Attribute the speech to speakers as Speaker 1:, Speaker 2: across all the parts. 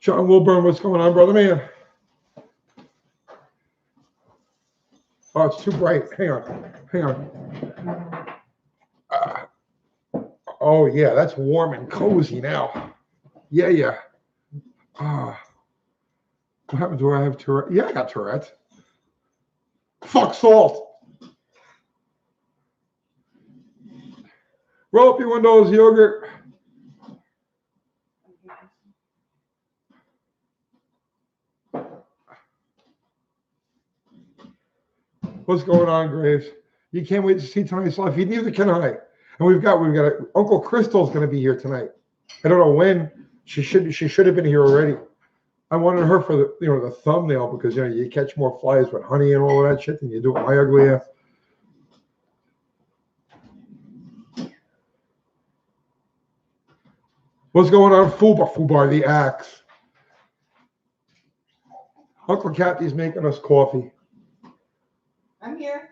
Speaker 1: John Wilburn, what's going on, brother man? Oh, it's too bright. Hang on. Hang on. Oh, yeah, that's warm and cozy now. Yeah, yeah. What happened? Do I have Tourette? Yeah, I got Tourette. Fuck salt. Roll up your windows, yogurt. What's going on, Graves? You can't wait to see tonight's live feed. Neither can I. And we've got Uncle Crystal's going to be here tonight. I don't know when. She should have been here already. I wanted her for the thumbnail because you catch more flies with honey and all of that shit than you do with my ugly ass. What's going on, Fubar the Axe? Uncle Kathy's making us coffee.
Speaker 2: I'm here.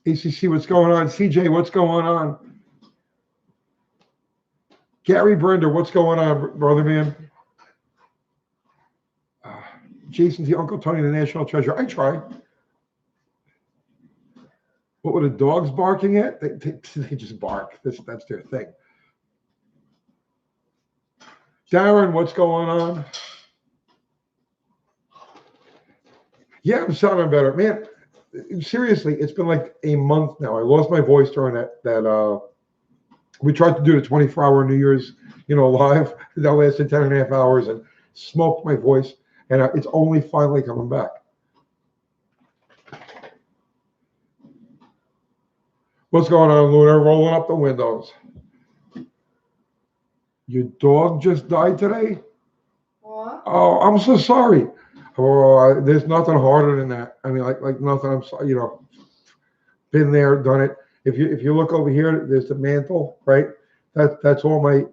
Speaker 1: ACC, what's going on? CJ, what's going on? Gary Brender, what's going on, brother man? Jason T. Uncle Tony, the national treasure. I try. What were the dogs barking at? They just bark. That's their thing. Darren, what's going on? Yeah, I'm sounding better. Man, seriously, it's been like a month now. I lost my voice during that we tried to do the 24-hour New Year's, live. That lasted 10 and a half hours and smoked my voice. And it's only finally coming back. What's going on, Luna? Rolling up the windows. Your dog just died today?
Speaker 2: What?
Speaker 1: Oh, I'm so sorry. Oh, there's nothing harder than that. I mean, like nothing. I'm sorry, been there, done it. If you look over here, there's the mantle, right? That's all my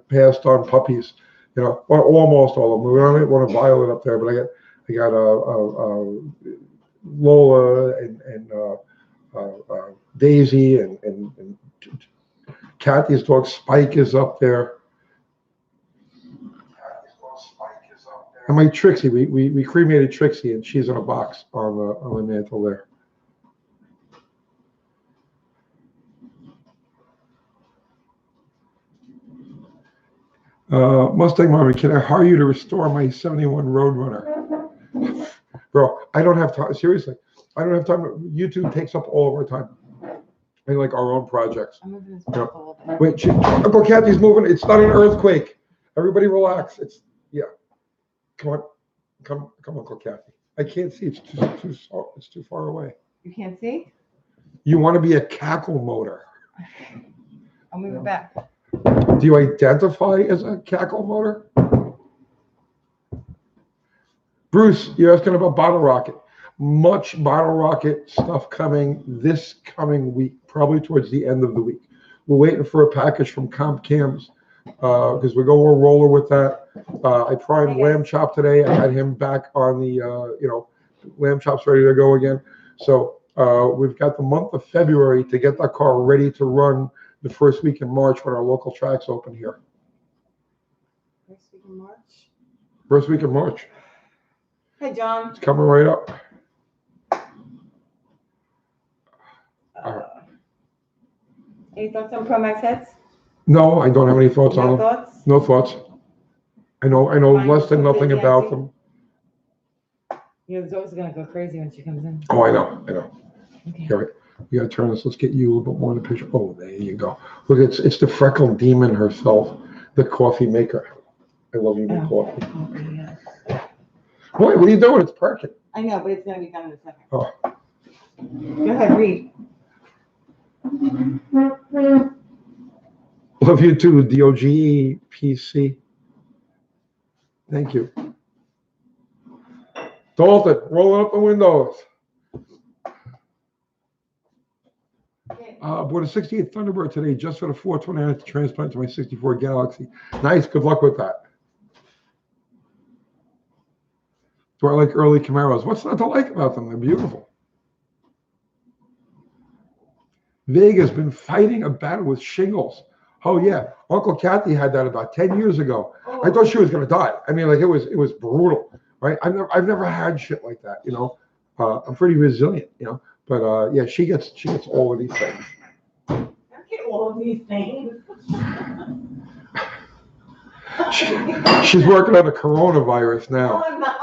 Speaker 1: passed on puppies. Or almost all of them. We don't want a Violet up there, but I got Lola and Daisy and Kathy's dog Spike is up there. And my Trixie, we cremated Trixie, and she's in a box on the mantle there. Mustang Marvin, can I hire you to restore my 71 Roadrunner? Bro, I don't have time. Seriously, I don't have time. YouTube takes up all of our time. And like our own projects.
Speaker 2: I'm moving this a little bit.
Speaker 1: Wait, Uncle Kathy's moving. It's not an earthquake. Everybody relax. Come on, Uncle Kathy. I can't see. It's too far away.
Speaker 2: You can't see?
Speaker 1: You want to be a cackle motor.
Speaker 2: I'll move it back.
Speaker 1: Do you identify as a cackle motor? Bruce, you're asking about Bottle Rocket. Much Bottle Rocket stuff coming this coming week, probably towards the end of the week. We're waiting for a package from Comp Cams because we're going to roller with that. I primed Lamb Chop today. I had him back on the, Lamb Chop's ready to go again. So we've got the month of February to get that car ready to run the first week in March when our local tracks open here.
Speaker 2: First week in March?
Speaker 1: First week in March.
Speaker 2: Hey, John.
Speaker 1: It's coming right up.
Speaker 2: Any thoughts on Pro Max heads?
Speaker 1: No, I don't have any thoughts on them.
Speaker 2: Thoughts?
Speaker 1: No thoughts. I know less than nothing about them.
Speaker 2: The dog's gonna go crazy when she comes in.
Speaker 1: Oh, I know.
Speaker 2: Okay.
Speaker 1: Here, we gotta turn this. Let's get you a little bit more in the picture. Oh, there you go. Look, it's the freckled demon herself, the coffee maker. I love you, make coffee.
Speaker 2: Okay, yes.
Speaker 1: What are you doing? It's parking.
Speaker 2: I know, but it's gonna be done in a second.
Speaker 1: Oh.
Speaker 2: Go ahead, read.
Speaker 1: Love you too, DOGE PC. Thank you. Dalton, rolling up the windows. Bought a 68 Thunderbird today just for the 429 to transplant to my 64 Galaxy. Nice. Good luck with that. Do I like early Camaros? What's not to like about them? They're beautiful. Vega's been fighting a battle with shingles. Oh yeah, Uncle Kathy had that about 10 years ago.
Speaker 2: Oh.
Speaker 1: I thought she was gonna die. I mean, like it was brutal, right? I've never had shit like that, you know. I'm pretty resilient, you know. But yeah, she gets all of these things.
Speaker 2: I get all of these things.
Speaker 1: She's working on the coronavirus now.
Speaker 2: No, I'm not.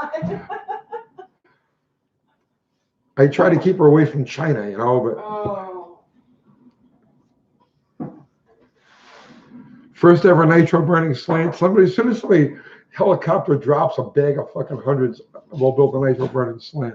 Speaker 1: I try to keep her away from China, you know, but
Speaker 2: Oh.
Speaker 1: first ever nitro burning slant. As soon as somebody helicopter drops a bag of fucking hundreds, we'll build a nitro burning slant.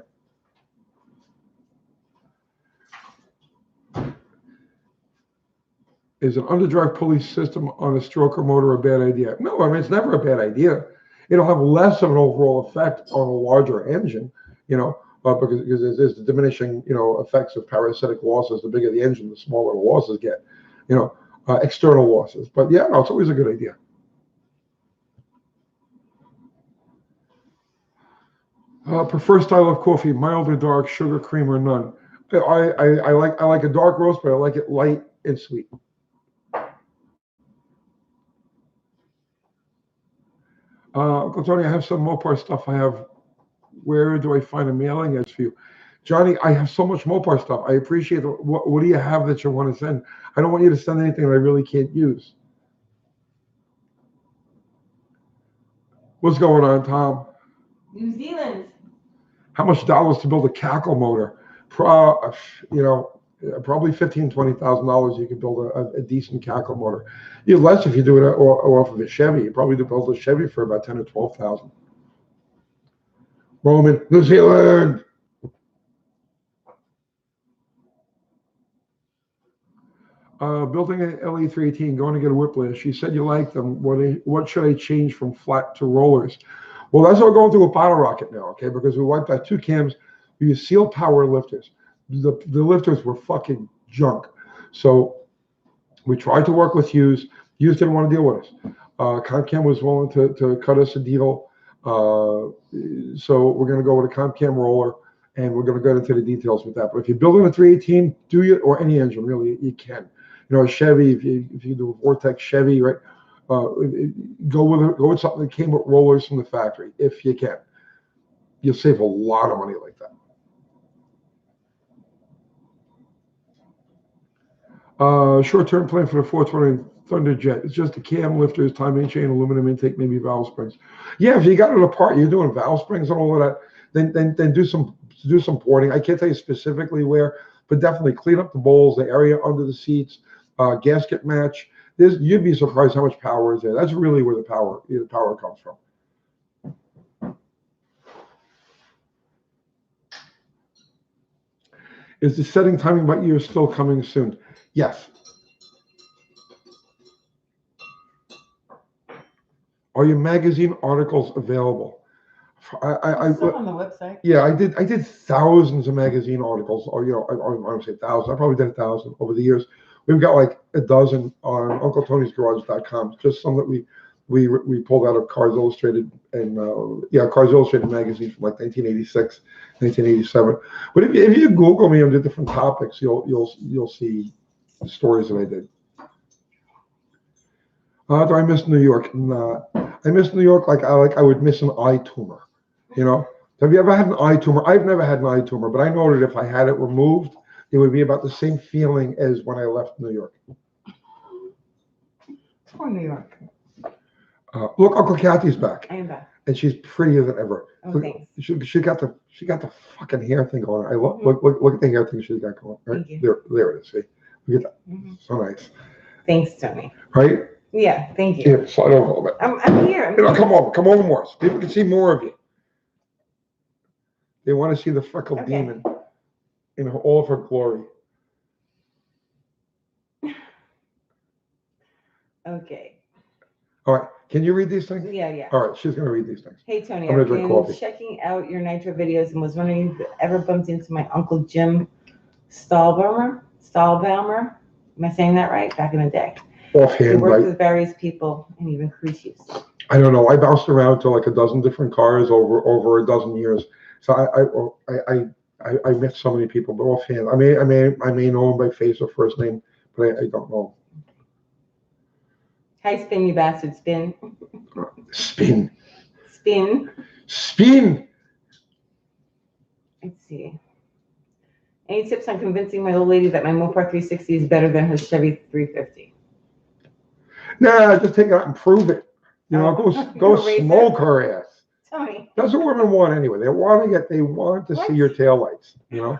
Speaker 1: Is an underdrive pulley system on a stroker motor a bad idea? No, I mean, it's never a bad idea. It'll have less of an overall effect on a larger engine, you know, because there's the diminishing, you know, effects of parasitic losses. The bigger the engine, the smaller the losses get, you know, external losses. But yeah, no, it's always a good idea. Prefer style of coffee: mild or dark, sugar, cream, or none. I like a dark roast, but I like it light and sweet. Uncle Tony, I have some Mopar stuff. Where do I find a mailing list for you? Johnny, I have so much Mopar stuff. I appreciate it. What do you have that you want to send? I don't want you to send anything that I really can't use. What's going on, Tom?
Speaker 2: New Zealand.
Speaker 1: How much dollars to build a cackle motor? You know, probably $15,000-$20,000. You could build a decent cackle motor. You less if you do it off of a Chevy. You probably do build a Chevy for about 10 or 12,000. Roman, New Zealand. Building an LE318, going to get a whiplash. She said you like them. What should I change from flat to rollers? Well, that's what we're going through with Bottle Rocket now, okay? Because we wiped out 2 cams. We use seal power lifters. The lifters were fucking junk. So we tried to work with Hughes. Hughes didn't want to deal with us. ComCam was willing to cut us a deal. So we're going to go with a ComCam roller, and we're going to get into the details with that. But if you're building a 318, do you, or any engine really, you can. You know, a Chevy, if you do a Vortex Chevy, right? Go with something that came with rollers from the factory, if you can. You'll save a lot of money like that. Short-term plan for the 420 Thunderjet. It's just the cam lifters, timing chain, aluminum intake, maybe valve springs. Yeah, if you got it apart, you're doing valve springs and all of that, then do some porting. I can't tell you specifically where, but definitely clean up the bowls, the area under the seats, gasket match. You'd be surprised how much power is there. That's really where the power comes from. Is the setting timing by year still coming soon? Yes. Are your magazine articles available?
Speaker 2: Some on the website.
Speaker 1: Yeah, I did thousands of magazine articles, or I don't say thousands. I probably did 1,000 over the years. We've got like a dozen on UncleTony'sGarage.com, just some that we pulled out of Cars Illustrated and Cars Illustrated magazine from like 1986, 1987. But if you Google me under different topics, you'll see the stories that I did. Do I miss New York? Nah. I miss New York like I would miss an eye tumor. You know, have you ever had an eye tumor? I've never had an eye tumor, but I know that if I had it removed, it would be about the same feeling as when I left New York.
Speaker 2: Poor New York.
Speaker 1: Look, Uncle Kathy's back.
Speaker 2: I am back.
Speaker 1: And she's prettier than ever.
Speaker 2: Oh,
Speaker 1: look,
Speaker 2: thanks.
Speaker 1: She got the fucking hair thing going. I love look at the hair thing she's got going. Right?
Speaker 2: Thank you.
Speaker 1: There it is. See, look at that. So nice.
Speaker 2: Thanks, Tony.
Speaker 1: Right?
Speaker 2: Yeah, thank you.
Speaker 1: Here, slide over a little bit.
Speaker 2: I'm here.
Speaker 1: Come over more. So people can see more of you. They want to see the freckled demon in all of her glory.
Speaker 2: Okay.
Speaker 1: All right. Can you read these things?
Speaker 2: Yeah.
Speaker 1: All right. She's going to read these things.
Speaker 2: Hey, Tony,
Speaker 1: I'm going to drink coffee.
Speaker 2: Checking out your Nitro videos and was wondering if you ever bumped into my Uncle Jim Stahlbaumer. Am I saying that right? Back in the day.
Speaker 1: Offhand,
Speaker 2: he worked with various people and even cruise ships.
Speaker 1: I don't know. I bounced around to like a dozen different cars over a dozen years. So I met so many people, but offhand, I may know him by face or first name, but I don't know.
Speaker 2: Hi, spin, you bastard, spin.
Speaker 1: Spin.
Speaker 2: Spin.
Speaker 1: Spin.
Speaker 2: Let's see. Any tips on convincing my old lady that my Mopar 360 is better than her Chevy 350?
Speaker 1: Nah, just take it out and prove it. You know, go smoke her ass.
Speaker 2: Tony.
Speaker 1: That's what women want anyway. They want to see your taillights, you know?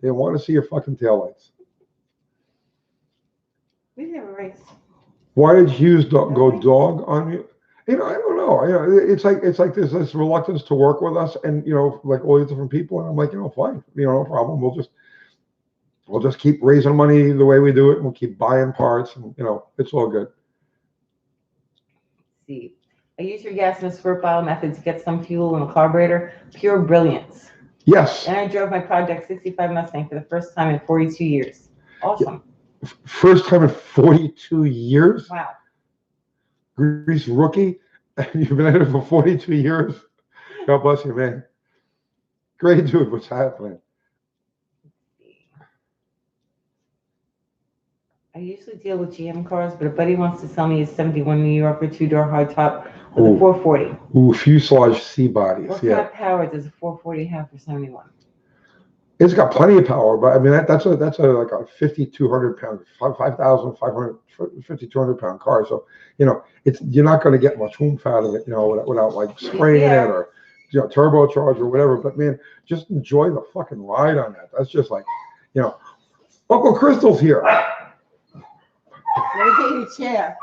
Speaker 1: They want to see your fucking taillights.
Speaker 2: We didn't have a race.
Speaker 1: Why did Hughes go dog on you? You know, I don't know. You know, it's like there's this reluctance to work with us, and you know, like all these different people. And I'm like, you know, fine, you know, no problem. We'll just keep raising money the way we do it, and we'll keep buying parts, and you know, it's all good.
Speaker 2: Let's see. I use your gas and squirt bottle method to get some fuel in the carburetor. Pure brilliance.
Speaker 1: Yes.
Speaker 2: And I drove my Project 65 Mustang for the first time in 42 years. Awesome.
Speaker 1: First time in 42 years?
Speaker 2: Wow.
Speaker 1: Grease rookie? And you've been at it for 42 years? God bless you, man. Great dude, what's happening?
Speaker 2: I usually deal with GM cars, but a buddy wants to sell me a 71 New Yorker 2-door hardtop with a 440.
Speaker 1: Ooh, fuselage C bodies.
Speaker 2: What kind of power does a 440 have for 71?
Speaker 1: It's got plenty of power, but I mean that's like a 5,200 pound, 5,500, 5,200 pound car. So you know you're not going to get much oomph out of it, you know, without like spraying it or you know turbocharged or whatever. But man, just enjoy the fucking ride on that. That's just like, you know, Uncle Crystal's here.
Speaker 2: Let me get you a chair.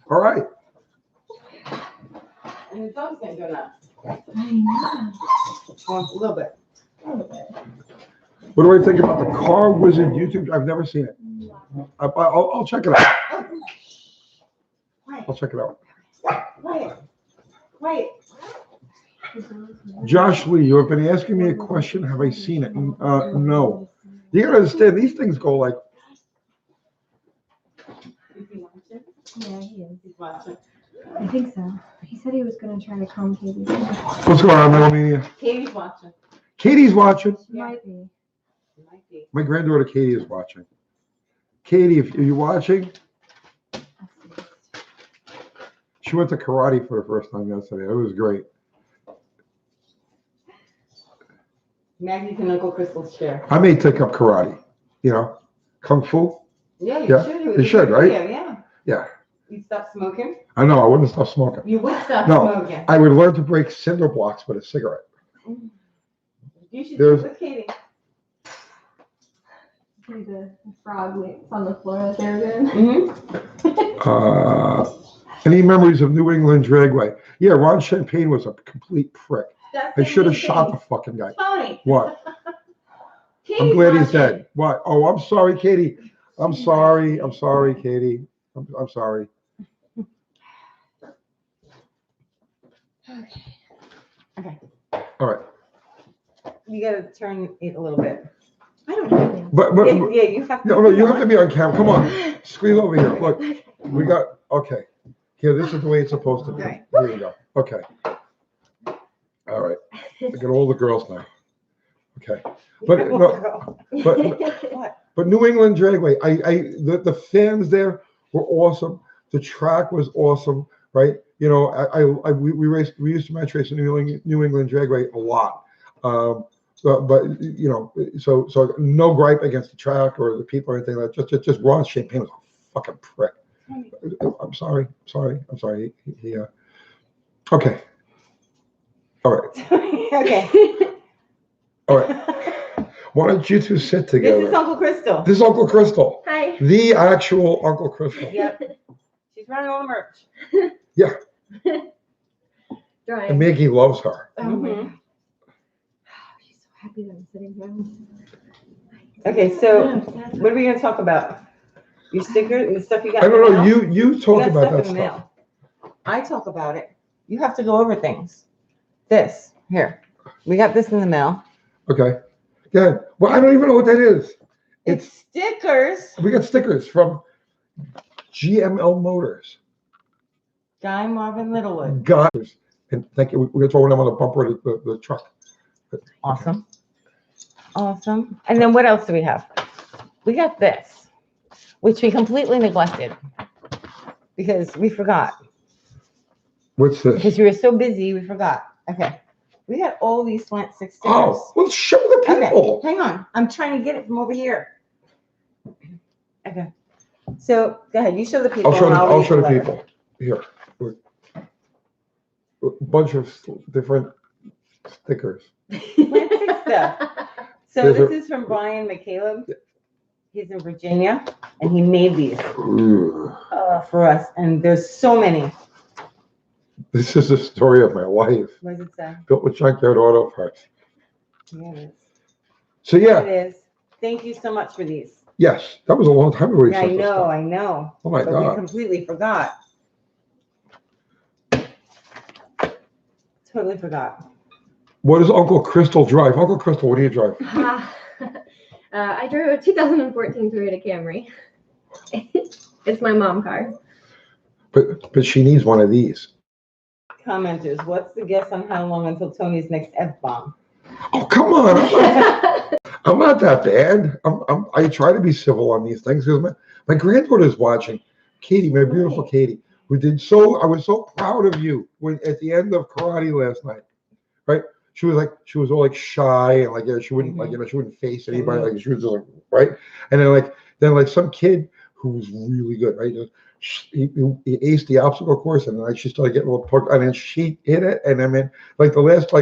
Speaker 1: All right.
Speaker 2: And the dog's gonna go nuts.
Speaker 3: I know.
Speaker 2: Well, a little bit.
Speaker 1: What do I think about the Car Wizard YouTube? I've never seen it. I'll check it out. I'll check it out.
Speaker 2: Quiet.
Speaker 1: Josh Lee, you have been asking me a question. Have I seen it? No. You gotta understand, these things go like.
Speaker 2: Is he watching?
Speaker 3: Yeah, he is.
Speaker 2: He's watching.
Speaker 3: I think so. He said he was going to try to calm Katie.
Speaker 1: What's going on, Melania?
Speaker 2: Katie's watching.
Speaker 1: Katie's watching.
Speaker 3: Might be.
Speaker 2: Might be.
Speaker 1: My granddaughter Katie is watching. Katie, if you're watching, she went to karate for the first time yesterday. It was great.
Speaker 2: Maggie's in Uncle Crystal's chair.
Speaker 1: I may take up karate. You know, kung fu.
Speaker 2: Yeah, you
Speaker 1: Yeah,
Speaker 2: should.
Speaker 1: you should, right?
Speaker 2: Yeah.
Speaker 1: Yeah.
Speaker 2: You stop smoking?
Speaker 1: I know. I wouldn't stop smoking.
Speaker 2: You would stop
Speaker 1: No,
Speaker 2: smoking.
Speaker 1: I would learn to break cinder blocks with a cigarette.
Speaker 2: You should do
Speaker 1: There's-
Speaker 2: it with Katie.
Speaker 3: See the frog that's on the floor right there again.
Speaker 2: Mm-hmm.
Speaker 1: Any memories of New England Dragway? Yeah, Ron Champagne was a complete prick.
Speaker 2: That's
Speaker 1: I should have
Speaker 2: amazing.
Speaker 1: shot the fucking guy.
Speaker 2: Tony.
Speaker 1: What?
Speaker 2: Katie's
Speaker 1: I'm glad he's
Speaker 2: watching.
Speaker 1: dead. What? Oh, I'm sorry, Katie. I'm sorry, Katie. I'm sorry.
Speaker 2: Okay.
Speaker 1: All right.
Speaker 2: You gotta turn it a little bit.
Speaker 3: I don't know.
Speaker 1: But
Speaker 2: Yeah, you have to.
Speaker 1: no, you have to be on camera. Come on. Squeeze over here. Look, we got, okay. Here, this is the way it's supposed to be.
Speaker 2: Right.
Speaker 1: Here you go. Okay. All right. I got all the girls now. Okay. But no, but New England Dragway, the fans there were awesome. The track was awesome, right? You know, we used to match race in New England Dragway a lot. But you know, so no gripe against the track or the people or anything like that. Just Ron Champagne was a fucking prick. I'm sorry. He okay. All right.
Speaker 2: Okay.
Speaker 1: All right. Why don't you two sit together?
Speaker 2: This is Uncle Crystal.
Speaker 1: This is Uncle Crystal.
Speaker 3: Hi.
Speaker 1: The actual Uncle Crystal.
Speaker 2: Yep. She's running all the merch.
Speaker 1: Yeah.
Speaker 3: Drawing.
Speaker 1: And Maggie loves her.
Speaker 3: Oh my
Speaker 2: Mhm.
Speaker 3: God. She's so happy that I'm sitting here.
Speaker 2: Okay, so what are we gonna talk about? Your stickers and the stuff you got.
Speaker 1: I
Speaker 2: in the
Speaker 1: don't know.
Speaker 2: mail?
Speaker 1: You talk
Speaker 2: got
Speaker 1: about that
Speaker 2: in the
Speaker 1: stuff.
Speaker 2: mail. I talk about it. You have to go over things. This here. We got this in the mail.
Speaker 1: Okay. Go ahead. Well, I don't even know what that is.
Speaker 2: It's stickers.
Speaker 1: We got stickers from GML Motors.
Speaker 2: Guy Marvin Littlewood.
Speaker 1: Guys, and thank you. We're gonna throw them on the bumper of the truck.
Speaker 2: Awesome. Awesome. And then what else do we have? we got this, which we completely neglected because we forgot.
Speaker 1: What's this?
Speaker 2: Because we were so busy, we forgot. Okay. We got all these slant six stickers.
Speaker 1: Oh, well, show the
Speaker 2: Okay,
Speaker 1: people.
Speaker 2: hang on. I'm trying to get it from over here. Okay. So go ahead. You show the people.
Speaker 1: I'll
Speaker 2: and
Speaker 1: show the
Speaker 2: read
Speaker 1: people. Here. Look. A bunch of different stickers.
Speaker 2: Slant six stuff. So
Speaker 1: There's
Speaker 2: this is from Brian McCaleb. He's in Virginia, and he made these for us. And there's so many.
Speaker 1: This is the story of my life.
Speaker 2: What does it say?
Speaker 1: Built with junkyard auto parts.
Speaker 2: Here it is.
Speaker 1: So
Speaker 2: Here
Speaker 1: yeah,
Speaker 2: it is. Thank you so much for these.
Speaker 1: yes, that was a long time ago. You
Speaker 2: Yeah, I
Speaker 1: sent this
Speaker 2: know,
Speaker 1: stuff.
Speaker 2: I know.
Speaker 1: Oh my
Speaker 2: But we
Speaker 1: God.
Speaker 2: completely forgot. Totally forgot.
Speaker 1: What does Uncle Crystal drive? Uncle Crystal, what do you drive?
Speaker 3: I drove a 2014 Toyota Camry. It's my mom car.
Speaker 1: But she needs one of these.
Speaker 2: Commenters, what's the guess on how long until Tony's next F-bomb?
Speaker 1: Oh, come on. I'm not that bad. I try to be civil on these things because my granddaughter's watching. Katie, my beautiful Katie, I was so proud of you when at the end of karate last night, right? She was all like shy and like, she wouldn't she wouldn't face anybody. Like she was just like, right. And then some kid who was really good, right? He aced the obstacle course and then she started getting a little poked and then she hit it. And I mean, like the last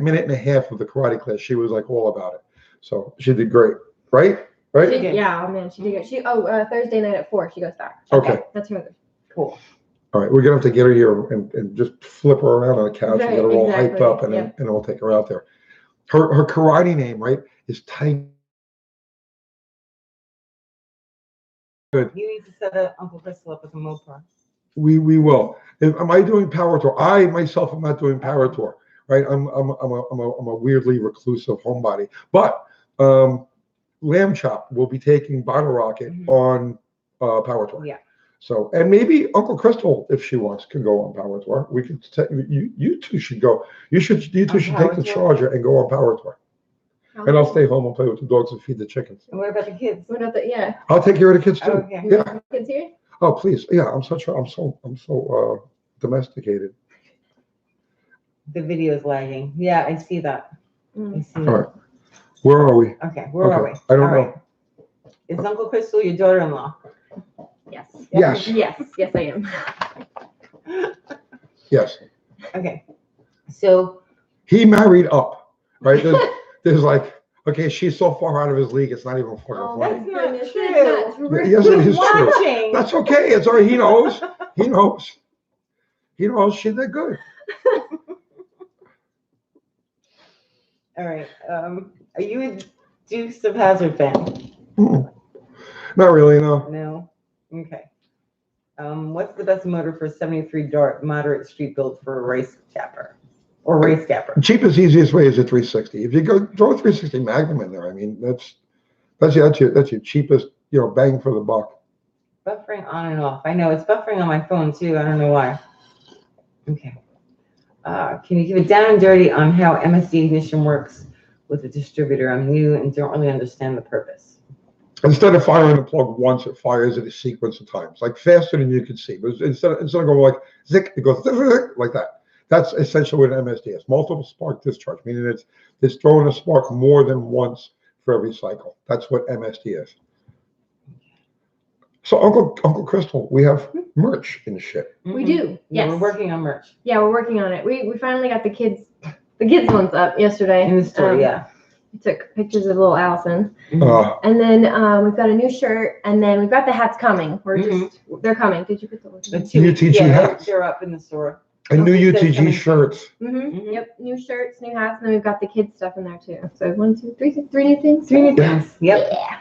Speaker 1: minute and a half of the karate class, she was like all about it. So she did great, right? Right?
Speaker 3: Yeah, oh man, she did good. Thursday night at 4, she goes back.
Speaker 1: Okay.
Speaker 3: That's really good.
Speaker 2: Cool.
Speaker 1: All right, we're gonna have to get her here and just flip her around on the couch and get her all hyped up, and then we'll take her out there. Her karate name, right, is Tiger. Good.
Speaker 2: You need to set Uncle Crystal up with a Mopar.
Speaker 1: We will. Am I doing power tour? I myself am not doing power tour, right? I'm a weirdly reclusive homebody, but Lamb Chop will be taking Bottle Rocket on power tour.
Speaker 2: Yeah.
Speaker 1: So, and maybe Uncle Crystal, if she wants, can go on power tour. We could you two should go. You two should take the Charger and go on power tour. And I'll stay home and play with the dogs and feed the chickens.
Speaker 2: And what about the kids?
Speaker 3: What about the, yeah.
Speaker 1: I'll take care of the kids too.
Speaker 2: Okay.
Speaker 1: Yeah.
Speaker 3: Kids here?
Speaker 1: Oh, please. Yeah, I'm so domesticated.
Speaker 2: The video's lagging. Yeah, I see that. I see
Speaker 1: All right. Where are we?
Speaker 2: Okay, where are we?
Speaker 1: I don't
Speaker 2: All
Speaker 1: know.
Speaker 2: right. Is Uncle Crystal your daughter-in-law?
Speaker 3: Yes.
Speaker 1: Yes.
Speaker 3: Yes, I am.
Speaker 1: Yes.
Speaker 2: Okay. So
Speaker 1: He married up, right? There's like, okay, she's so far out of his league, it's not even fucking funny.
Speaker 2: that's not
Speaker 3: Goodness,
Speaker 2: true.
Speaker 3: that's not true.
Speaker 1: Yes, it is true.
Speaker 2: watching.
Speaker 1: That's okay. It's all right. He knows. He knows. He knows she did good.
Speaker 2: All right. Are you a Dukes of Hazzard fan?
Speaker 1: Not really, no.
Speaker 2: No. Okay. What's the best motor for 73 Dart moderate street build for a race capper or race capper?
Speaker 1: Cheapest, easiest way is a 360. If you go throw a 360 Magnum in there, I mean, that's your cheapest, bang for the buck.
Speaker 2: Buffering on and off. I know it's buffering on my phone too. I don't know why. Okay. Can you give it down and dirty on how MSD ignition works with the distributor? I'm new and don't really understand the purpose.
Speaker 1: Instead of firing the plug once, it fires it a sequence of times, like faster than you can see. But instead of going like zick, it goes like that. That's essentially what an MSD is. Multiple spark discharge, meaning it's throwing a spark more than once for every cycle. That's what MSD is. So Uncle Crystal, we have merch and shit.
Speaker 3: We do.
Speaker 2: Yeah,
Speaker 3: Yes.
Speaker 2: we're working on merch.
Speaker 3: Yeah, we're working on it. We finally got the kids ones up yesterday.
Speaker 2: In the store, yeah.
Speaker 3: We took pictures of little Allison.
Speaker 1: Mm-hmm.
Speaker 3: And then we've got a new shirt, and then we've got the hats coming. They're coming. Did you put the
Speaker 1: UTG hats.
Speaker 2: They're up in the store.
Speaker 1: And new UTG shirts.
Speaker 3: Yep, new shirts, new hats, and then we've got the kids stuff in there too. So 1, 2, 3, 3 new things.
Speaker 2: 3 new things. Yep.
Speaker 3: Yeah.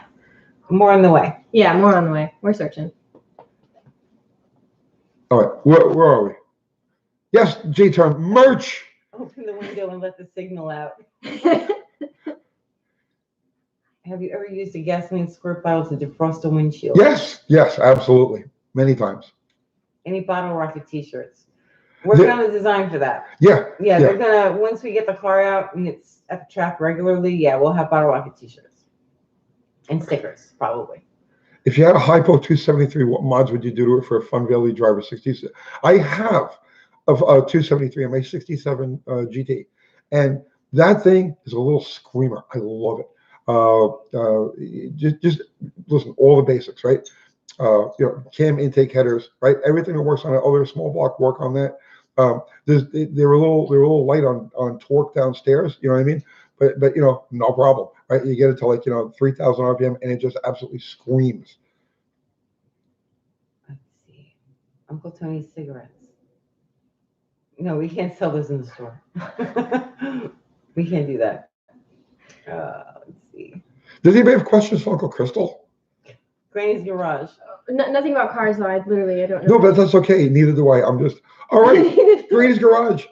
Speaker 2: More on the way.
Speaker 3: Yeah, more on the way. We're searching.
Speaker 1: All right, where are we? Yes, G-term, merch.
Speaker 2: Open the window and let the signal out. Have you ever used a gasoline squirt bottle to defrost a windshield?
Speaker 1: Yes, absolutely. Many times.
Speaker 2: Any Bottle Rocket t-shirts? Working on the design for that.
Speaker 1: Yeah.
Speaker 2: They're gonna, once we get the car out and it's at the track regularly, we'll have Bottle Rocket t-shirts. And stickers, probably.
Speaker 1: If you had a Hypo 273, what mods would you do to it for a Fun Valley Driver 66? I have a 273 on my 67 GT, and that thing is a little screamer. I love it. Just listen, all the basics, right? Cam intake headers, right? Everything that works on that other small block work on that. They were a little light on torque downstairs. You know what I mean? But no problem, right? You get it to like 3,000 RPM, and it just absolutely screams.
Speaker 2: Let's see. Uncle Tony's cigarettes. No, we can't sell those in the store. We can't do that. Let's see.
Speaker 1: Does anybody have questions for Uncle Crystal?
Speaker 2: Granny's garage.
Speaker 3: Nothing about cars though. I don't know.
Speaker 1: No, but that's okay. Neither do I. I'm just all right. Granny's garage.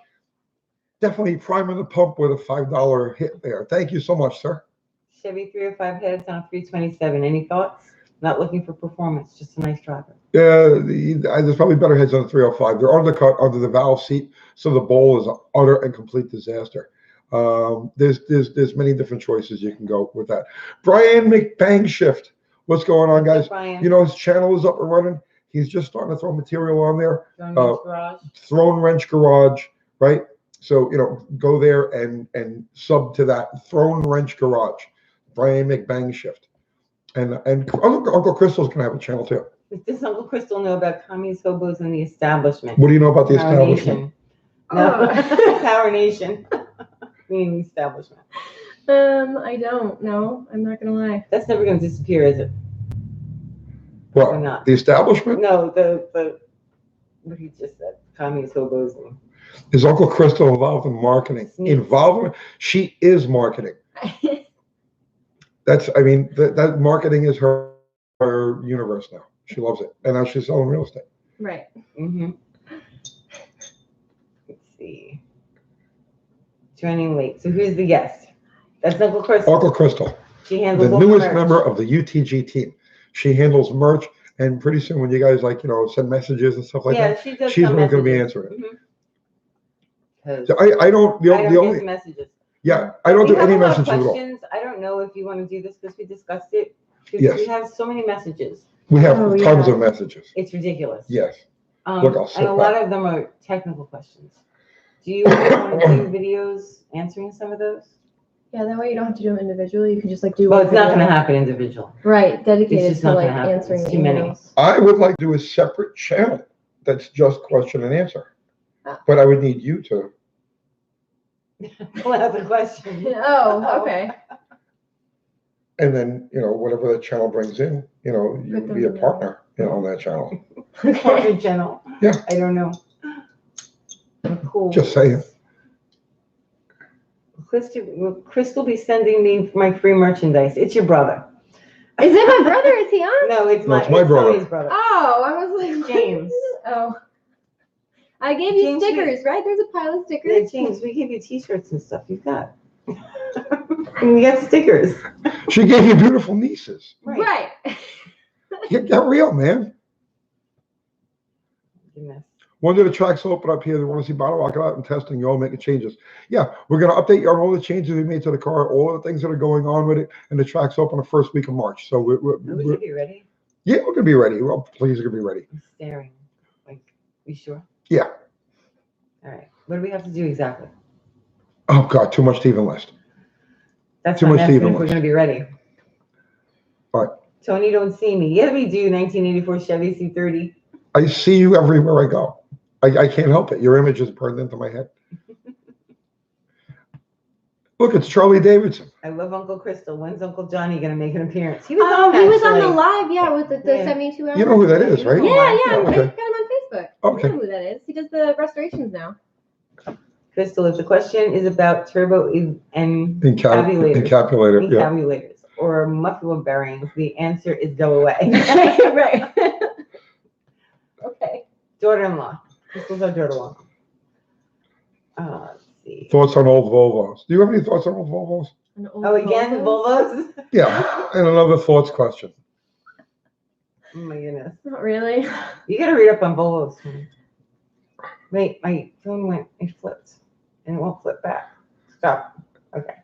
Speaker 1: Definitely priming the pump with a $5 hit there. Thank you so much, sir.
Speaker 2: Chevy 305 heads on a 327. Any thoughts? Not looking for performance, just a nice driver.
Speaker 1: Yeah, there's probably better heads on the 305. They're undercut under the valve seat, so the bowl is an utter and complete disaster. There's many different choices you can go with that. Brian McBangshift, what's going on, guys?
Speaker 2: Brian.
Speaker 1: His channel is up and running. He's just starting to throw material on there.
Speaker 2: Throne
Speaker 1: Wrench Garage, right? So go there and sub to that. Throne Wrench Garage, Brian McBangshift. And Uncle Crystal's gonna have a channel too.
Speaker 2: Does Uncle Crystal know about communist hobos in the establishment?
Speaker 1: What do you know about the
Speaker 2: Power
Speaker 1: establishment?
Speaker 2: Nation. No, Power Nation. Meaning the establishment.
Speaker 3: I don't know. I'm not gonna lie.
Speaker 2: That's never gonna disappear, is it?
Speaker 1: What?
Speaker 2: Or not?
Speaker 1: The establishment?
Speaker 2: No, the what he just said. Communist hobos.
Speaker 1: Is Uncle Crystal involved in marketing? Involvement? She is marketing. That marketing is her universe now. She loves it, and now she's selling real estate.
Speaker 3: Right.
Speaker 2: Mm-hmm. Let's see. Joining late. So who's the guest? That's Uncle Crystal.
Speaker 1: Uncle Crystal,
Speaker 2: She handles
Speaker 1: the
Speaker 2: all the
Speaker 1: newest
Speaker 2: merch.
Speaker 1: member of the UTG team. She handles merch, and pretty soon when you guys send messages and stuff like
Speaker 2: Yeah,
Speaker 1: that,
Speaker 2: she does.
Speaker 1: she's
Speaker 2: some
Speaker 1: going to be
Speaker 2: messages.
Speaker 1: answering it.
Speaker 2: Mhm.
Speaker 1: So I don't. The
Speaker 2: I don't
Speaker 1: only
Speaker 2: get messages.
Speaker 1: yeah, I don't
Speaker 2: We
Speaker 1: do
Speaker 2: have
Speaker 1: any
Speaker 2: a lot of
Speaker 1: messages at all.
Speaker 2: questions. I don't know if you want to do this because we discussed it.
Speaker 1: Yes.
Speaker 2: We have so many messages.
Speaker 1: We have
Speaker 3: Oh,
Speaker 1: tons
Speaker 3: yeah.
Speaker 1: of messages.
Speaker 2: It's ridiculous.
Speaker 1: Yes. Look, I'll sit
Speaker 2: and a lot
Speaker 1: back.
Speaker 2: of them are technical questions. Do you want to do videos answering some of those?
Speaker 3: Yeah, that way you don't have to do them individually. You can just do.
Speaker 2: Well,
Speaker 3: one
Speaker 2: it's not going to
Speaker 3: video.
Speaker 2: happen individual.
Speaker 3: Right, dedicated
Speaker 2: just
Speaker 3: to
Speaker 2: not gonna happen.
Speaker 3: answering
Speaker 2: It's too many.
Speaker 3: emails.
Speaker 1: I would like to do a separate channel that's just question and answer,
Speaker 3: Oh.
Speaker 1: but I would need you to.
Speaker 2: Pull out the question.
Speaker 3: Oh, okay.
Speaker 1: And then, whatever that channel brings in, you
Speaker 3: Put them
Speaker 1: be a
Speaker 3: in
Speaker 1: partner, on that channel.
Speaker 2: Corporate channel.
Speaker 1: Yeah.
Speaker 2: I don't know. Cool.
Speaker 1: Just saying.
Speaker 2: Will Crystal be sending me my free merchandise? It's your brother.
Speaker 3: Is it my brother? Is he on?
Speaker 2: No, it's
Speaker 1: No, it's my brother.
Speaker 2: Tony's brother.
Speaker 3: Oh, I was like,
Speaker 2: James.
Speaker 3: Oh. I gave you
Speaker 2: James,
Speaker 3: stickers, right? There's a pile of
Speaker 2: Yeah,
Speaker 3: stickers.
Speaker 2: James, we gave you t-shirts and stuff. You got. And you got stickers.
Speaker 1: She gave you beautiful nieces.
Speaker 3: Right.
Speaker 1: Get real, man.
Speaker 2: Goodness.
Speaker 1: One of the tracks open up here. They want to see Bottle Rocket out and testing. You all making changes. Yeah, we're going to update you on all the changes we made to the car, all the things that are going on with it, and the track's open the first week of March. So
Speaker 2: We should be ready.
Speaker 1: yeah, we're going to be ready. Well, please, we're going to be ready.
Speaker 2: I'm staring. You sure?
Speaker 1: Yeah.
Speaker 2: All right. What do we have to do exactly?
Speaker 1: Oh, God, too much to even list.
Speaker 2: That's
Speaker 1: Too
Speaker 2: what I'm
Speaker 1: much to
Speaker 2: asking
Speaker 1: even
Speaker 2: if we're
Speaker 1: list.
Speaker 2: going to be ready.
Speaker 1: All right.
Speaker 2: Tony, don't see me. Yeah, we do. 1984 Chevy C30.
Speaker 1: I see you everywhere I go. I can't help it. Your image is burned into my head. Look, it's Charlie Davidson.
Speaker 2: I love Uncle Crystal. When's Uncle Johnny going to make an appearance? He was
Speaker 3: Oh,
Speaker 2: on,
Speaker 3: he was on the
Speaker 2: actually.
Speaker 3: live, yeah, with the
Speaker 2: Yeah.
Speaker 3: 72 hours.
Speaker 1: You know who that is, right?
Speaker 3: Yeah, yeah.
Speaker 1: Okay.
Speaker 3: I got him on Facebook.
Speaker 1: Okay.
Speaker 3: I know who that is. He does the restorations now.
Speaker 2: Crystal, if the question is about turbo and encapsulators,
Speaker 1: Encapsulator, yeah.
Speaker 2: encapsulators or muffler bearings, the answer is go away.
Speaker 3: Right.
Speaker 2: Okay. Daughter-in-law. Crystal's our daughter-in-law. Let's see.
Speaker 1: Thoughts on old Volvos? Do you have any thoughts on old Volvos?
Speaker 3: An old
Speaker 2: Oh, again,
Speaker 3: Volvo?
Speaker 2: Volvos?
Speaker 1: Yeah, and another thoughts question.
Speaker 2: Oh my goodness.
Speaker 3: Not really.
Speaker 2: You gotta read up on Volvos. Wait, my phone it flipped. And it won't flip back. Stop. Okay.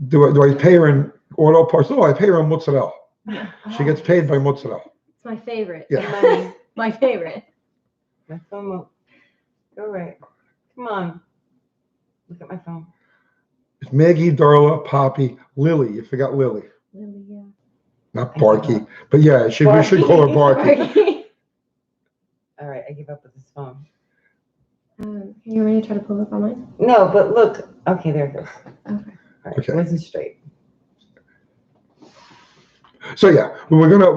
Speaker 1: Do I pay her in auto parts? No, I pay her in mozzarella.
Speaker 3: Yeah.
Speaker 1: She gets paid by mozzarella.
Speaker 3: It's my favorite.
Speaker 1: Yeah.
Speaker 2: Money.
Speaker 3: My favorite.
Speaker 2: My phone won't go right. Come on. Look at my phone.
Speaker 1: It's Maggie, Darla, Poppy, Lily. You forgot Lily.
Speaker 3: Really, yeah.
Speaker 1: Not Barky. But yeah, we should call her Barky.
Speaker 3: Barky.
Speaker 2: All right, I give up with this phone.
Speaker 3: Can you want me to try to pull up on mine?
Speaker 2: No, but look. Okay, there it goes.
Speaker 3: Okay.
Speaker 2: All right,
Speaker 1: Okay.
Speaker 2: it wasn't straight.
Speaker 1: So yeah, we're gonna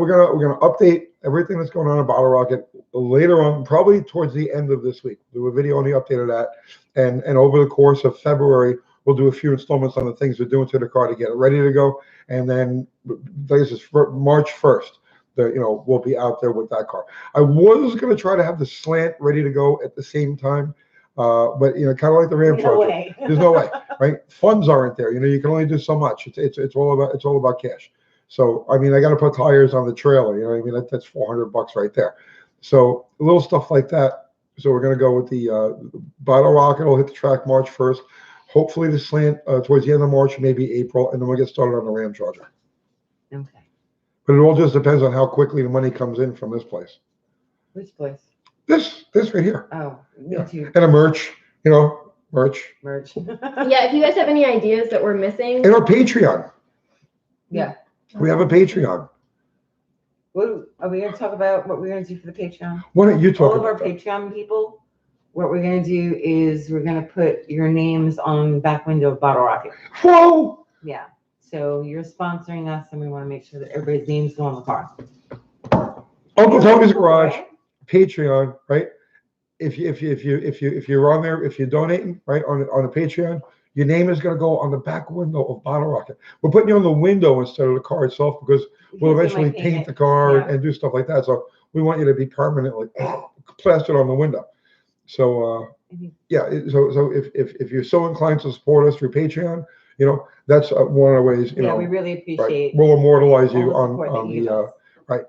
Speaker 1: update everything that's going on in Bottle Rocket later on, probably towards the end of this week. Do a video on the update of that, and over the course of February, we'll do a few installments on the things we're doing to the car to get it ready to go, and then this is for March 1st. We'll be out there with that car. I was gonna try to have the slant ready to go at the same time, but kind of like the Ram
Speaker 2: No
Speaker 1: Charger.
Speaker 2: way.
Speaker 1: There's no way, right? Funds aren't there. You can only do so much. It's all about cash. So I mean, I got to put tires on the trailer. You know what I mean? That's $400 right there. So little stuff like that. So we're gonna go with the Bottle Rocket. Will hit the track March 1st. Hopefully the slant towards the end of March, maybe April, and then we'll get started on the Ram Charger.
Speaker 2: Okay.
Speaker 1: But it all just depends on how quickly the money comes in from this place.
Speaker 2: Which place?
Speaker 1: This right here,
Speaker 2: Oh,
Speaker 1: Yeah.
Speaker 2: YouTube
Speaker 1: and a merch. Merch,
Speaker 2: merch.
Speaker 3: Yeah, if you guys have any ideas that we're missing,
Speaker 1: and our Patreon.
Speaker 2: Yeah.
Speaker 1: We have a Patreon.
Speaker 2: What are we going to talk about? What we're going to do for the Patreon?
Speaker 1: Why don't you talk
Speaker 2: All of our
Speaker 1: about that?
Speaker 2: Patreon people. What we're going to do is we're going to put your names on the back window of Bottle Rocket.
Speaker 1: Whoa!
Speaker 2: Yeah. So you're sponsoring us, and we want to make sure that everybody's names go on the car.
Speaker 1: Uncle Tony's Garage,
Speaker 2: Right?
Speaker 1: Patreon, right? If you're on there, if you're donating, right, on a Patreon, your name is going to go on the back window of Bottle Rocket. We're putting you on the window instead of the car itself because we'll
Speaker 2: Because we
Speaker 1: eventually
Speaker 2: might
Speaker 1: paint
Speaker 2: it.
Speaker 1: the car
Speaker 2: Yeah.
Speaker 1: and do stuff like that. So we want you to be permanently plastered on the window. So yeah, so if you're so inclined to support us through Patreon, that's one of the ways.
Speaker 2: Yeah, we really
Speaker 1: Right,
Speaker 2: appreciate.
Speaker 1: we'll immortalize you
Speaker 2: all the support that
Speaker 1: on
Speaker 2: you give
Speaker 1: the.
Speaker 2: us.
Speaker 1: Right.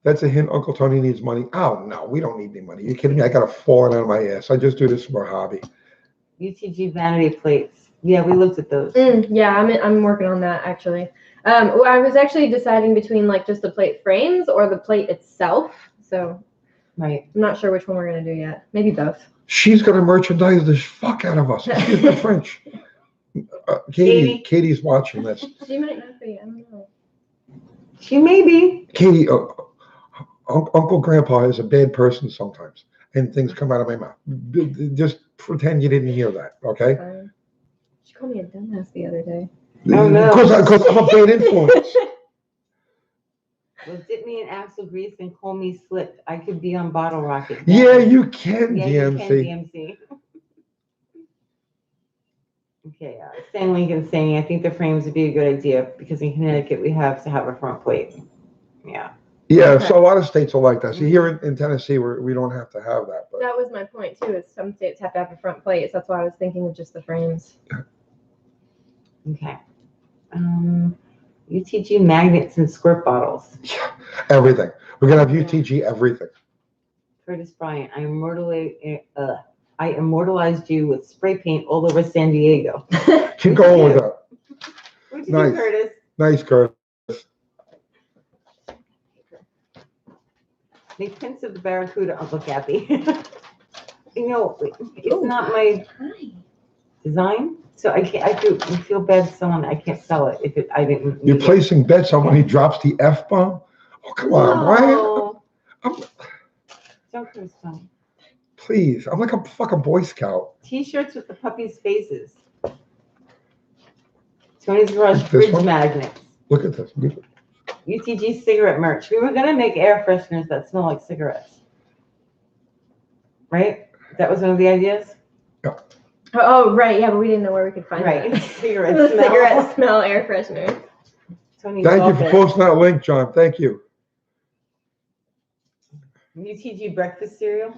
Speaker 1: That's a hint. Uncle Tony needs money. Oh no, we don't need any money. You kidding me? I got a falling out of my ass. I just do this for a hobby.
Speaker 2: UTG vanity plates. Yeah, we looked at those.
Speaker 3: yeah, I'm working on that actually. Well, I was actually deciding between like just the plate frames or the plate itself. So
Speaker 2: Right.
Speaker 3: I'm not sure which one we're gonna do yet. Maybe both.
Speaker 1: She's gonna merchandise the fuck out of us. Excuse the French. Katie's watching this.
Speaker 3: She might not be. I don't know.
Speaker 2: She may be.
Speaker 1: Katie, Uncle Grandpa is a bad person sometimes, and things come out of my mouth. Just pretend you didn't hear that, okay?
Speaker 3: She called me a dumbass the other day.
Speaker 2: Oh, no.
Speaker 1: Because I'm a bad influence.
Speaker 2: Well, dip me in axle grease and call me slick. I could be on Bottle Rocket.
Speaker 1: Yeah, you can,
Speaker 2: Yeah,
Speaker 1: DMC.
Speaker 2: you can, DMC. Okay, Stan Lincoln saying, I think the frames would be a good idea because in Connecticut we have to have a front plate. Yeah.
Speaker 1: Yeah,
Speaker 3: Okay.
Speaker 1: so a lot of states are like that. See, here in Tennessee, we don't have to have that. But
Speaker 3: That was my point too. Is some states have to have a front plate, so that's why I was thinking of just the frames.
Speaker 2: Okay. UTG magnets and squirt bottles.
Speaker 1: everything. We're gonna have UTG everything.
Speaker 2: Curtis Bryant, I immortalized you with spray paint all over San Diego.
Speaker 1: Keep going with that.
Speaker 2: What'd you
Speaker 1: Nice.
Speaker 2: do, Curtis?
Speaker 1: Nice, Kurt.
Speaker 2: Make prints of the Barracuda, Uncle Kathy. It's not my design, so I feel bad selling it. I can't sell it if I didn't.
Speaker 1: You're
Speaker 2: need it.
Speaker 1: placing bets on when he drops the F bomb. Oh, come on, why?
Speaker 2: No.
Speaker 1: I'm-
Speaker 2: Don't Curtis Bryant.
Speaker 1: Please, I'm like a fucking Boy Scout.
Speaker 2: T-shirts with the puppies' faces. Tony's Garage
Speaker 1: This
Speaker 2: fridge
Speaker 1: one?
Speaker 2: magnets.
Speaker 1: Look at this.
Speaker 2: UTG cigarette merch. We were gonna make air fresheners that smell like cigarettes. Right? That was one of the ideas?
Speaker 3: Oh, right. Yeah, but we didn't know where we could find
Speaker 2: Right.
Speaker 3: that.
Speaker 2: Cigarette
Speaker 3: The
Speaker 2: smell.
Speaker 3: cigarette smell air freshener.
Speaker 2: Tony
Speaker 1: Thank you
Speaker 2: loved
Speaker 1: for
Speaker 2: it.
Speaker 1: posting that link, John. Thank you.
Speaker 2: UTG breakfast cereal.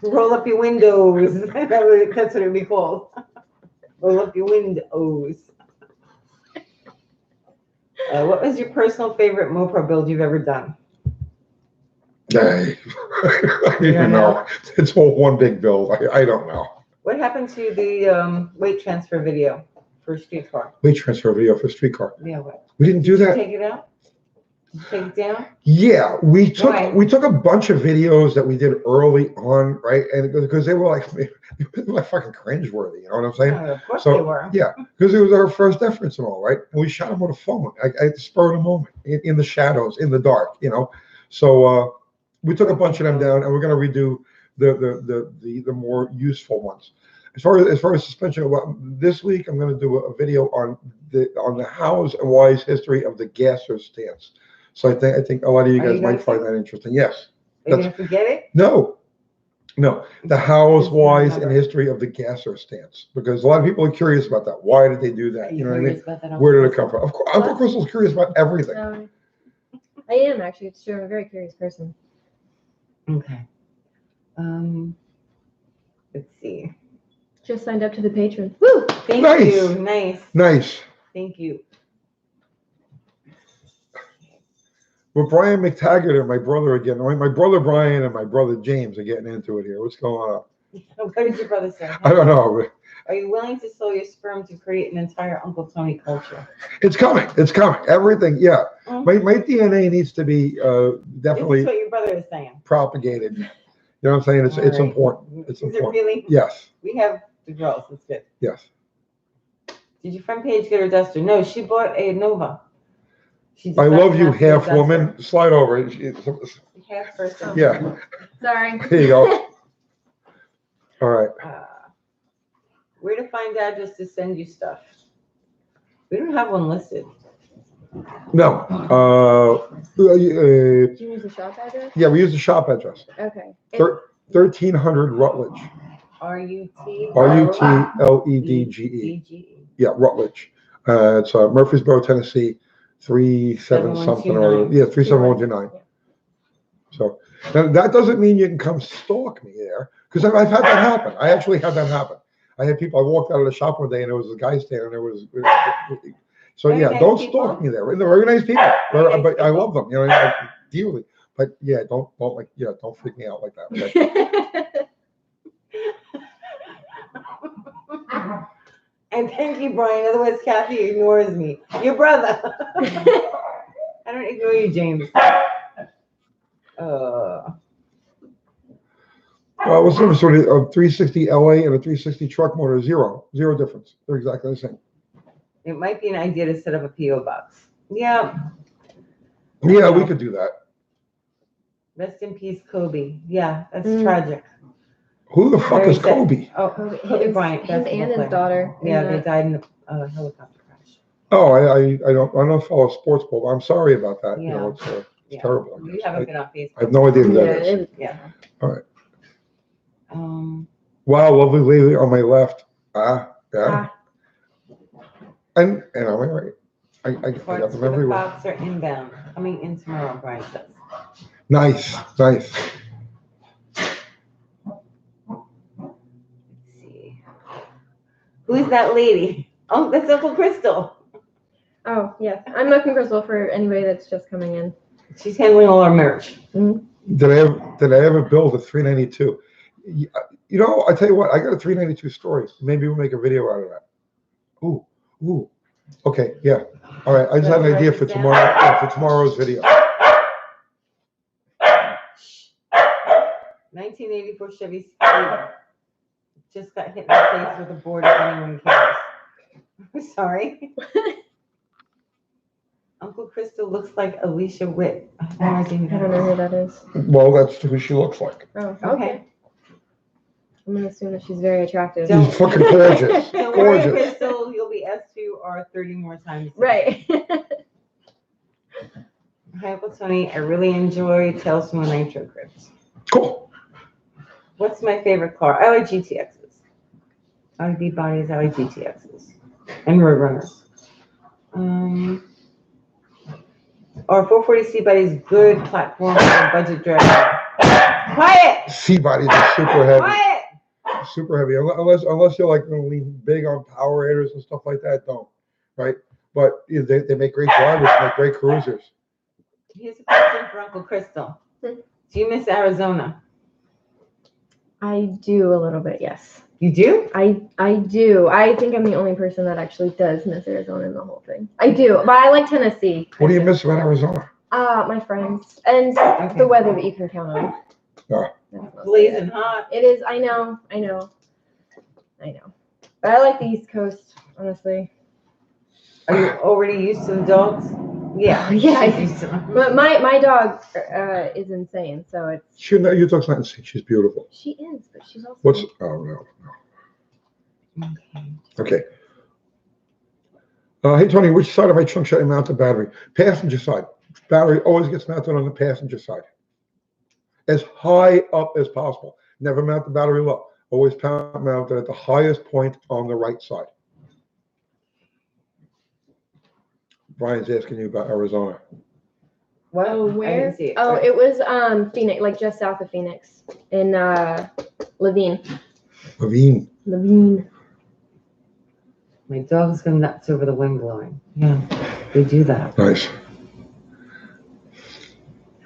Speaker 2: Roll up your windows. That's what it would be called. Roll up your windows. What was your personal favorite Mopar build you've ever done?
Speaker 1: Hey, I don't even know. It's all one big build. I don't know.
Speaker 2: What happened to the weight transfer video for streetcar?
Speaker 1: Weight transfer video for streetcar.
Speaker 2: Yeah, what?
Speaker 1: We didn't do
Speaker 2: Did you
Speaker 1: that.
Speaker 2: take it out? Did you take it down?
Speaker 1: Yeah,
Speaker 2: Why?
Speaker 1: we took a bunch of videos that we did early on, right? And because they were like fucking cringeworthy, you know what I'm saying?
Speaker 2: No, of course
Speaker 1: So,
Speaker 2: they were.
Speaker 1: Yeah, because it was our first efforts and all, right? And we shot them with a phone at the spur of the moment, in the shadows, in the dark, you know. So we took a bunch of them down, and we're gonna redo the more useful ones. As far as suspension, well, this week I'm gonna do a video on the hows and whys history of the gasser stance. So I think a lot of you
Speaker 2: Are you
Speaker 1: guys might
Speaker 2: going
Speaker 1: find
Speaker 2: to?
Speaker 1: that interesting. Yes.
Speaker 2: Are you gonna forget it?
Speaker 1: No. The hows,
Speaker 2: Just
Speaker 1: whys, and
Speaker 2: remember.
Speaker 1: history of the gasser stance, because a lot of people are curious about that. Why did they do
Speaker 2: Are
Speaker 1: that?
Speaker 2: you
Speaker 1: You know what I mean?
Speaker 2: curious about that, Uncle
Speaker 1: Where did it
Speaker 2: Chris?
Speaker 1: come from? Of course, Uncle Crystal's curious about everything.
Speaker 3: I am actually. It's true. I'm a very curious person.
Speaker 2: Okay. Let's see.
Speaker 3: Just signed up to the patron. Woo!
Speaker 2: Thank
Speaker 1: Nice.
Speaker 2: you. Nice.
Speaker 1: Nice.
Speaker 2: Thank you.
Speaker 1: Well, Brian McTaggart and my brother again. My brother Brian and my brother James are getting into it here. What's going on?
Speaker 2: What did your brother say?
Speaker 1: I don't know.
Speaker 2: Are you willing to sell your sperm to create an entire Uncle Tony culture?
Speaker 1: It's coming. It's coming. Everything. Yeah.
Speaker 2: Mhm.
Speaker 1: My DNA needs to be
Speaker 2: This is
Speaker 1: definitely
Speaker 2: what your brother is saying.
Speaker 1: propagated. You know what I'm saying? It's
Speaker 2: All right.
Speaker 1: important. It's
Speaker 2: Is it
Speaker 1: important.
Speaker 2: really?
Speaker 1: Yes.
Speaker 2: We have the girls. That's good.
Speaker 1: Yes.
Speaker 2: Did your friend Paige get her duster? No, she bought a Nova. She
Speaker 1: I
Speaker 2: decided
Speaker 1: love you,
Speaker 2: not to get a
Speaker 1: half
Speaker 2: duster.
Speaker 1: woman. Slide over.
Speaker 2: Half person.
Speaker 1: Yeah.
Speaker 3: Sorry.
Speaker 1: There you go. All right.
Speaker 2: Where to find address to send you stuff? We don't have one listed.
Speaker 1: No.
Speaker 3: Did you use the shop address?
Speaker 1: Yeah, we use the shop address.
Speaker 3: Okay.
Speaker 1: 1300 Rutledge.
Speaker 2: RUT.
Speaker 1: RUTLEDGE.
Speaker 2: DGE.
Speaker 1: Yeah, Rutledge. It's Murfreesboro, Tennessee, 37 something or 37129.
Speaker 3: Yeah.
Speaker 1: So now, that doesn't mean you can come stalk me there, because I've had that happen. I actually had that happen. I had people. I walked out of the shop one day and there was a guy standing there. So
Speaker 2: Very
Speaker 1: yeah,
Speaker 2: nice
Speaker 1: don't
Speaker 2: people.
Speaker 1: stalk me there. They're very nice people.
Speaker 2: Very nice
Speaker 1: But I
Speaker 2: people.
Speaker 1: love them, you know, dearly. But yeah, don't freak me out like that. Okay?
Speaker 2: And thank you, Brian. Otherwise, Kathy ignores me. Your brother. I don't ignore you, James.
Speaker 1: What's the difference between a 360 LA and a 360 truck motor? Zero difference. They're exactly the same.
Speaker 2: It might be an idea to set up a PO box. Yeah.
Speaker 1: Yeah, we could do that.
Speaker 2: Rest in peace, Kobe. Yeah, that's
Speaker 3: Mm.
Speaker 2: tragic.
Speaker 1: Who the fuck
Speaker 2: Very
Speaker 1: is
Speaker 2: sad.
Speaker 1: Kobe?
Speaker 2: Oh, Kobe Bryant.
Speaker 3: His
Speaker 2: basketball
Speaker 3: and his
Speaker 2: player.
Speaker 3: daughter.
Speaker 2: Yeah, they died in a helicopter crash.
Speaker 1: Oh, I don't follow sports, but I'm sorry about that. You know, it's
Speaker 2: Yeah.
Speaker 1: terrible.
Speaker 2: You haven't been on Facebook.
Speaker 1: I have no idea who
Speaker 3: Yeah,
Speaker 1: that is.
Speaker 2: Yeah.
Speaker 1: All right.
Speaker 2: Um,
Speaker 1: Wow, lovely lady on my left. Yeah. And am I right? I got
Speaker 2: parts
Speaker 1: them
Speaker 2: for the
Speaker 1: everywhere.
Speaker 2: Fox are inbound. Coming in tomorrow, Brian says.
Speaker 1: Nice.
Speaker 2: Let's see. Who is that lady? Oh, that's Uncle Crystal.
Speaker 3: Oh, yes. I'm looking Crystal for anybody that's just coming in.
Speaker 2: She's handling all our merch.
Speaker 1: Did I ever build a 392? You know, I tell you what, I got a 392 story. Maybe we'll make a video out of that. Ooh. Okay, yeah. All right. I just had an idea for tomorrow's video.
Speaker 2: 1984 Chevy Speed. Just got hit in the face with a board, if anyone cares. I'm sorry. Uncle Crystal looks like Alicia Witt. I have no idea who
Speaker 3: I don't know who that is.
Speaker 1: Well, that's who she looks like.
Speaker 3: Oh,
Speaker 2: Okay.
Speaker 3: okay. I'm gonna assume that she's very attractive.
Speaker 2: Don't-
Speaker 1: She's fucking gorgeous.
Speaker 2: Don't worry,
Speaker 1: Gorgeous.
Speaker 2: Crystal. You'll be asked to or 30 more times.
Speaker 3: Right.
Speaker 2: Hi, Uncle Tony. I really enjoy Tales from a Nitro Crypt.
Speaker 1: Cool.
Speaker 2: What's my favorite car? I like GTXs. I like deep bodies. I like GTXs. And Roadrunners. Our 440C bodies good platform for budget driver. Quiet!
Speaker 1: C-bodies are super heavy.
Speaker 2: Quiet!
Speaker 1: Super heavy. Unless you're like going to lean big on power aiders and stuff like that, don't. Right? But they make great drivers, make great cruisers.
Speaker 2: Here's a question for Uncle Crystal. Do you miss Arizona?
Speaker 3: I do a little bit, yes.
Speaker 2: You do?
Speaker 3: I do. I think I'm the only person that actually does miss Arizona in the whole thing. I do, but I like Tennessee.
Speaker 1: What do you miss about Arizona?
Speaker 3: My friends and
Speaker 2: Okay.
Speaker 3: the weather that you can count on.
Speaker 1: Yeah.
Speaker 3: That's mostly
Speaker 2: Blazing
Speaker 3: it.
Speaker 2: hot.
Speaker 3: It is. I know. But I like the East Coast, honestly.
Speaker 2: Are you already used to the dogs? Yeah.
Speaker 3: Yeah,
Speaker 2: she's used to them.
Speaker 3: But my dog is insane, so it's.
Speaker 1: She, no, you talk not she's beautiful.
Speaker 3: She is, but she's also.
Speaker 1: What's, oh, no.
Speaker 2: Okay.
Speaker 1: Okay. Hey, Tony, which side of my trunk should I mount the battery? Passenger side. Battery always gets mounted on the passenger side. As high up as possible. Never mount the battery low. Always mount it at the highest point on the right side. Brian's asking you about Arizona.
Speaker 2: What?
Speaker 3: Oh,
Speaker 2: I
Speaker 3: where?
Speaker 2: didn't see it.
Speaker 3: Oh, it was Phoenix, like just south of Phoenix, in Levine.
Speaker 1: Levine.
Speaker 2: My dog's going nuts over the wind blowing. Yeah, they do that.
Speaker 1: Nice.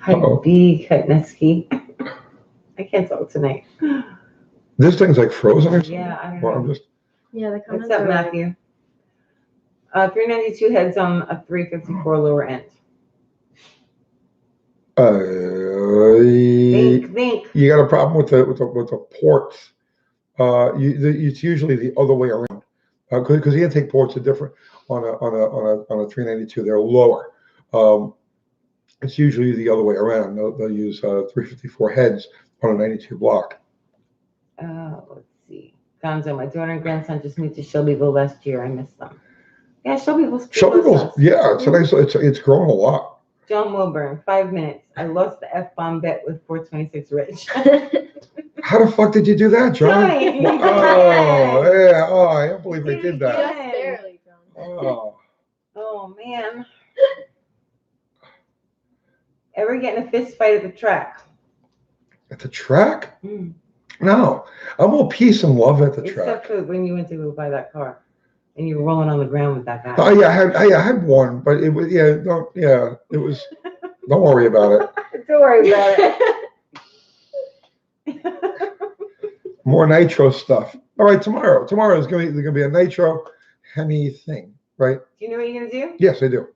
Speaker 2: Hi,
Speaker 1: Uh-oh.
Speaker 2: B. Kutneski. I can't talk tonight.
Speaker 1: This thing's like frozen or something?
Speaker 2: Yeah, I don't
Speaker 1: Well, I'm
Speaker 2: know.
Speaker 1: just,
Speaker 3: Yeah, the comments
Speaker 2: What's up,
Speaker 3: are like-
Speaker 2: Matthew? 392 heads on a 354 lower end. Think.
Speaker 1: you got a problem with the ports. It's usually the other way around. Because the intake ports are different on a 392. They're lower. It's usually the other way around. They'll use 354 heads on a 92 block.
Speaker 2: Let's see. Gonzo, my daughter and grandson just moved to Shelbyville last year. I miss them. Yeah, Shelbyville's
Speaker 1: Yeah, it's a nice. It's grown a lot.
Speaker 2: John Wilburn, 5 minutes. I lost the F-bomb bet with 426 Rich.
Speaker 1: How the fuck did you do that, John?
Speaker 2: Johnny.
Speaker 1: Oh, yeah. Oh, I can't believe I did that.
Speaker 3: Just barely, John.
Speaker 1: Oh.
Speaker 2: Oh, man. Ever get in a fist fight at the track?
Speaker 1: At the track?
Speaker 2: Mm.
Speaker 1: No. I'm all peace and love at the
Speaker 2: Except
Speaker 1: track.
Speaker 2: for when you went to go buy that car and you were rolling on the ground with that guy.
Speaker 1: Oh, yeah, I had one, but it was, it was, don't worry about it.
Speaker 2: Don't worry about it.
Speaker 1: More nitro stuff. All right, tomorrow is going to be a nitro Hemi thing, right?
Speaker 2: Do you know what you're going to do?
Speaker 1: Yes, I do.
Speaker 2: Are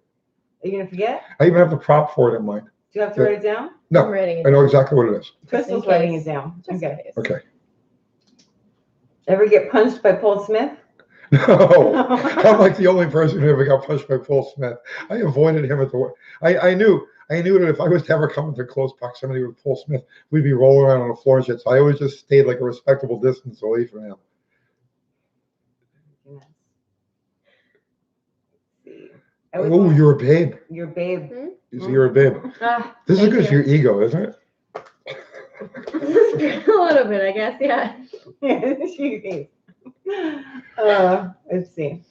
Speaker 2: you going to forget?
Speaker 1: I even have the prop for it in mind.
Speaker 2: Do you have to write it down?
Speaker 3: I'm
Speaker 1: No,
Speaker 3: writing it
Speaker 1: I know
Speaker 3: down.
Speaker 1: exactly what it is.
Speaker 2: Crystal's
Speaker 3: in
Speaker 2: writing
Speaker 3: case.
Speaker 2: it down.
Speaker 3: Just in
Speaker 2: Okay.
Speaker 3: case.
Speaker 1: Okay.
Speaker 2: Ever get punched by Paul Smith?
Speaker 1: No, I'm like the only person who ever got punched by Paul Smith. I avoided him at the work. I knew that if I was to ever come into close proximity with Paul Smith, we'd be rolling around on the floor and shit. So I always just stayed like a respectable distance away from him. Oh, you're a babe.
Speaker 2: You're a babe.
Speaker 1: So you're a babe. This is
Speaker 3: Thank
Speaker 1: good for your ego, isn't it?
Speaker 3: A little bit, I guess, yeah.
Speaker 2: Let's see.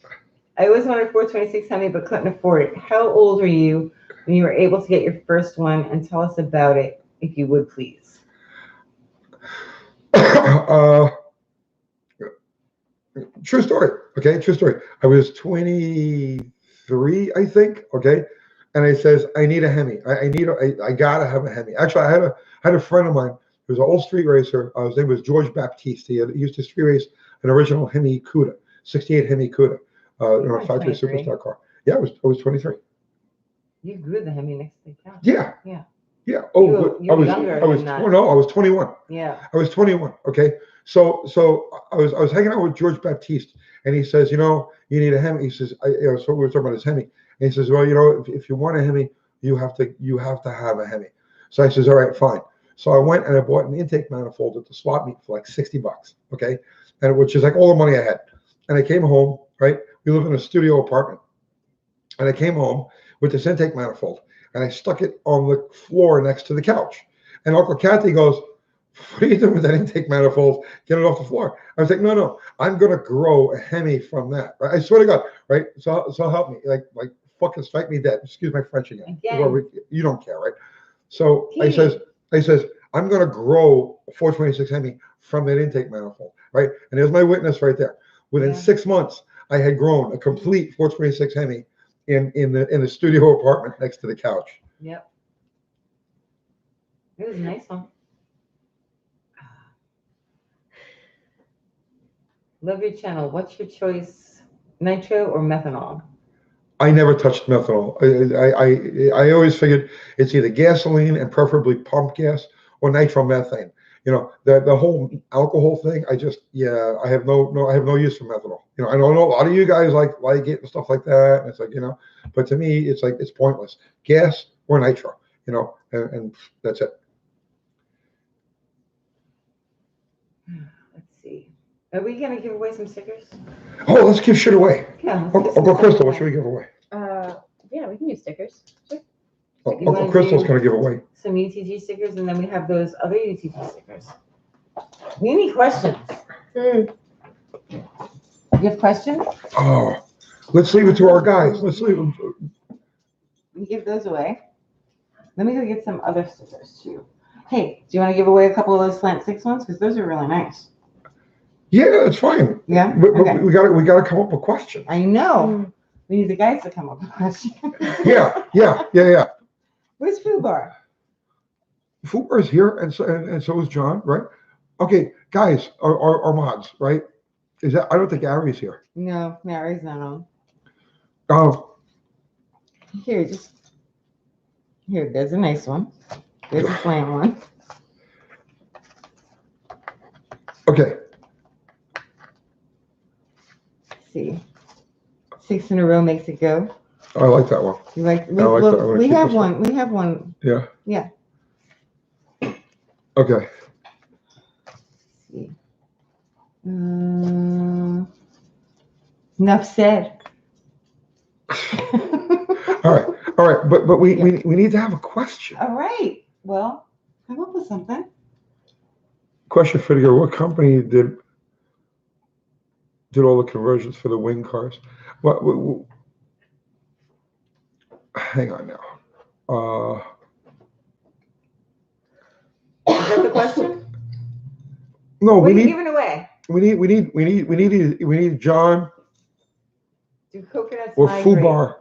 Speaker 2: I always wanted 426 Hemi, but couldn't afford it. How old were you when you were able to get your first one? And tell us about it, if you would, please.
Speaker 1: True story. Okay, true story. I was 23, I think. Okay, and I says I need a Hemi. I gotta have a Hemi. Actually, I had a friend of mine who was an old street racer. His name was George Baptiste. He used to street race an original Hemi Cuda, 68 Hemi Cuda, a factory
Speaker 2: 23.
Speaker 1: superstar car. Yeah, I was 23.
Speaker 2: You grew the Hemi next to the couch.
Speaker 1: Yeah.
Speaker 2: Yeah.
Speaker 1: Yeah. Oh,
Speaker 2: You were younger than that.
Speaker 1: Oh no, I was 21.
Speaker 2: Yeah.
Speaker 1: I was 21. Okay. So I was hanging out with George Baptiste, and he says, you need a Hemi. He says, so we were talking about his Hemi, and he says, well, if you want a Hemi, you have to have a Hemi. So I says, all right, fine. So I went and I bought an intake manifold at the swap meet for like $60. Okay, and which is like all the money I had. And I came home. Right, we live in a studio apartment, and I came home with this intake manifold, and I stuck it on the floor next to the couch. And Uncle Kathy goes, what are you doing with that intake manifold? Get it off the floor. I was like, no, I'm going to grow a Hemi from that. Right? I swear to God, right? So help me. Like fucking strike me dead. Excuse my French again. You don't care, right? So I says, I'm going to grow a 426 Hemi from that intake manifold, right? And there's my witness right there. Within 6 months, I had grown a complete 426 Hemi in the studio apartment next to the couch.
Speaker 2: Yep. It was a nice one. Love your channel. What's your choice, nitro or methanol?
Speaker 1: I never touched methanol. I always figured it's either gasoline and preferably pump gas or nitromethane. The whole alcohol thing. I have no use for methanol. I don't know a lot of you guys like it and stuff like that. And it's like, but to me, it's like it's pointless. Gas or nitro. And that's it.
Speaker 2: Let's see. Are we gonna give away some stickers?
Speaker 1: Oh, let's give shit away.
Speaker 2: Yeah. let's give some
Speaker 1: Uncle
Speaker 2: stuff
Speaker 1: Crystal, what
Speaker 2: away.
Speaker 1: should we give away?
Speaker 3: Yeah, we can do stickers. Sure.
Speaker 2: You wanna
Speaker 1: Uncle Crystal's
Speaker 2: do-
Speaker 1: gonna give away.
Speaker 2: Some UTG stickers, and then we have those other UTG stickers. We need questions.
Speaker 3: Mm.
Speaker 2: You have questions?
Speaker 1: Oh, let's leave it to our guys. Let's leave them.
Speaker 2: We give those away. Let me go get some other stickers too. Hey, do you want to give away a couple of those slant six ones? Because those are really nice.
Speaker 1: Yeah, it's fine.
Speaker 2: Yeah?
Speaker 1: But
Speaker 2: Okay.
Speaker 1: we gotta come up with questions.
Speaker 2: I know. We need the guys to come up with questions.
Speaker 1: Yeah.
Speaker 2: Where's Fubar?
Speaker 1: Fubar is here, and so is John, right? Okay, guys, our mods, right? I don't think Ari's here.
Speaker 2: No, Mary's not on.
Speaker 1: Um,
Speaker 2: Here, there's a nice one. There's a slant one.
Speaker 1: okay.
Speaker 2: Let's see. 6 in a row makes it go.
Speaker 1: I like that one.
Speaker 2: You like?
Speaker 1: I like that. I'm gonna
Speaker 2: We
Speaker 1: keep
Speaker 2: have
Speaker 1: this
Speaker 2: one. We have one.
Speaker 1: Yeah.
Speaker 2: Yeah.
Speaker 1: Okay.
Speaker 2: Let's see. Enough said.
Speaker 1: All right. But we need to have a question.
Speaker 2: All right. Well, come up with something.
Speaker 1: Question for you: what company did all the conversions for the wing cars? What hang on now.
Speaker 2: Is that the question?
Speaker 1: No,
Speaker 2: What
Speaker 1: we
Speaker 2: are you
Speaker 1: need
Speaker 2: giving away?
Speaker 1: we need John
Speaker 2: Do coconuts
Speaker 1: or
Speaker 2: migrate?
Speaker 1: Fubar.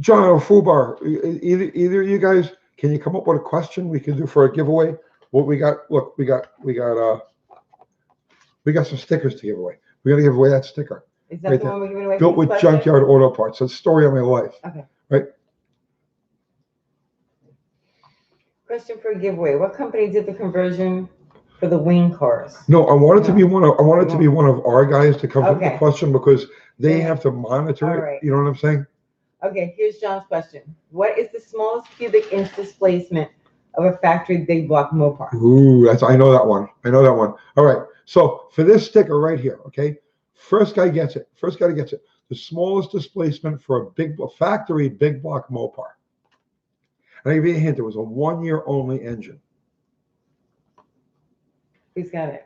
Speaker 1: John or Fubar. Either of you guys, can you come up with a question we can do for a giveaway? What we got? Look, we got some stickers to give away. We're gonna give away that sticker.
Speaker 2: Is that
Speaker 1: Right
Speaker 2: the
Speaker 1: there.
Speaker 2: one we're giving away?
Speaker 1: Built
Speaker 2: for
Speaker 1: with
Speaker 2: this question?
Speaker 1: Junkyard Auto Parts. That's the story of my life.
Speaker 2: Okay.
Speaker 1: Right?
Speaker 2: Question for a giveaway. What company did the conversion for the wing cars?
Speaker 1: No, I want it to be one of
Speaker 2: No.
Speaker 1: our guys to come to
Speaker 2: Okay.
Speaker 1: the question because they
Speaker 2: Yeah.
Speaker 1: have to monitor
Speaker 2: All
Speaker 1: it.
Speaker 2: right.
Speaker 1: You know what I'm saying?
Speaker 2: Okay, here's John's question. What is the smallest cubic inch displacement of a factory big block Mopar?
Speaker 1: Ooh, I know that one. All right. So for this sticker right here, okay, first guy gets it. The smallest displacement for a factory big block Mopar. And I'll give you a hint. It was a 1-year only engine.
Speaker 2: Who's got it?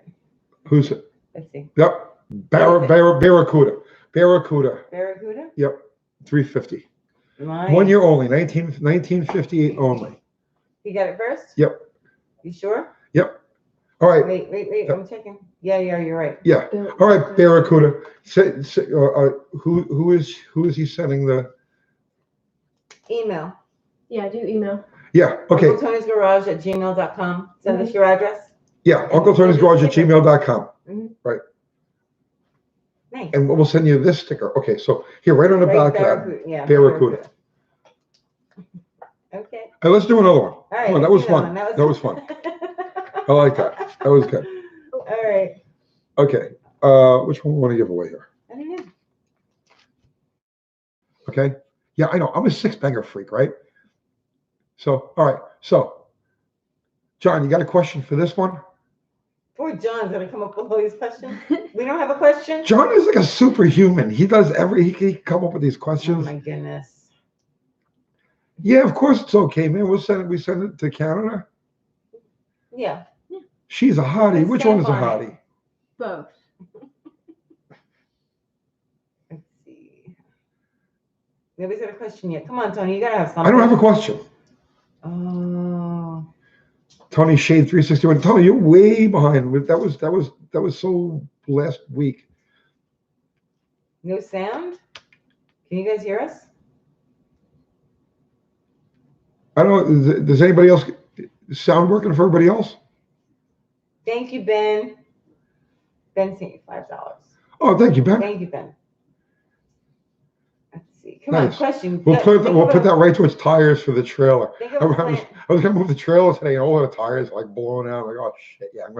Speaker 1: Who's it?
Speaker 2: Let's see.
Speaker 1: Yep. Barracuda.
Speaker 2: Barracuda?
Speaker 1: Yep. 350.
Speaker 2: Nice.
Speaker 1: 1 year only. 1958 only.
Speaker 2: You got it first?
Speaker 1: Yep.
Speaker 2: You sure?
Speaker 1: Yep. All right.
Speaker 2: Wait. I'm checking. Yeah, you're right.
Speaker 1: Yeah. All right, Barracuda. Who is he sending the?
Speaker 2: Email.
Speaker 3: Yeah, do email.
Speaker 1: Yeah. Okay.
Speaker 2: Uncle Tony's Garage at gmail.com. Send us your address.
Speaker 1: Yeah. Uncle Tony's Garage at gmail.com.
Speaker 2: Mhm.
Speaker 1: Right.
Speaker 2: Nice.
Speaker 1: And we'll send you this sticker. Okay. So here, right on the back of that.
Speaker 2: Yeah,
Speaker 1: Barracuda.
Speaker 2: Okay.
Speaker 1: Hey, let's do another one.
Speaker 2: All right.
Speaker 1: Come on, that was fun. That was fun. I like that. That was good.
Speaker 2: All right.
Speaker 1: Okay. Which one we want to give away here?
Speaker 2: I don't know.
Speaker 1: Okay. Yeah, I know. I'm a six-banger freak, right? So, all right. So, John, you got a question for this one?
Speaker 2: Poor John's gonna come up with all these questions. We don't have a question.
Speaker 1: John is like a superhuman. He does he can come up with these
Speaker 2: Oh
Speaker 1: questions.
Speaker 2: my goodness.
Speaker 1: Yeah, of course it's okay, man. We send it to Canada.
Speaker 2: Yeah.
Speaker 1: She's a hottie. Which one is a
Speaker 2: Stamp on
Speaker 1: hottie?
Speaker 3: Both.
Speaker 2: Let's see. Nobody's got a question yet. Come on, Tony. You gotta have something.
Speaker 1: I don't have a question.
Speaker 2: Oh.
Speaker 1: Tony Shade 361. Tony, you're way behind. That was so last week.
Speaker 2: No sound? Can you guys hear us?
Speaker 1: I don't know. Does anybody else sound working for everybody else?
Speaker 2: Thank you, Ben. Ben sent you $5.
Speaker 1: Oh, thank you, Ben.
Speaker 2: Thank you, Ben. Let's see. Come on,
Speaker 1: Nice.
Speaker 2: question.
Speaker 1: We'll put
Speaker 2: Think
Speaker 1: we'll
Speaker 2: of
Speaker 1: put
Speaker 2: a-
Speaker 1: that right towards tires for the trailer.
Speaker 2: think
Speaker 1: I
Speaker 2: of a
Speaker 1: was,
Speaker 2: plan.
Speaker 1: I was gonna move the trailer today, and all the tires are like blowing out. I'm like, oh shit, yeah, we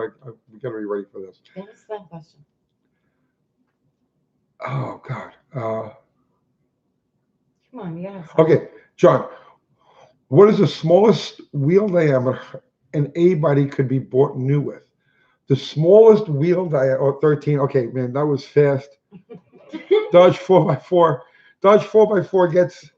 Speaker 1: gotta be ready for this.
Speaker 2: Think of a slam question.
Speaker 1: Oh God.
Speaker 2: Come on, you gotta have something.
Speaker 1: Okay, John. What is the smallest wheel diameter an A body could be bought new with? The smallest wheel diameter, oh, 13. Okay, man, that was fast. Dodge 4x4. Dodge 4x4 gets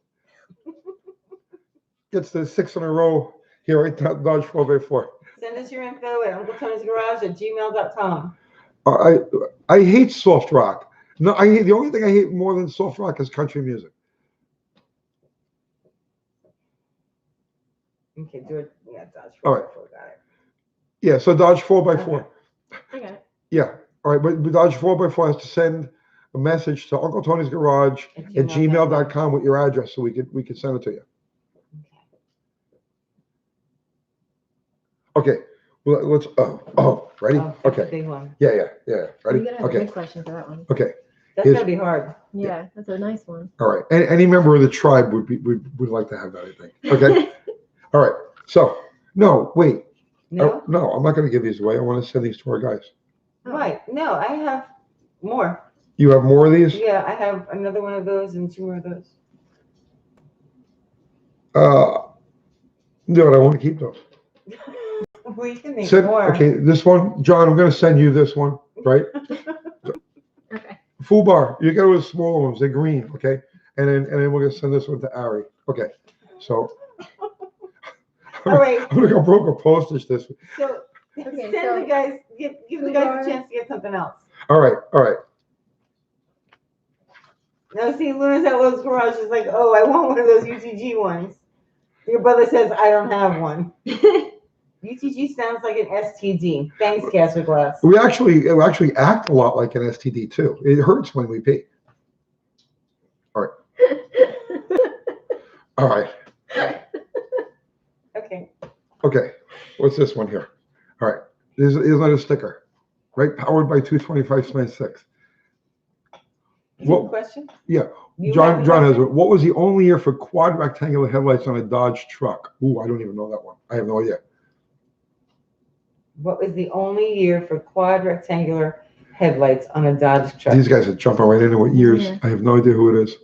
Speaker 1: the 6 in a row here, right? Dodge 4x4.
Speaker 2: Send us your info at uncletonysgarage@gmail.com.
Speaker 1: I hate soft rock. No, the only thing I hate more than soft rock is country music.
Speaker 2: Okay, do it. Yeah, Dodge.
Speaker 1: All right.
Speaker 2: Got it.
Speaker 1: Yeah, so Dodge 4x4.
Speaker 2: Okay.
Speaker 3: I got it.
Speaker 1: Yeah, all right, but Dodge 4x4 has to send a message to Uncle Tony's Garage at gmail.com with your address so we could send it to you. Okay, well, let's. Ready?
Speaker 2: Oh, that's a
Speaker 1: Okay.
Speaker 2: big one.
Speaker 1: Yeah.
Speaker 3: You
Speaker 1: Ready?
Speaker 3: gotta have a
Speaker 1: Okay.
Speaker 3: good question for that one.
Speaker 1: Okay.
Speaker 2: That's
Speaker 1: Here's-
Speaker 2: gonna be hard.
Speaker 3: Yeah, that's a nice one.
Speaker 1: All right. Any member of the tribe would like to have that, I think. Okay. All right. So no, wait.
Speaker 2: No?
Speaker 1: No, I'm not going to give these away. I want to send these to our guys.
Speaker 2: Right. No, I have more.
Speaker 1: You have more of these?
Speaker 2: Yeah, I have another one of those and 2 more of those.
Speaker 1: No, I want to keep those.
Speaker 2: We can make
Speaker 1: Send,
Speaker 2: more.
Speaker 1: okay, this one, John, I'm going to send you this one, right?
Speaker 3: Okay.
Speaker 1: Full bar. You go with the smaller ones. They're green, okay? And then we're going to send this one to Ari. Okay. So
Speaker 2: All right.
Speaker 1: I'm going to go broker postage this week.
Speaker 2: So
Speaker 3: Okay,
Speaker 2: send
Speaker 3: so-
Speaker 2: the guys, give the guys a chance to get something else.
Speaker 1: All right.
Speaker 2: Now, see, Luna's at Lowe's Garage is like, oh, I want one of those UTG ones. Your brother says, I don't have one. UTG sounds like an STD. Thanks, Casper Glass.
Speaker 1: We actually act a lot like an STD too. It hurts when we pee. All right. Okay. What's this one here? All right. This is not a sticker, right? Powered by 225/6. What
Speaker 2: question?
Speaker 1: Yeah.
Speaker 2: You
Speaker 1: John
Speaker 2: have a
Speaker 1: has
Speaker 2: question?
Speaker 1: it. What was the only year for quad rectangular headlights on a Dodge truck? Ooh, I don't even know that one. I have no idea.
Speaker 2: What was the only year for quad rectangular headlights on a Dodge truck?
Speaker 1: These guys are jumping right into what years.
Speaker 3: Yeah.
Speaker 1: I have no idea who it is.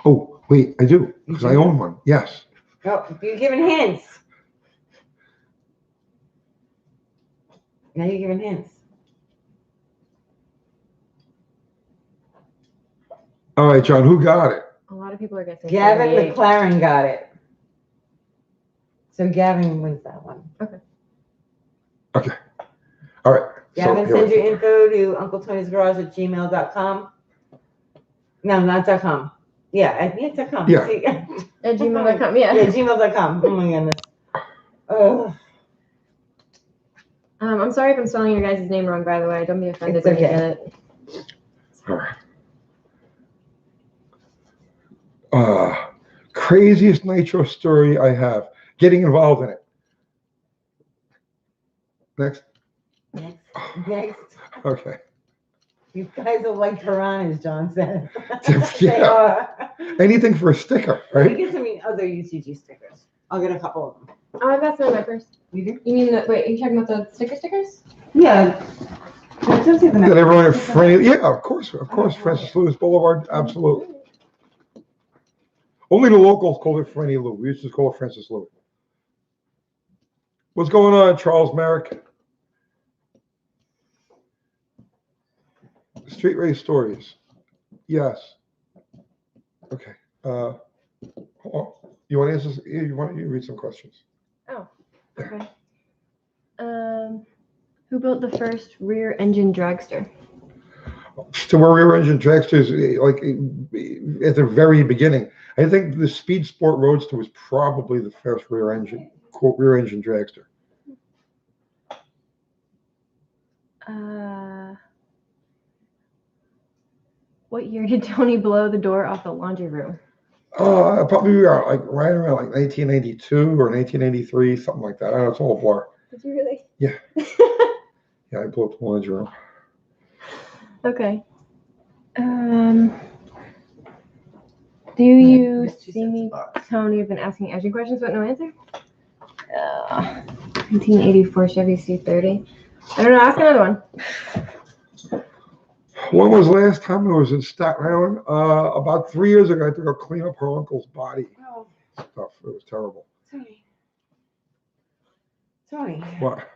Speaker 1: Oh, wait, I do, because I own one. Yes.
Speaker 2: No, you're giving hints. Now you're giving hints.
Speaker 1: All right, John, who got it?
Speaker 3: A lot of people are guessing.
Speaker 2: Gavin
Speaker 3: 78.
Speaker 2: McLaren got it. So Gavin wins that one.
Speaker 1: Okay. All right.
Speaker 2: Gavin,
Speaker 1: here
Speaker 2: send
Speaker 1: we-
Speaker 2: your info to uncletonysgarage@gmail.com. No, not .com. Yeah, .com.
Speaker 1: Yeah.
Speaker 2: See?
Speaker 3: At gmail.com. Yeah.
Speaker 2: Yeah, gmail.com. Oh my goodness. Oh,
Speaker 3: I'm sorry if I'm spelling your guys' name wrong, by the way. Don't be offended
Speaker 2: It's
Speaker 3: when you
Speaker 2: okay.
Speaker 3: get it.
Speaker 1: All right. Craziest nitro story I have. Getting involved in it. Next.
Speaker 2: next.
Speaker 1: Okay.
Speaker 2: You guys are like piranhas, John said.
Speaker 1: Yeah.
Speaker 2: They are.
Speaker 1: Anything for a sticker,
Speaker 2: Let me
Speaker 1: right?
Speaker 2: get some other UTG stickers. I'll get a couple of them.
Speaker 3: Oh, I've got some in my purse.
Speaker 2: You do?
Speaker 3: You mean the, wait, are you talking about the stickers?
Speaker 2: Yeah. Just see the
Speaker 1: That everyone at Franny, yeah, of course, Francis Lewis Boulevard, absolutely. Only the locals called it Franny Lou. We used to call it Francis Lewis. What's going on, Charles Merrick? Street race stories. Yes. Okay. Hold on. You want to answer? You want you read some questions?
Speaker 3: Oh, okay. Who built the first rear engine dragster?
Speaker 1: To where rear engine dragsters, like at the very beginning, I think the Speed Sport Roadster was probably the first rear engine dragster.
Speaker 3: What year did Tony blow the door off the laundry room?
Speaker 1: Probably like right around like 1992 or 1983, something like that. I don't know, it's all a blur.
Speaker 3: Did you really?
Speaker 1: Yeah. Yeah, I blew up the laundry room.
Speaker 3: Okay. Do you see me, Tony? I've been asking edging questions, but no answer. 1984 Chevy C30. I don't know. Ask another one.
Speaker 1: When was the last time I was in Staten Island? About 3 years ago. I had to go clean up her uncle's body
Speaker 2: Oh,
Speaker 1: stuff. It was terrible.
Speaker 2: Tony. Tony.
Speaker 1: What?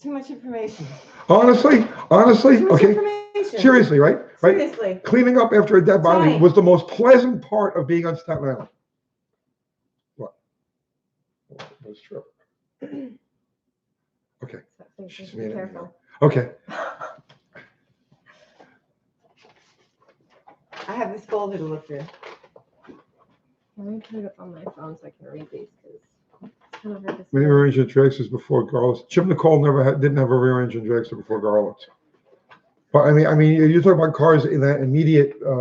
Speaker 2: Too much information.
Speaker 1: Honestly,
Speaker 2: Too much
Speaker 1: okay.
Speaker 2: information.
Speaker 1: Seriously, right? Right?
Speaker 2: Seriously.
Speaker 1: Cleaning up after a dead body
Speaker 2: Tony.
Speaker 1: was the most pleasant part of being on Staten Island. What? Well, it was true. Okay. She's
Speaker 3: Be
Speaker 1: made it.
Speaker 3: careful.
Speaker 1: Okay.
Speaker 2: I have this folder to look through.
Speaker 3: Let me put it up on my phone so I can read these because it's kind of hard to see.
Speaker 1: Many rear engine dragsters before Garlits. Jim Nicole didn't have a rear engine dragster before Garlits. But I mean, you're talking about cars in that immediate. There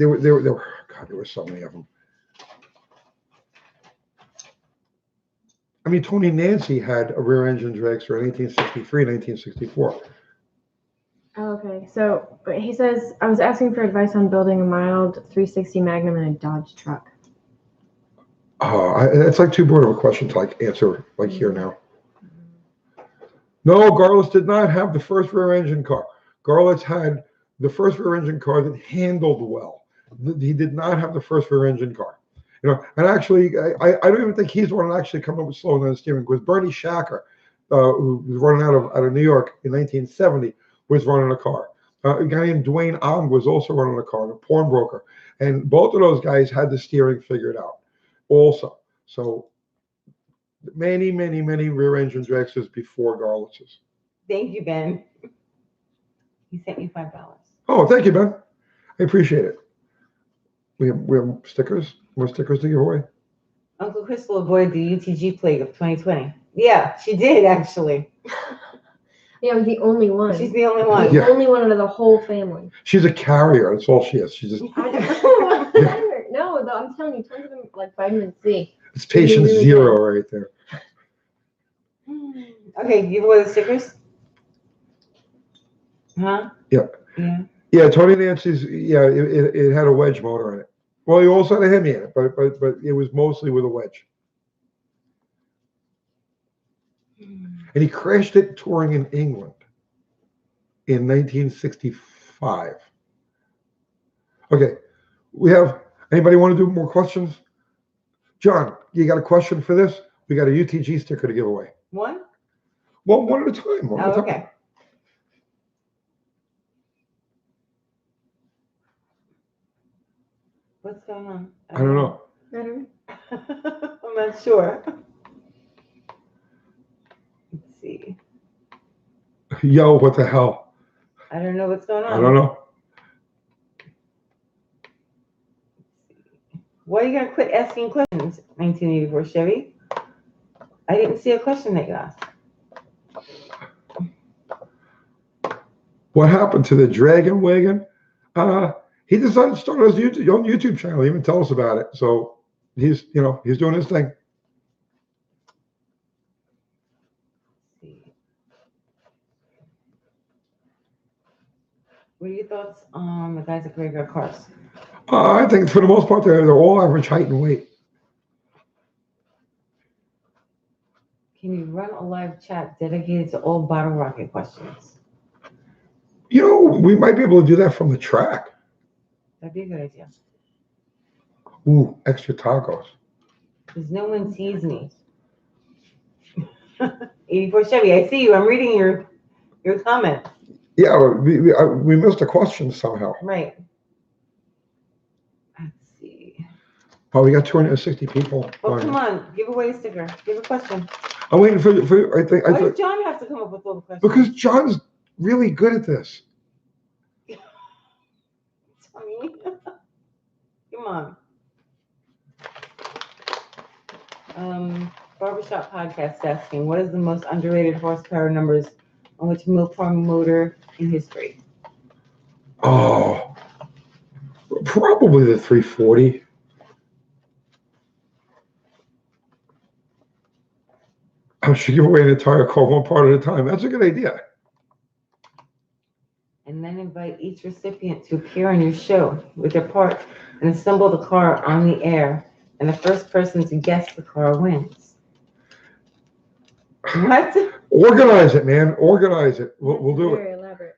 Speaker 1: were. God, there were so many of them. I mean, Tony Nancy had a rear engine dragster in 1863, 1964.
Speaker 3: Okay, so he says, I was asking for advice on building a mild 360 Magnum in a Dodge truck.
Speaker 1: It's like too broad of a question to like answer like here now. No, Garlits did not have the first rear engine car. Garlits had the first rear engine car that handled well. He did not have the first rear engine car. You know, and actually, I don't even think he's the one that actually come up with slowing down the steering. Because Bernie Shacker, who was running out of New York in 1970, was running a car. A guy named Dwayne Ong was also running a car, a pawnbroker, and both of those guys had the steering figured out. Also, so many rear engine dragsters before Garlitz's.
Speaker 2: Thank you, Ben. He sent you $5.
Speaker 1: Oh, thank you, Ben. I appreciate it. We have stickers. More stickers to give away.
Speaker 2: Uncle Chris will avoid the UTG plague of 2020. Yeah, she did actually.
Speaker 3: Yeah, I was the only one.
Speaker 2: She's the only one.
Speaker 3: The only one out of the whole family.
Speaker 1: She's a carrier. That's all she is. She's just.
Speaker 3: No, though, I'm telling you, tons of them like vitamin C.
Speaker 1: It's patient really zero right there.
Speaker 2: Okay, give away the stickers. Huh?
Speaker 1: Yeah.
Speaker 2: Yeah.
Speaker 1: Yeah, Tony Nancy's. Yeah, it had a wedge motor in it. Well, you also had a Hemi in it, but it was mostly with a wedge. And he crashed it touring in England in 1965. Okay, we have, anybody want to do more questions? John, you got a question for this? We got a UTG sticker to give away.
Speaker 2: One?
Speaker 1: Well, one at a time. One at a time.
Speaker 2: Okay. What's going on?
Speaker 1: I don't know.
Speaker 2: I'm not sure. Let's see.
Speaker 1: Yo, what the hell?
Speaker 2: I don't know what's going on.
Speaker 1: I don't know.
Speaker 2: Why are you gonna quit asking questions, 1984 Chevy? I didn't see a question that you asked.
Speaker 1: What happened to the Dragon Wagon? He decided to start his own YouTube channel. He didn't even tell us about it. So he's doing his thing.
Speaker 2: What are your thoughts on the guys at Graveyard Cars?
Speaker 1: I think for the most part, they're all average height and weight.
Speaker 2: Can you run a live chat dedicated to all bottle rocket questions?
Speaker 1: You know, we might be able to do that from the track.
Speaker 2: That'd be a good idea.
Speaker 1: Ooh, extra tacos.
Speaker 2: Because no one sees me. 84 Chevy, I see you. I'm reading your comment.
Speaker 1: Yeah, we missed a question somehow.
Speaker 2: Right. Let's see.
Speaker 1: Oh, we got 260 people.
Speaker 2: Oh, come on. Give away a sticker. Give a question.
Speaker 1: I'm waiting for I think.
Speaker 2: Why does John have to come up with all the questions?
Speaker 1: Because John's really good at this.
Speaker 2: Tommy. Come on. Barbershop podcast asking, what is the most underrated horsepower numbers on which milk farm motor in history?
Speaker 1: Oh, probably the 340. I should give away an entire car one part at a time. That's a good idea.
Speaker 2: And then invite each recipient to appear on your show with their part and assemble the car on the air. And the first person to guess the car wins. What?
Speaker 1: Organize it, man. Organize it. We'll do
Speaker 3: Very
Speaker 1: it.
Speaker 3: elaborate.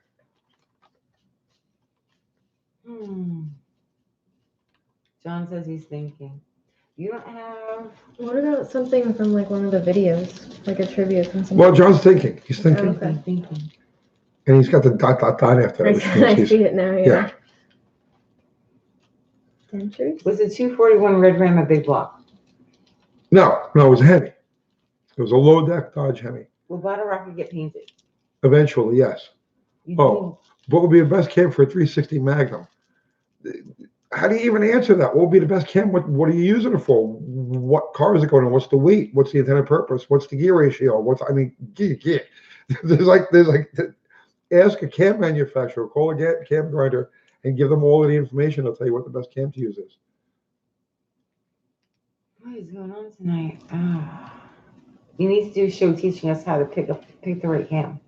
Speaker 2: John says he's thinking. You don't have.
Speaker 3: What about something from like one of the videos, like a trivia from something?
Speaker 1: Well, John's thinking. He's thinking.
Speaker 3: Okay.
Speaker 2: I'm thinking.
Speaker 1: And he's got the ... after that. Which means
Speaker 3: I
Speaker 1: he's,
Speaker 3: see it now.
Speaker 1: yeah.
Speaker 3: Dentures?
Speaker 2: Was the 241 Red Ram a big block?
Speaker 1: No, it was a Hemi. It was a low deck Dodge Hemi.
Speaker 2: Will Bottle Rocket get painted?
Speaker 1: Eventually, yes.
Speaker 2: You
Speaker 1: Oh, what would be the best cam for a 360 Magnum? How do you even answer that? What would be the best cam? What are you using it for? What car is it going on? What's the weight? What's the intended purpose? What's the gear ratio? There's like ask a cam manufacturer, call a cam grinder, and give them all of the information. They'll tell you what the best cam to use is.
Speaker 2: What is going on tonight? You need to do a show teaching us how to pick the right cam.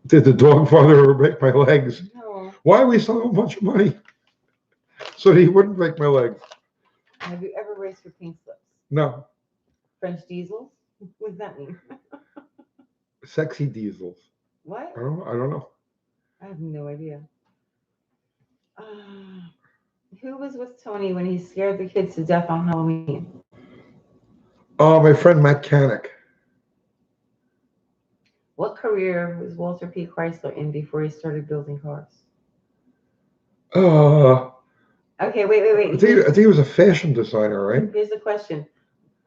Speaker 1: Did the dog father break my legs?
Speaker 2: No.
Speaker 1: Why are we selling a bunch of money? So he wouldn't break my legs.
Speaker 2: Have you ever raced for pink slips?
Speaker 1: No.
Speaker 2: French diesels? What does that mean?
Speaker 1: Sexy diesels.
Speaker 2: What?
Speaker 1: I don't know.
Speaker 2: I have no idea. Who was with Tony when he scared the kids to death on Halloween?
Speaker 1: Oh, my friend Matt Canick.
Speaker 2: What career was Walter P. Chrysler in before he started building cars? Okay, wait.
Speaker 1: I think he was a fashion designer, right?
Speaker 2: Here's a question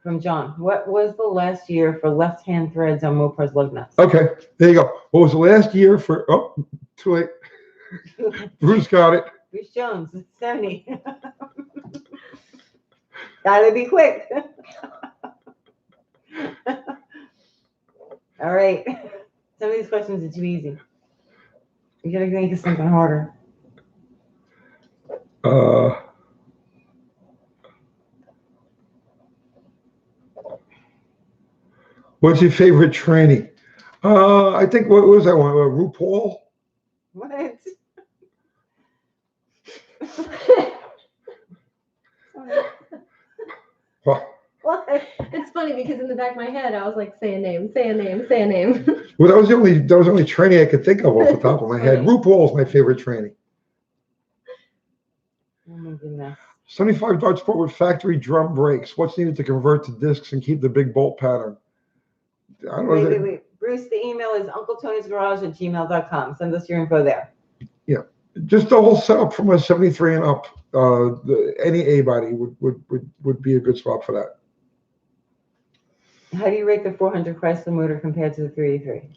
Speaker 2: from John. What was the last year for left-hand threads on Mopar's lug nuts?
Speaker 1: Okay, there you go. What was the last year for? Oh, too late. Bruce got it.
Speaker 2: Bruce Jones, 70. Gotta be quick. All right. Some of these questions are too easy. You gotta think of something harder.
Speaker 1: What's your favorite tranny? I think what was that one? RuPaul.
Speaker 2: What? What?
Speaker 3: It's funny because in the back of my head, I was like, say a name.
Speaker 1: Well, that was the only tranny I could think of off the top of my head. RuPaul's my favorite tranny.
Speaker 2: Oh my goodness.
Speaker 1: 75 Dodge Sport with factory drum brakes. What's needed to convert to discs and keep the big bolt pattern? I don't know.
Speaker 2: Wait. Bruce, the email is uncletonysgarage@gmail.com. Send us your info there.
Speaker 1: Yeah, just the whole setup from a 73 and up. Any A body would be a good spot for that.
Speaker 2: How do you rate the 400 Chrysler motor compared to the 383?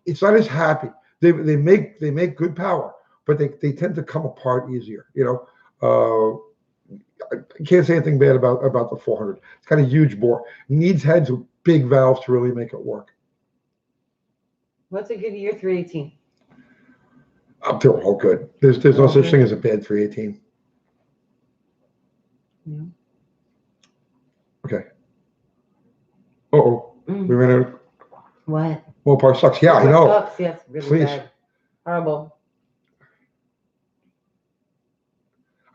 Speaker 1: It's not as happy. They make good power, but they tend to come apart easier. I can't say anything bad about the 400. It's got a huge bore. Needs heads with big valves to really make it work.
Speaker 2: What's a good year 318?
Speaker 1: They're all good. There's no such thing as a bad 318.
Speaker 2: Yeah.
Speaker 1: Okay. We ran out.
Speaker 2: What?
Speaker 1: Mopar sucks. Yeah, I know.
Speaker 2: Sucks. Yeah, it's really
Speaker 1: Please.
Speaker 2: bad. Horrible.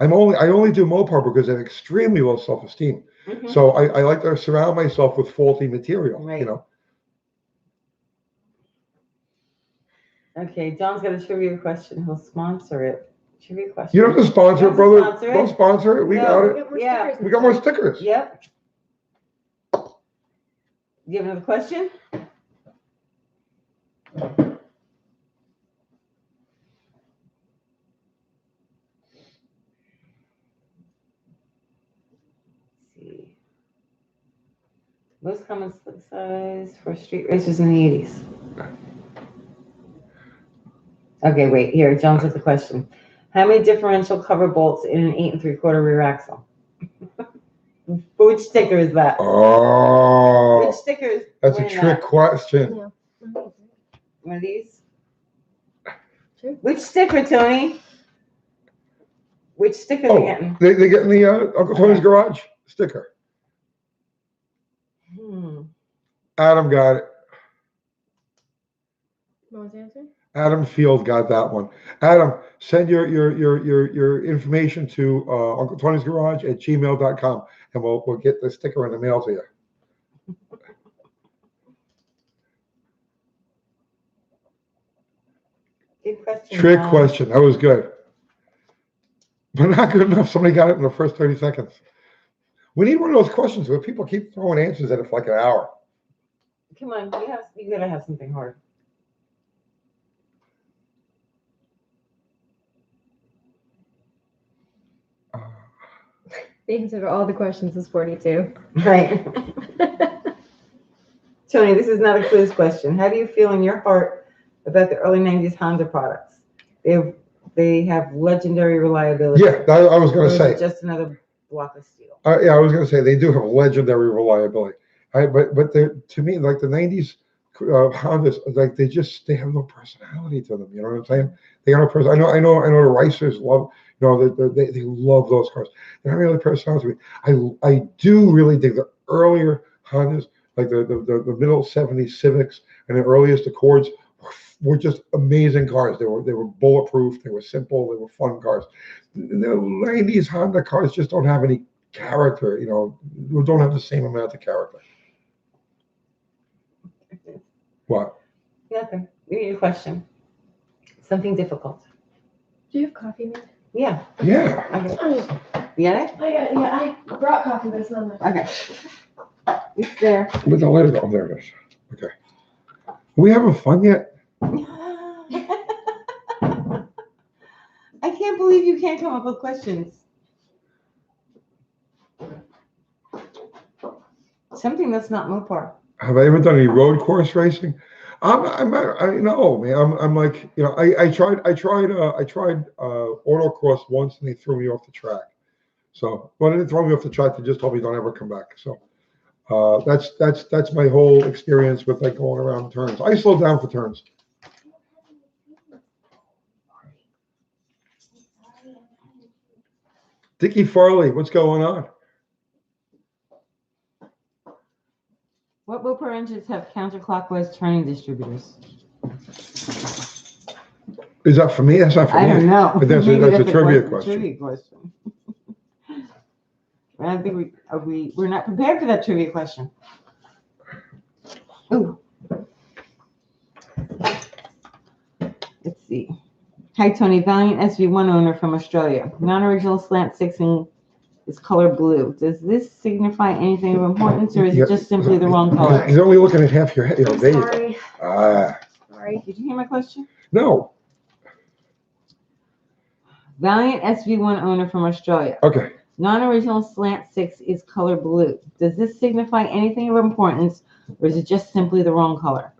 Speaker 1: I only do Mopar because I have extremely low self-esteem.
Speaker 2: Mm-hmm.
Speaker 1: So I like to surround myself with faulty material.
Speaker 2: Right. Okay, John's got a trivia question. He'll sponsor it. Trivia question.
Speaker 1: You don't have to sponsor it, brother.
Speaker 2: Sponsor it.
Speaker 1: Don't sponsor it. We got it.
Speaker 2: Yeah.
Speaker 1: We got more stickers.
Speaker 2: Yep. Do you have another question? Most common slip size for street racers in the 80s. Okay, wait, here, John's with the question. How many differential cover bolts in an 8 3/4 rear axle? Which sticker is that?
Speaker 1: Oh.
Speaker 2: Which sticker is
Speaker 1: That's a trick question.
Speaker 2: Wait of these?
Speaker 3: Sure.
Speaker 2: Which sticker, Tony? Which sticker they getting?
Speaker 1: They're getting the Uncle Tony's Garage sticker. Adam got it.
Speaker 3: What was the answer?
Speaker 1: Adam Field got that one. Adam, send your information to Uncle Tony's Garage at gmail.com, and we'll get the sticker in the mail to you.
Speaker 2: Good question.
Speaker 1: Trick question. That was good. But not good enough. Somebody got it in the first 30 seconds. We need one of those questions where people keep throwing answers at it for like an hour.
Speaker 2: Come on, you gotta have something hard.
Speaker 3: The answer to all the questions is 42.
Speaker 2: Right. Tony, this is not a quiz question. How do you feel in your heart about the early 90s Honda products? They have legendary reliability.
Speaker 1: Yeah, I was going to say.
Speaker 2: Just another block of steel.
Speaker 1: Yeah, I was going to say they do have legendary reliability. But to me, like the 90s Hondas, like they have no personality to them. You know what I'm saying? They got no person. I know the racers love. They love those cars. They don't really personality to me. I do really dig the earlier Hondas, like the middle 70s Civics and the earliest Accords were just amazing cars. They were bulletproof. They were simple. They were fun cars. The 90s Honda cars just don't have any character. Don't have the same amount of character. What?
Speaker 2: Nothing. We need a question. Something difficult.
Speaker 3: Do you have coffee, man?
Speaker 2: Yeah.
Speaker 1: Yeah.
Speaker 2: Okay. You got it?
Speaker 3: I got it. Yeah, I brought coffee, but it's not there.
Speaker 2: Okay. It's there.
Speaker 1: Where's the lighter go? There it is. Okay. Are we having fun yet?
Speaker 2: I can't believe you can't come up with questions. Something that's not Mopar.
Speaker 1: Have I ever done any road course racing? No, man. I'm like, I tried autocross once and they threw me off the track. So, well, they didn't throw me off the track. They just told me don't ever come back. So, that's my whole experience with like going around turns. I slow down for turns. Dickie Farley, what's going on?
Speaker 2: What Mopar engines have counterclockwise turning distributors?
Speaker 1: Is that for me? That's not for me.
Speaker 2: I don't know.
Speaker 1: But that's a trivia question.
Speaker 2: Trivia question. I think we're not prepared for that trivia question. Ooh. Let's see. Hi, Tony. Valiant SV1 owner from Australia. Non-original slant 6 is color blue. Does this signify anything of importance, or is it just simply the wrong color?
Speaker 1: He's only looking at half your head.
Speaker 3: I'm sorry.
Speaker 2: Sorry. Did you hear my question?
Speaker 1: No.
Speaker 2: Valiant SV1 owner from Australia.
Speaker 1: Okay.
Speaker 2: Non-original slant 6 is color blue. Does this signify anything of importance, or is it just simply the wrong color?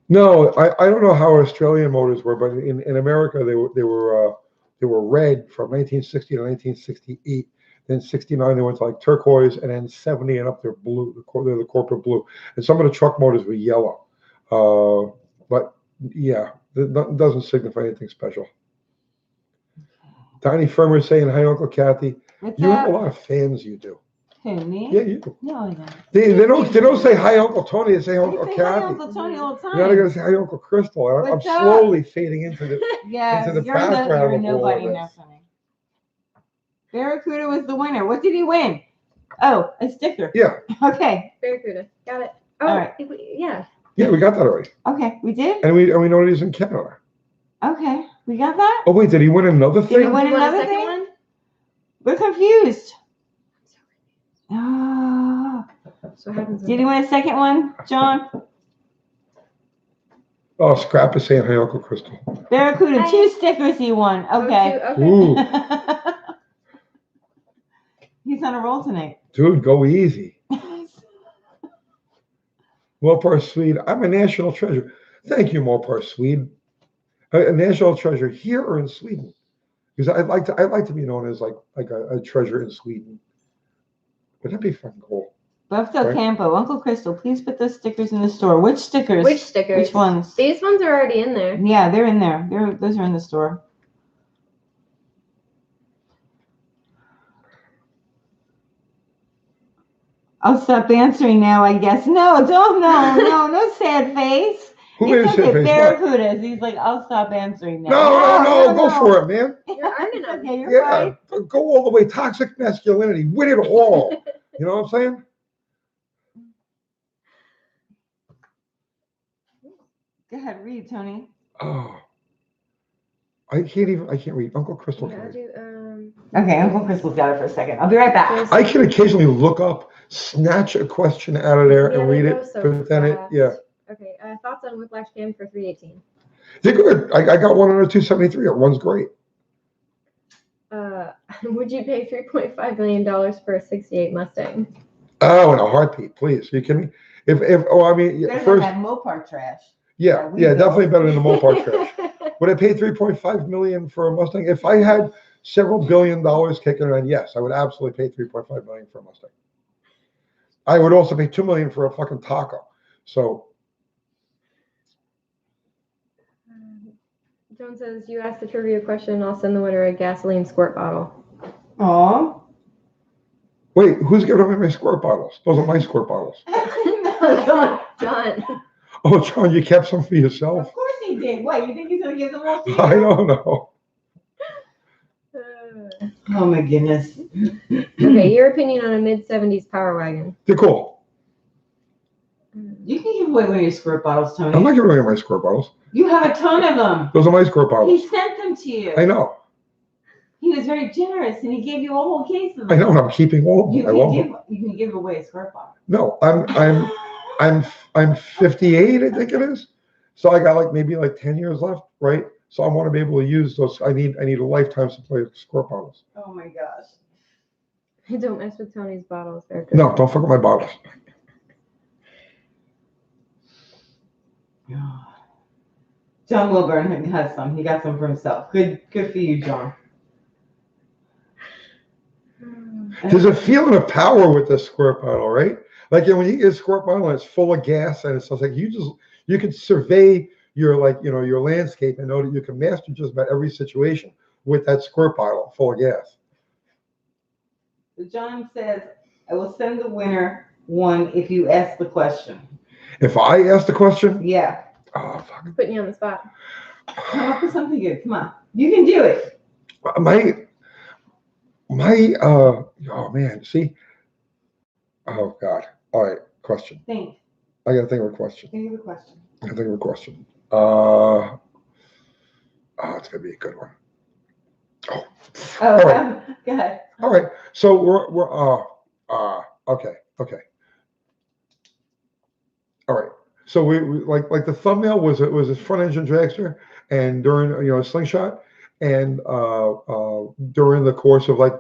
Speaker 1: No, I don't know how Australian motors were, but in America they were red from 1960 to 1968. Then 69 they went to like turquoise, and then 70 and up they're blue. They're the corporate blue, and some of the truck motors were yellow. But yeah, it doesn't signify anything special. Tiny Firmer saying hi, Uncle Kathy. You have a lot of fans. You do.
Speaker 2: Who, me?
Speaker 1: Yeah, you do.
Speaker 2: No, I don't.
Speaker 1: They don't say hi, Uncle Tony. They say Uncle Kathy.
Speaker 2: Hi, Uncle Tony all the time.
Speaker 1: Now they're gonna say hi, Uncle Crystal. I'm
Speaker 2: What's up?
Speaker 1: slowly fading into the background
Speaker 2: you're
Speaker 1: of all
Speaker 2: nobody
Speaker 1: of
Speaker 2: now
Speaker 1: this.
Speaker 2: for me. Barracuda was the winner. What did he win? Oh, a sticker.
Speaker 1: Yeah.
Speaker 2: Okay.
Speaker 3: Barracuda. Got it. Oh,
Speaker 2: All right.
Speaker 3: Yeah.
Speaker 1: Yeah, we got that already.
Speaker 2: Okay, we did?
Speaker 1: And we know that he's in Canada.
Speaker 2: Okay, we got that?
Speaker 1: Oh wait, did he win another
Speaker 2: Did he
Speaker 1: thing?
Speaker 2: win
Speaker 3: You want a
Speaker 2: another
Speaker 3: second
Speaker 2: thing?
Speaker 3: one?
Speaker 2: We're confused. Oh.
Speaker 3: So what happens?
Speaker 2: Did he win a second one, John?
Speaker 1: Oh, Scrap is saying hi, Uncle Crystal.
Speaker 2: Barracuda,
Speaker 3: Hi.
Speaker 2: 2 stickers he won. Okay.
Speaker 3: Okay.
Speaker 1: Ooh,
Speaker 2: He's on a roll tonight.
Speaker 1: dude, go easy. Mopar Swede, I'm a national treasure. Thank you, Mopar Swede. A national treasure here or in Sweden? Because I'd like to be known as like a treasure in Sweden. Would that be fucking cool?
Speaker 2: Buffalo
Speaker 1: Right.
Speaker 2: Campo, Uncle Crystal, please put those stickers in the store. Which stickers?
Speaker 3: Which stickers?
Speaker 2: Which ones?
Speaker 3: These ones are already in there.
Speaker 2: Yeah, they're in there. Those are in the store. I'll stop answering now, I guess. No, don't. No sad face.
Speaker 1: Who
Speaker 2: It's
Speaker 1: is
Speaker 2: okay.
Speaker 1: it? What?
Speaker 2: Barracudas. He's like, I'll stop answering now.
Speaker 1: No, go for it, man.
Speaker 3: You're earning them.
Speaker 2: Okay, you're
Speaker 1: Yeah,
Speaker 2: fine.
Speaker 1: go all the way. Toxic masculinity, win it all. You know what I'm saying?
Speaker 2: Go ahead, read, Tony.
Speaker 1: Oh, I can't read. Uncle Crystal
Speaker 3: Yeah,
Speaker 1: can
Speaker 3: I'll
Speaker 1: read.
Speaker 3: do,
Speaker 2: Okay, Uncle Crystal's got it for a second. I'll be right back.
Speaker 1: I can occasionally look up, snatch a question out of there,
Speaker 3: Yeah,
Speaker 1: and
Speaker 3: they
Speaker 1: read
Speaker 3: go
Speaker 1: it.
Speaker 3: so
Speaker 1: But then
Speaker 3: fast. Okay, thoughts on Whiplash Cam for 318?
Speaker 1: they're good. I got one under 273. One's great.
Speaker 3: Would you pay $3.5 million for a 68 Mustang?
Speaker 1: Oh, in a heartbeat, please. You can. I mean,
Speaker 2: Better than
Speaker 1: first,
Speaker 2: that Mopar trash.
Speaker 1: yeah,
Speaker 2: we
Speaker 1: yeah,
Speaker 2: built.
Speaker 1: definitely better than the Mopar trash. Would I pay 3.5 million for a Mustang? If I had several $1 billion kicking around, yes, I would absolutely pay 3.5 million for a Mustang. I would also pay 2 million for a fucking taco. So
Speaker 3: Joan says, you asked the trivia question, I'll send the winner a gasoline squirt bottle.
Speaker 2: Aw.
Speaker 1: wait, who's giving away my squirt bottles? Those are my squirt bottles.
Speaker 3: John.
Speaker 1: Oh, John, you kept some for yourself?
Speaker 2: Of course he did. What, you think he's going to give them all to you?
Speaker 1: I don't know.
Speaker 2: Oh my goodness.
Speaker 3: Okay, your opinion on a mid-70s Power Wagon.
Speaker 1: They're cool.
Speaker 2: You can give away one of your squirt bottles, Tony.
Speaker 1: I'm not giving away my squirt bottles.
Speaker 2: You have a ton of them.
Speaker 1: Those are my squirt bottles.
Speaker 2: He sent them to you.
Speaker 1: I know.
Speaker 2: He was very generous, and he gave you a whole case of them.
Speaker 1: I know. I'm keeping all of them. I love them.
Speaker 2: You can give away a squirt bottle.
Speaker 1: No, I'm 58, I think it is. So I got maybe 10 years left, right? So I want to be able to use those. I need a lifetime supply of squirt bottles.
Speaker 2: Oh my gosh.
Speaker 3: Don't mess with Tony's bottles. They're good.
Speaker 1: No, don't fuck with my bottles.
Speaker 2: John Wilburn has some. He got some for himself. Good for you, John.
Speaker 1: There's a feeling of power with this squirt bottle, right? Like when you get a squirt bottle and it's full of gas and it's just like you can survey your landscape and know that you can master just about every situation with that squirt bottle full of gas.
Speaker 2: So John says, I will send the winner one if you ask the question.
Speaker 1: If I ask the question,
Speaker 2: Yeah.
Speaker 1: oh fuck.
Speaker 3: Putting you on the spot.
Speaker 2: Come up with something good. Come on. You can do it.
Speaker 1: Oh man, see? Oh God. All right, question.
Speaker 2: Think.
Speaker 1: I gotta think of a question.
Speaker 2: Think of a question.
Speaker 1: I gotta think of a question. It's gonna be a good one. Oh. All right.
Speaker 2: Go ahead.
Speaker 1: All right. So we're okay. All right. So we like the thumbnail was a front engine dragster, and during a slingshot, and during the course of a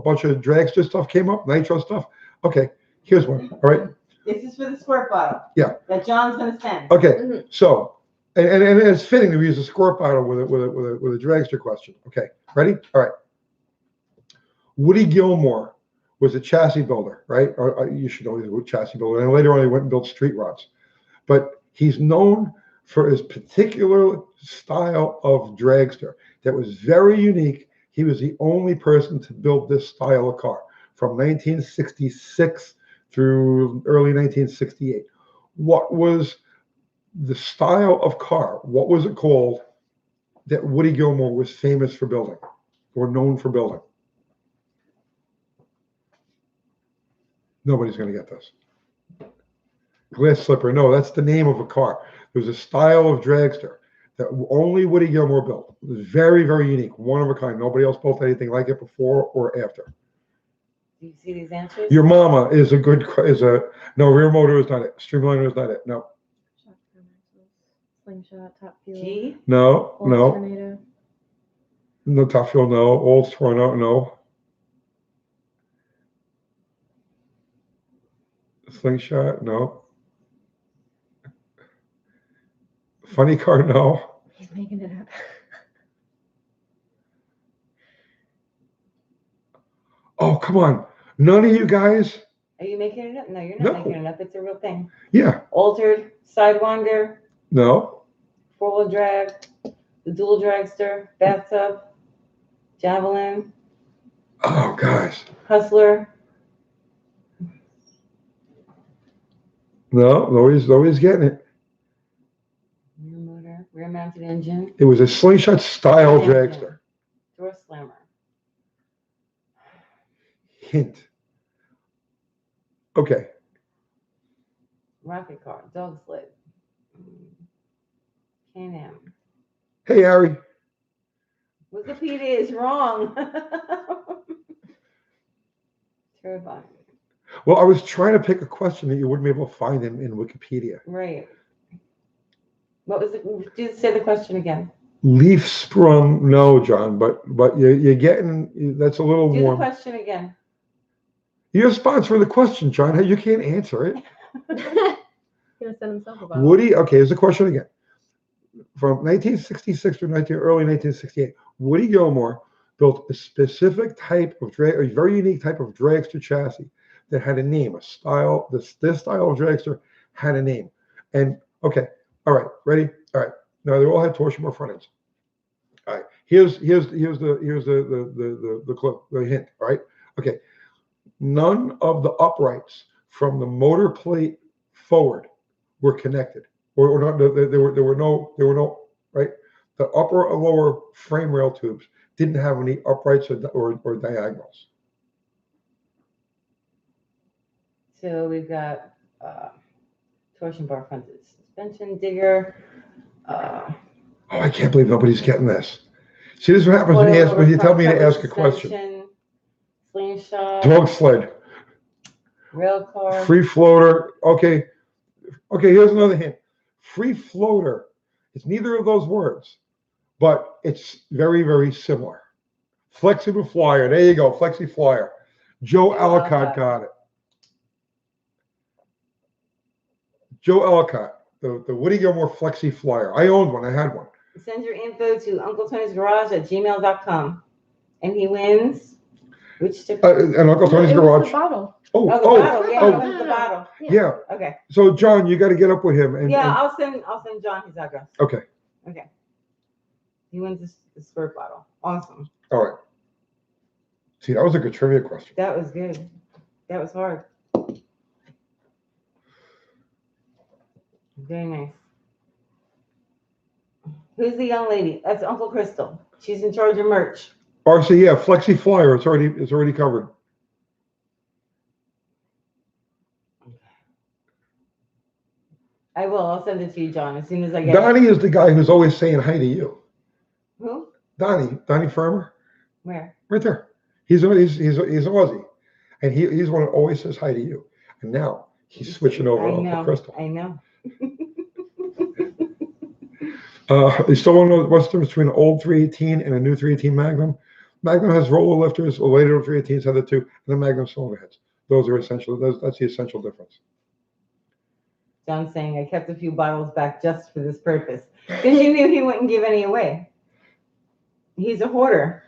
Speaker 1: bunch of dragster stuff came up, nitro stuff. Okay, here's one. All right.
Speaker 2: This is for the squirt bottle.
Speaker 1: Yeah.
Speaker 2: That John's gonna send.
Speaker 1: Okay.
Speaker 3: Mm-hmm.
Speaker 1: So and it's fitting to use a squirt bottle with a dragster question. Okay. Ready? All right. Woody Gilmore was a chassis builder, right? Or you should know he was a chassis builder. And later on, he went and built street rods. But he's known for his particular style of dragster that was very unique. He was the only person to build this style of car from 1966 through early 1968. What was the style of car? What was it called that Woody Gilmore was famous for building or known for building? Nobody's going to get this. Glass slipper. No, that's the name of a car. There was a style of dragster that only Woody Gilmore built. It was very, very unique. One of a kind. Nobody else built anything like it before or after.
Speaker 2: Do you see these answers?
Speaker 1: Your mama no, rear motor is not it. Streamliner is not it. No.
Speaker 3: Slingshot, top fuel.
Speaker 2: G?
Speaker 1: No.
Speaker 3: Tornado.
Speaker 1: No top fuel, no. Old Tornado, no. Slingshot, no. Funny car, no.
Speaker 3: He's making it up.
Speaker 1: Oh, come on. None of you guys.
Speaker 2: Are you making it up? No, you're
Speaker 1: No.
Speaker 2: not making it up. It's a real thing.
Speaker 1: Yeah.
Speaker 2: Altered, Sidewinder,
Speaker 1: No.
Speaker 2: four-wheel drag, the dual dragster, bathtub, javelin,
Speaker 1: Oh, gosh.
Speaker 2: hustler.
Speaker 1: No, nobody's getting it.
Speaker 2: Rear motor, rear-mounted engine,
Speaker 1: It was a slingshot style
Speaker 2: Engine.
Speaker 1: dragster.
Speaker 2: door slammer,
Speaker 1: Hint. Okay.
Speaker 2: rocket car, dog sled, Can-Am.
Speaker 1: Hey, Ari.
Speaker 2: Wikipedia is wrong. Turbine.
Speaker 1: Well, I was trying to pick a question that you wouldn't be able to find in Wikipedia.
Speaker 2: Right. What was it? Do say the question again.
Speaker 1: Leaf sprung. No, John, but you're getting, that's a little
Speaker 2: Do the
Speaker 1: warm.
Speaker 2: question again.
Speaker 1: You're sponsoring the question, John. Hey, you can't answer it.
Speaker 3: Gonna send himself a bottle.
Speaker 1: Woody, okay, here's the question again. From 1966 to early 1968, Woody Gilmore built a specific type of a very unique type of dragster chassis that had a name, a style. This style of dragster had a name. And okay, all right, ready? All right. Now they all had torsion bar front ends. All right. Here's the clue, the hint. All right. Okay. None of the uprights from the motor plate forward were connected, or not. There were no right. The upper or lower frame rail tubes didn't have any uprights or diagonals.
Speaker 2: So we've got torsion bar front suspension, digger.
Speaker 1: Oh, I can't believe nobody's getting this. See, this is what happens when you tell me to ask a question.
Speaker 2: Slingshot.
Speaker 1: Dog sled.
Speaker 2: Rail car.
Speaker 1: Free floater. Okay. Here's another hint. Free floater. It's neither of those words, but it's very, very similar. Flexible flyer. There you go. Flexi flyer. Joe Alcott got it. Joe Alcott, the Woody Gilmore Flexi Flyer. I owned one. I had one.
Speaker 2: Send your info to uncletonysgarage@gmail.com. And he wins. Which sticker?
Speaker 1: And Uncle Tony's
Speaker 3: It was
Speaker 1: Garage.
Speaker 3: the bottle.
Speaker 2: The bottle. Yeah,
Speaker 3: oh.
Speaker 2: wins the bottle.
Speaker 1: Yeah.
Speaker 2: Okay.
Speaker 1: So John, you got to get up with him.
Speaker 2: I'll send John his address.
Speaker 1: Okay.
Speaker 2: Okay. He wins the squirt bottle. Awesome.
Speaker 1: All right. See, that was a good trivia question.
Speaker 2: That was good. That was hard. Very nice. Who's the young lady? That's Uncle Crystal. She's in charge of merch.
Speaker 1: RC, yeah, Flexi Flyer. It's already covered.
Speaker 2: I will. I'll send it to you, John, as soon as I get
Speaker 1: Donnie is the guy who's always saying hi to you.
Speaker 2: Who?
Speaker 1: Donnie Firmer.
Speaker 2: Where?
Speaker 1: Right there. He's an Aussie, and he's one that always says hi to you. And now he's switching over to Uncle Crystal.
Speaker 2: I know.
Speaker 1: You still want to know what's the difference between an old 318 and a new 318 Magnum? Magnum has roller lifters. The later 318s have the two, and the Magnum cylinder heads. Those are essential. That's the essential difference.
Speaker 2: John's saying I kept a few bottles back just for this purpose because you knew he wouldn't give any away. He's a hoarder.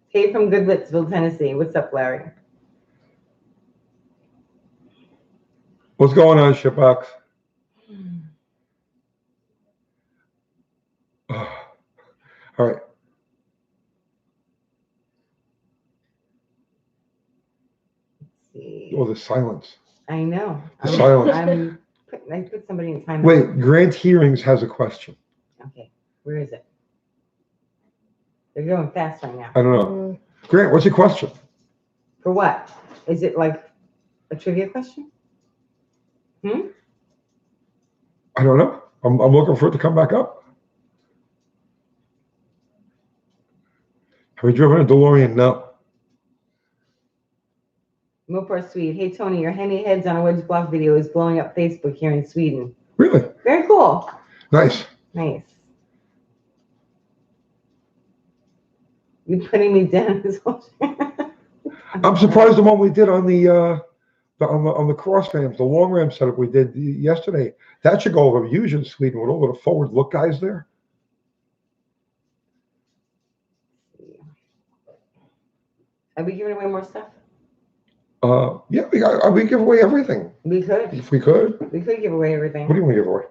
Speaker 2: Hey, from Goodlettsville, Tennessee. What's up, Larry?
Speaker 1: What's going on, Shipbox? All right.
Speaker 2: Let's see.
Speaker 1: Oh, the silence.
Speaker 2: I know.
Speaker 1: The silence.
Speaker 2: I put somebody in time.
Speaker 1: Wait, Grant Hearings has a question.
Speaker 2: Okay, where is it? They're going fast right now.
Speaker 1: I don't know. Grant, what's your question?
Speaker 2: For what? Is it like a trivia question?
Speaker 1: I don't know. I'm looking for it to come back up. Have you driven a DeLorean? No.
Speaker 2: Mopar Swede. Hey, Tony, your Henny Heads on a Wedge Block video is blowing up Facebook here in Sweden.
Speaker 1: Really?
Speaker 2: Very cool.
Speaker 1: Nice.
Speaker 2: Nice. You putting me down as well.
Speaker 1: I'm surprised the one we did on the cross rams, the long ram setup we did yesterday. That should go over huge in Sweden with all of the forward look guys there.
Speaker 2: Are we giving away more stuff?
Speaker 1: Yeah, we give away everything
Speaker 2: We could.
Speaker 1: if we could.
Speaker 2: We could give away everything.
Speaker 1: What do you want to give away?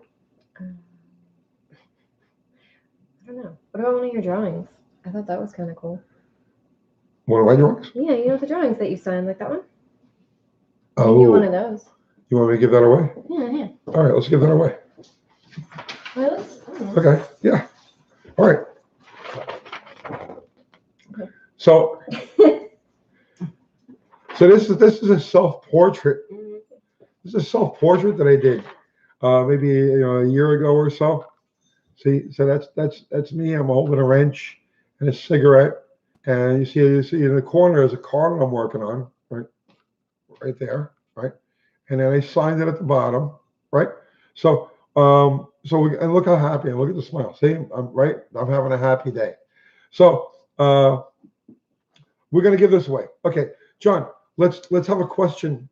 Speaker 3: I don't know. What about one of your drawings? I thought that was kind of cool.
Speaker 1: One of my drawings?
Speaker 3: Yeah, you know the drawings that you signed, like that one?
Speaker 1: Oh,
Speaker 3: You get one of those.
Speaker 1: you want me to give that away?
Speaker 3: Yeah, yeah.
Speaker 1: All right, let's give that away.
Speaker 3: Well,
Speaker 1: Okay, yeah. All right.
Speaker 3: Okay.
Speaker 1: So this is a self-portrait.
Speaker 2: Mhm.
Speaker 1: This is a self-portrait that I did maybe a year ago or so. See, so that's me. I'm holding a wrench and a cigarette, and you see in the corner is a card I'm working on, right there, right, and then I signed it at the bottom, right. So and look how happy and look at the smile. See, I'm having a happy day. So we're gonna give this away. Okay, John, let's have a question.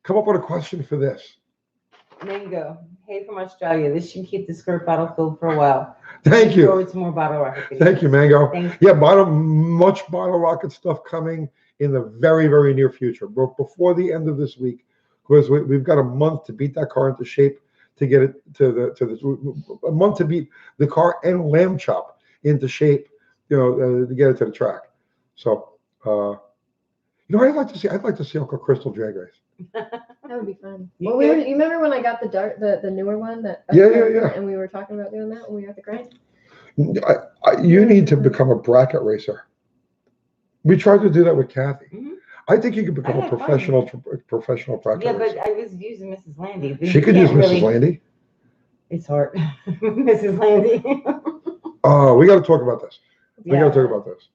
Speaker 1: Come up with a question for this.
Speaker 2: Mango. Hey from Australia. This should keep the skirt bottle filled for a while.
Speaker 1: Thank you.
Speaker 2: Forward to more bottle rocket videos.
Speaker 1: Thank you, Mango.
Speaker 2: Thanks.
Speaker 1: Yeah, much bottle rocket stuff coming in the very, very near future. But before the end of this week, because we've got a month to beat that car into shape to get it a month to beat the car and lamb chop into shape, to get it to the track. So, I'd like to see Uncle Crystal drag race.
Speaker 3: that would be fun.
Speaker 2: You
Speaker 3: Well,
Speaker 2: could.
Speaker 3: you remember when I got the newer one that
Speaker 1: Yeah.
Speaker 3: and we were talking about doing that when we were at the grind?
Speaker 1: You need to become a bracket racer. We tried to do that with Kathy.
Speaker 2: Mhm.
Speaker 1: I think you could become
Speaker 2: I
Speaker 1: a
Speaker 2: had fun.
Speaker 1: professional bracket
Speaker 2: Yeah,
Speaker 1: racer.
Speaker 2: but I was using Mrs. Landy.
Speaker 1: She
Speaker 2: You
Speaker 1: could use
Speaker 2: can't
Speaker 1: Mrs. Landy.
Speaker 2: It's hard. Mrs. Landy.
Speaker 1: Oh, we got to talk about this. We got
Speaker 2: Yeah.
Speaker 1: to talk about this.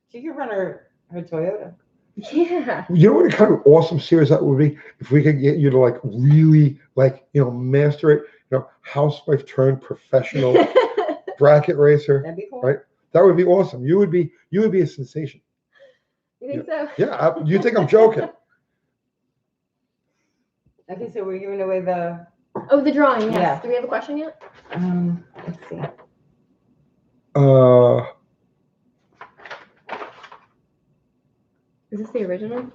Speaker 2: She could run her Toyota.
Speaker 3: Yeah.
Speaker 1: You know what kind of awesome series that would be if we could get you to really master it. Housewife turned professional bracket racer.
Speaker 2: That'd be cool.
Speaker 1: Right. That would be awesome. You would be a sensation.
Speaker 3: You think so?
Speaker 1: Yeah. You think I'm joking?
Speaker 2: Okay, so we're giving away the.
Speaker 3: Oh, the drawing. Yes.
Speaker 2: Yeah.
Speaker 3: Do we have a question yet?
Speaker 2: Let's see.
Speaker 3: Is this the original?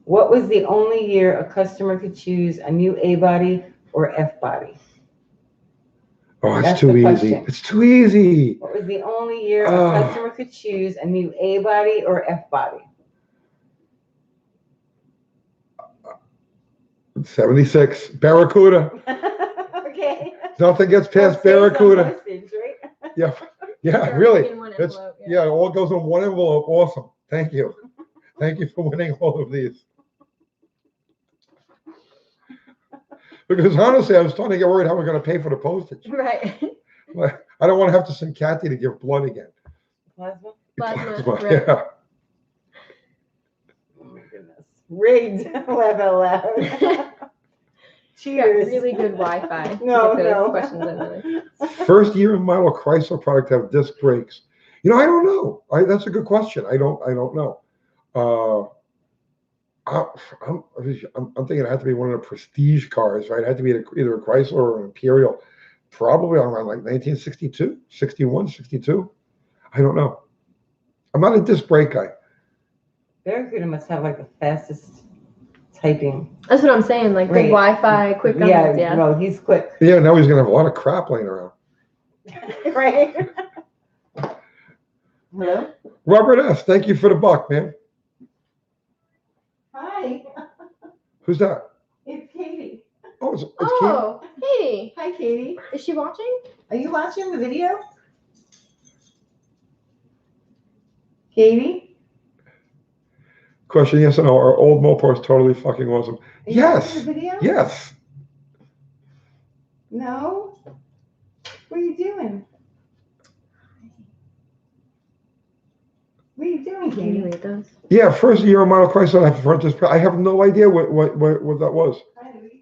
Speaker 2: What was the only year a customer could choose a new A body or F body?
Speaker 1: Oh, it's
Speaker 2: That's
Speaker 1: too
Speaker 2: the
Speaker 1: easy.
Speaker 2: question.
Speaker 1: It's too easy.
Speaker 2: What was the only year a customer could choose a new A body or F body?
Speaker 1: 76 Barracuda.
Speaker 2: Okay.
Speaker 1: Nothing gets past
Speaker 2: Well, saves on
Speaker 1: Barracuda.
Speaker 2: postage, right?
Speaker 1: Yeah,
Speaker 3: Sure,
Speaker 1: really.
Speaker 3: in one
Speaker 1: That's
Speaker 3: envelope,
Speaker 1: yeah, it all goes in one envelope. Awesome. Thank you. Thank you for winning all of these. Because honestly, I was starting to get worried how we're going to pay for the postage.
Speaker 3: Right.
Speaker 1: I don't want to have to send Kathy to give blood again.
Speaker 2: Plasma?
Speaker 3: Plasma, right.
Speaker 1: Yeah.
Speaker 2: Oh my goodness. Rigged. Laugh out loud.
Speaker 3: You got
Speaker 2: Cheers.
Speaker 3: really good Wi-Fi. to
Speaker 2: No,
Speaker 3: get those
Speaker 2: no.
Speaker 3: questions in really.
Speaker 1: First year model Chrysler product to have disc brakes. I don't know. That's a good question. I don't know. I'm thinking it had to be one of the prestige cars, right? It had to be either a Chrysler or an Imperial, probably around 1962, 61, 62. I don't know. I'm not a disc brake guy.
Speaker 2: Barracuda must have the fastest typing.
Speaker 3: That's what I'm saying. Like
Speaker 2: Right.
Speaker 3: the Wi-Fi, quick
Speaker 2: Yeah,
Speaker 3: numbers. Yeah.
Speaker 2: no, he's quick.
Speaker 1: Yeah, now he's gonna have a lot of crap laying around.
Speaker 2: Right? Hello?
Speaker 1: Robert S., thank you for the buck, man.
Speaker 2: Hi.
Speaker 1: Who's that?
Speaker 2: It's Katie.
Speaker 1: Oh, it's Keith.
Speaker 3: Oh, hey.
Speaker 2: Hi, Katie.
Speaker 3: Is she watching?
Speaker 2: Are you watching the video? Katie?
Speaker 1: Question, yes or no? Our old Mopar is totally fucking awesome.
Speaker 2: Are you
Speaker 1: Yes.
Speaker 2: watching the video?
Speaker 1: Yes.
Speaker 2: No? What are you doing? What are you doing,
Speaker 3: Can you
Speaker 2: Katie?
Speaker 3: read those?
Speaker 1: Yeah, first year model Chrysler. I have front disc. I have no idea what that was.
Speaker 2: Hi, what are you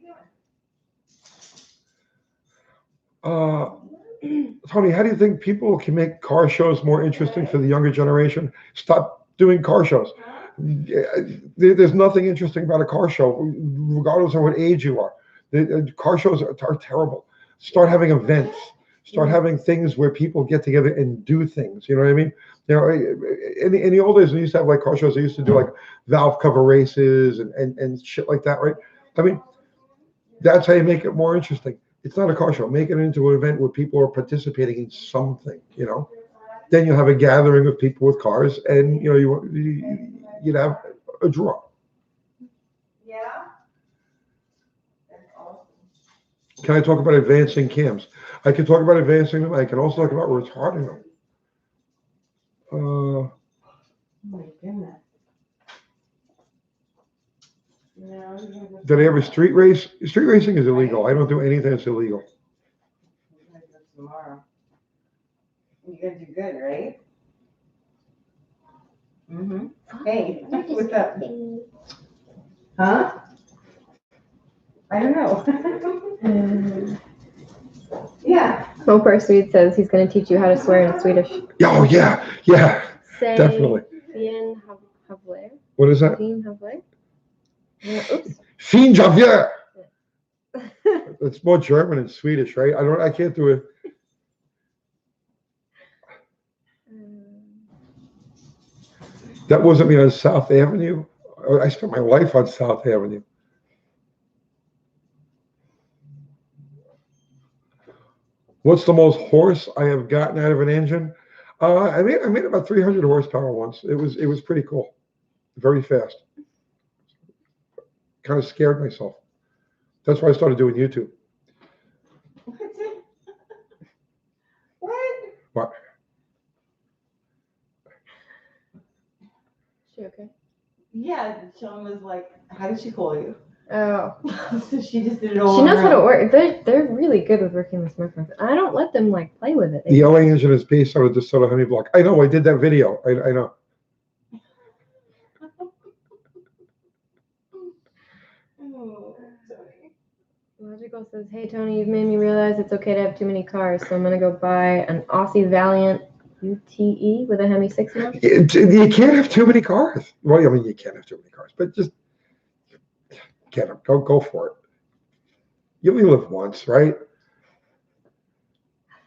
Speaker 2: doing?
Speaker 1: Tony, how do you think people can make car shows more interesting for the younger generation? Stop doing car shows. There's nothing interesting about a car show, regardless of what age you are. The car shows are terrible. Start having events. Start having things where people get together and do things. You know what I mean? You know, in the old days, we used to have like car shows. They used to do like valve cover races and shit like that, right? I mean, that's how you make it more interesting. It's not a car show. Make it into an event where people are participating in something, you know? Then you'll have a gathering of people with cars, and you know you'd have a draw.
Speaker 2: Yeah. That's awesome.
Speaker 1: Can I talk about advancing cams? I can talk about advancing them. I can also talk about retarding them.
Speaker 2: Oh my goodness. No,
Speaker 1: Do they have a street race? Street racing is illegal. I don't do anything that's illegal.
Speaker 2: tomorrow. You're gonna do good, right? Mm-hmm. Hey, what's up? Huh? I don't know. Yeah.
Speaker 3: Mopar Swede says he's going to teach you how to swear in Swedish.
Speaker 1: Oh, yeah,
Speaker 3: Say
Speaker 1: definitely.
Speaker 3: Bien havler.
Speaker 1: What is that?
Speaker 3: Bien havler. Oops.
Speaker 1: Fin Javier. It's more German and Swedish, right? I can't do it. That wasn't me on South Avenue. I spent my life on South Avenue. What's the most horse I have gotten out of an engine? I made about 300 horsepower once. It was pretty cool. Very fast. Kind of scared myself. That's why I started doing YouTube. What?
Speaker 3: She okay?
Speaker 2: Yeah, Sean was like, how did she call you?
Speaker 3: Oh.
Speaker 2: So she just did it all
Speaker 3: She knows
Speaker 2: on
Speaker 3: how
Speaker 2: her
Speaker 3: to
Speaker 2: own.
Speaker 3: work. They're really good with working with smartphones. I don't let them like play with it.
Speaker 1: The LA engine is based on a DeSoto Hemi block. I know. I did that video. I know.
Speaker 2: Oh, sorry.
Speaker 3: Logical says, "Hey Tony, you've made me realize it's okay to have too many cars, so I'm gonna go buy an Aussie Valiant UTE with a Hemi 6 in it."
Speaker 1: You can't have too many cars. Well, I mean, you can't have too many cars, but just get them. Go for it. You only live once, right?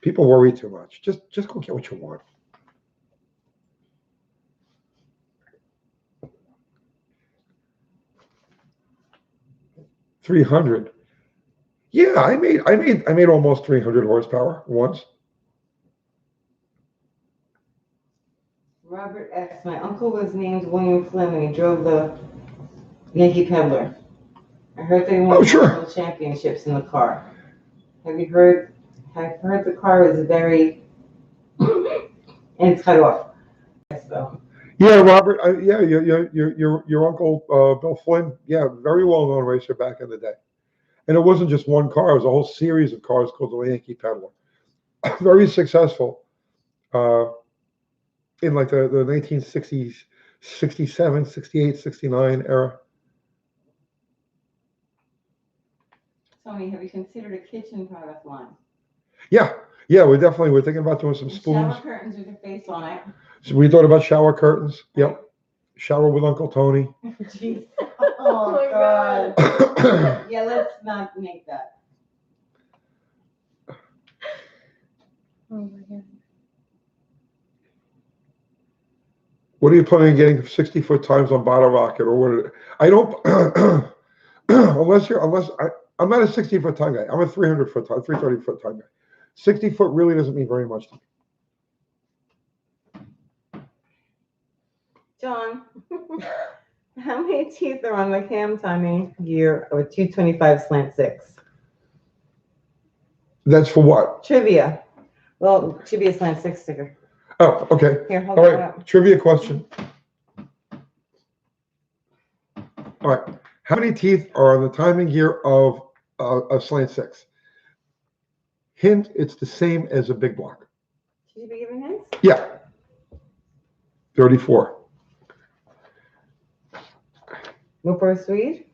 Speaker 1: People worry too much. Just go get what you want. $300. Yeah, I made almost 300 horsepower once.
Speaker 2: Robert X. My uncle was named William Fleming. He drove the Yankee Peddler. I heard they won national championships in the car. Have you heard? I've heard the car is very and it's cut off. So.
Speaker 1: Yeah, Robert. Yeah, your uncle Bill Flynn. Yeah, very well known racer back in the day. And it wasn't just one car; it was a whole series of cars called the Yankee Peddler. Very successful in like the 1960s, 67, 68, 69 era.
Speaker 2: Tony, have you considered a kitchen product line?
Speaker 1: Yeah, we're thinking about doing some spoons.
Speaker 2: Shower curtains with your face on it.
Speaker 1: So we thought about shower curtains. Yep. Shower with Uncle Tony.
Speaker 2: Jeez. Oh my God. Yeah, let's not make that.
Speaker 3: Oh my God.
Speaker 1: What are you planning on getting 60-foot times on bottle rocket or what? I don't I'm not a 60-foot time guy. I'm a 300-foot time, 330-foot time guy. 60-foot really doesn't mean very much to me.
Speaker 2: John, how many teeth are on the cam timing gear of a 225 slant 6?
Speaker 1: That's for what?
Speaker 2: Trivia. Well, it should be a slant 6 sticker.
Speaker 1: Oh, okay.
Speaker 2: Here, hold
Speaker 1: All
Speaker 2: it
Speaker 1: right.
Speaker 2: up.
Speaker 1: Trivia question. All right. How many teeth are on the timing gear of a slant 6? Hint, it's the same as a big block.
Speaker 2: Should you be giving hints?
Speaker 1: Yeah. 34.
Speaker 2: Mopar Swede?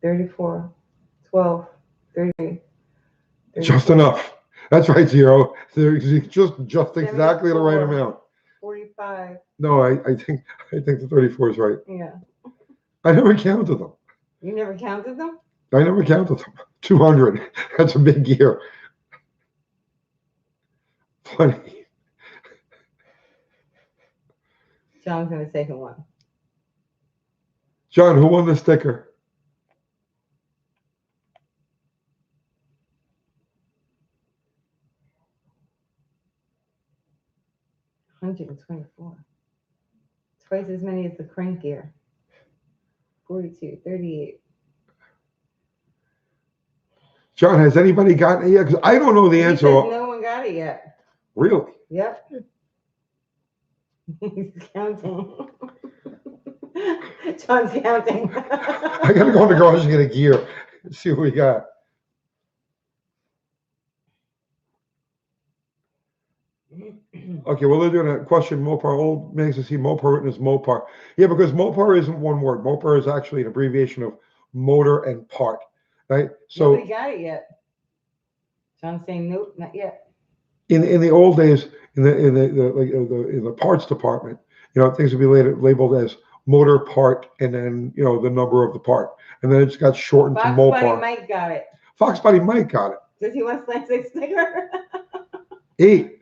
Speaker 2: 34. 12. 30.
Speaker 1: Just enough. That's right, Zero. Just exactly the right
Speaker 2: 74.
Speaker 1: amount.
Speaker 2: 45.
Speaker 1: No, I think the 34 is right.
Speaker 2: Yeah.
Speaker 1: I never counted them.
Speaker 2: You never counted them?
Speaker 1: I never counted them. 200. That's a big gear. Plenty.
Speaker 2: John's gonna say who won.
Speaker 1: John, who won the sticker?
Speaker 2: $124. Twice as many as the crank gear. 42, 38.
Speaker 1: John, has anybody gotten it yet? Because I don't know the
Speaker 2: He
Speaker 1: answer.
Speaker 2: said no one got it yet.
Speaker 1: Really?
Speaker 2: Yep. He's counting. John's counting.
Speaker 1: I gotta go in the garage and get a gear. See what we got. Okay, well, they're doing a question Mopar. Old makes us see Mopar written as Mopar. Yeah, because Mopar isn't one word. Mopar is actually an abbreviation of motor and part, right? So
Speaker 2: Nobody got it yet. John's saying nope, not yet.
Speaker 1: in the old days, in the parts department, things would be labeled as motor part, and then the number of the part, and then it just got shortened to
Speaker 2: Fox
Speaker 1: Mopar.
Speaker 2: Buddy Mike got it.
Speaker 1: Fox Buddy Mike got it.
Speaker 2: Does he want slant six sticker?
Speaker 1: 8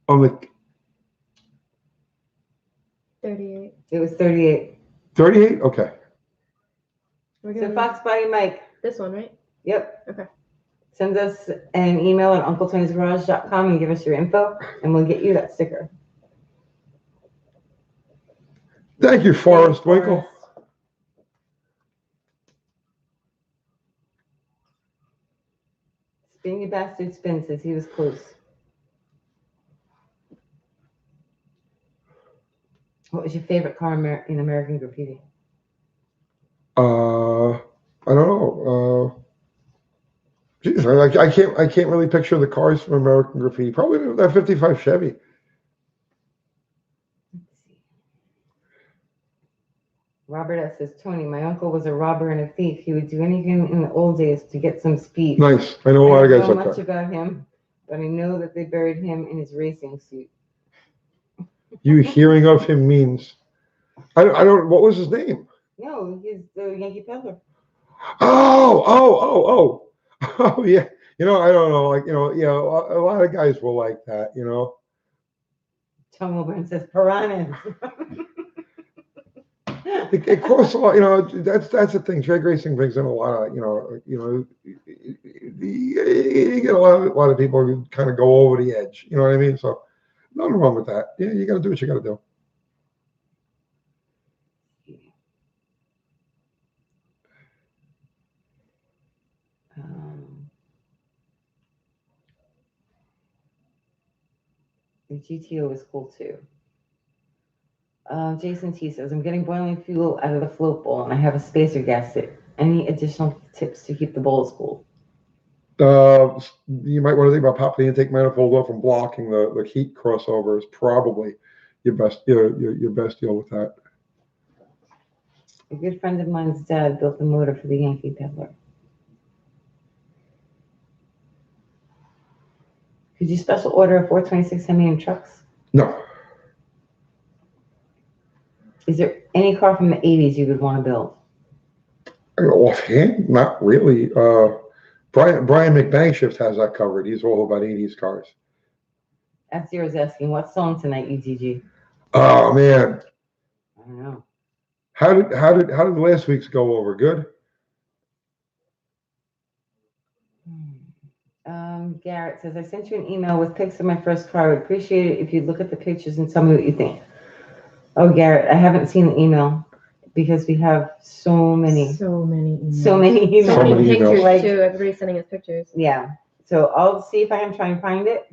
Speaker 1: on the
Speaker 3: 38.
Speaker 2: It was 38.
Speaker 1: 38. Okay.
Speaker 3: We're
Speaker 2: So
Speaker 3: going
Speaker 2: Fox Buddy Mike.
Speaker 3: this one, right?
Speaker 2: Yep.
Speaker 3: Okay.
Speaker 2: Send us an email at uncletonysgarage.com and give us your info, and we'll get you that sticker.
Speaker 1: Thank you, Forrest Winkle.
Speaker 2: Spin, you bastard, spin, says he was close. What was your favorite car in American Graffiti?
Speaker 1: I don't know. Geez, I can't really picture the cars from American Graffiti. Probably that 55 Chevy.
Speaker 2: Let's see. Robert S. says, Tony, my uncle was a robber and a thief. He would do anything in the old days to get some speed.
Speaker 1: Nice. I know a lot of
Speaker 2: I
Speaker 1: guys
Speaker 2: don't know
Speaker 1: like
Speaker 2: much
Speaker 1: that.
Speaker 2: about him, but I know that they buried him in his racing suit.
Speaker 1: You hearing of him means I don't. What was his name?
Speaker 2: No, he's the Yankee Peddler.
Speaker 1: Oh, yeah. I don't know. Like, a lot of guys will like that,
Speaker 2: Tom Wilburn says piranhas.
Speaker 1: It costs a lot, that's the thing. Drag racing brings in a lot of, you get a lot of people who kind of go over the edge. You know what I mean? So nothing wrong with that. Yeah, you got to do what you got to do.
Speaker 2: The GTO is cool too. Jason T says, I'm getting boiling fuel out of the float bowl and I have a spacer gasket. Any additional tips to keep the bowls cool?
Speaker 1: You might want to think about popping the intake manifold off and blocking the heat crossover is probably your best deal with that.
Speaker 2: A good friend of mine's dad built the motor for the Yankee Peddler. Could you special order a 426 Hemi in trucks?
Speaker 1: No.
Speaker 2: Is there any car from the 80s you would want to build?
Speaker 1: Offhand, not really. Brian McBankshift has that covered. He's all about 80s cars.
Speaker 2: F0 is asking, what song tonight, UTG?
Speaker 1: Oh man.
Speaker 2: I don't know.
Speaker 1: How did last week's go over? Good?
Speaker 2: Garrett says, I sent you an email with pics of my first car. I would appreciate it if you'd look at the pictures and tell me what you think. Oh, Garrett, I haven't seen the email because we have so many emails.
Speaker 3: So many
Speaker 1: emails.
Speaker 3: pictures too. Everybody's sending us pictures.
Speaker 2: Yeah. So I'll see if I can try and find it.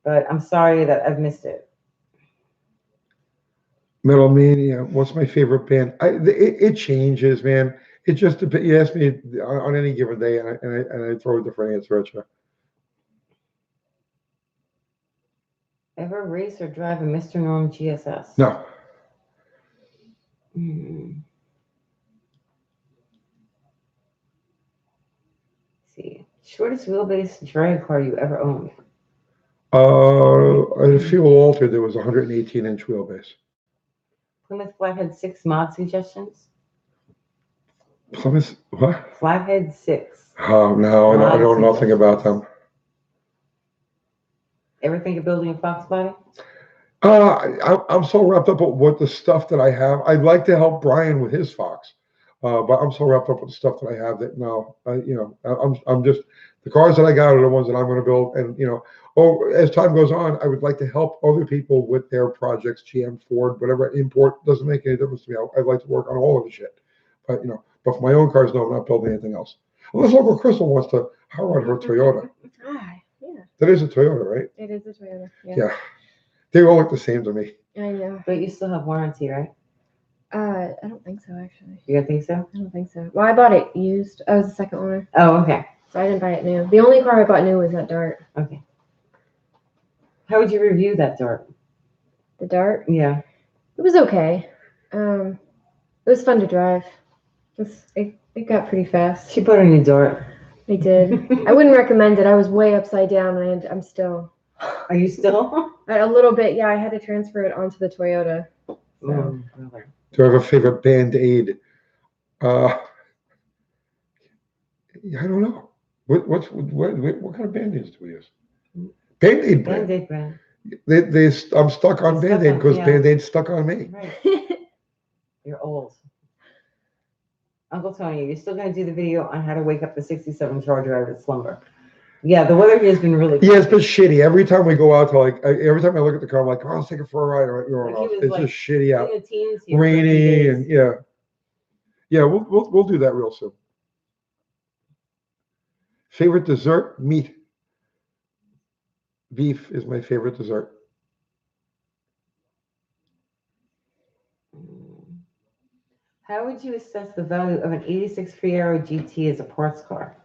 Speaker 2: But I'm sorry that I've missed it.
Speaker 1: Metal Mania. What's my favorite band? It changes, man. It just depends. You ask me on any given day, and I throw a different answer at you.
Speaker 2: Ever race or drive a Mr. Norm GSS?
Speaker 1: No.
Speaker 2: See, shortest wheelbase drag car you ever owned?
Speaker 1: A fuel altered. There was 118-inch wheelbase.
Speaker 2: Plymouth Flathead 6 mod suggestions?
Speaker 1: Plymouth, what?
Speaker 2: Flathead 6.
Speaker 1: Oh, no, I know nothing about them.
Speaker 2: Ever think of building a Fox body?
Speaker 1: I'm so wrapped up with the stuff that I have. I'd like to help Brian with his Fox, but I'm so wrapped up with the stuff that I have that no, I'm just the cars that I got are the ones that I'm going to build, and as time goes on, I would like to help other people with their projects, GM, Ford, whatever. Import doesn't make any difference to me. I'd like to work on all of the shit, but for my own cars, no, I'm not building anything else. Unless Uncle Crystal wants to hire on her Toyota.
Speaker 3: Yeah.
Speaker 1: That is a Toyota, right?
Speaker 3: It is a Toyota.
Speaker 1: Yeah. They all look the same to me.
Speaker 3: I know.
Speaker 2: But you still have warranty, right?
Speaker 3: I don't think so, actually.
Speaker 2: You don't think so?
Speaker 3: I don't think so. Well, I bought it used. I was the second owner,
Speaker 2: Oh, okay.
Speaker 3: so I didn't buy it new. The only car I bought new was that Dart.
Speaker 2: Okay. How would you review that Dart?
Speaker 3: The Dart?
Speaker 2: Yeah.
Speaker 3: It was okay. It was fun to drive. It got pretty fast.
Speaker 2: She put a new Dart.
Speaker 3: I did. I wouldn't recommend it. I was way upside down, and I'm still.
Speaker 2: Are you still?
Speaker 3: A little bit, yeah. I had to transfer it onto the Toyota. So.
Speaker 1: Do I have a favorite Band-Aid? I don't know. What kind of Band-Aids do we use? Band-Aid brand.
Speaker 2: Band-Aid brand.
Speaker 1: I'm stuck on Band-Aid because Band-Aid's stuck on me.
Speaker 2: Right. You're old. Uncle Tony, you're still going to do the video on how to wake up the 67 Charger out of its slumber. Yeah, the weather here has been really
Speaker 1: Yeah, it's been shitty. Every time we go out to every time I look at the car, I'm like, oh, let's take it for a ride. It's just shitty out. Rainy and yeah. We'll do that real soon. Favorite dessert? Meat. Beef is my favorite dessert.
Speaker 2: How would you assess the value of an 86 Fiero GT as a parts car?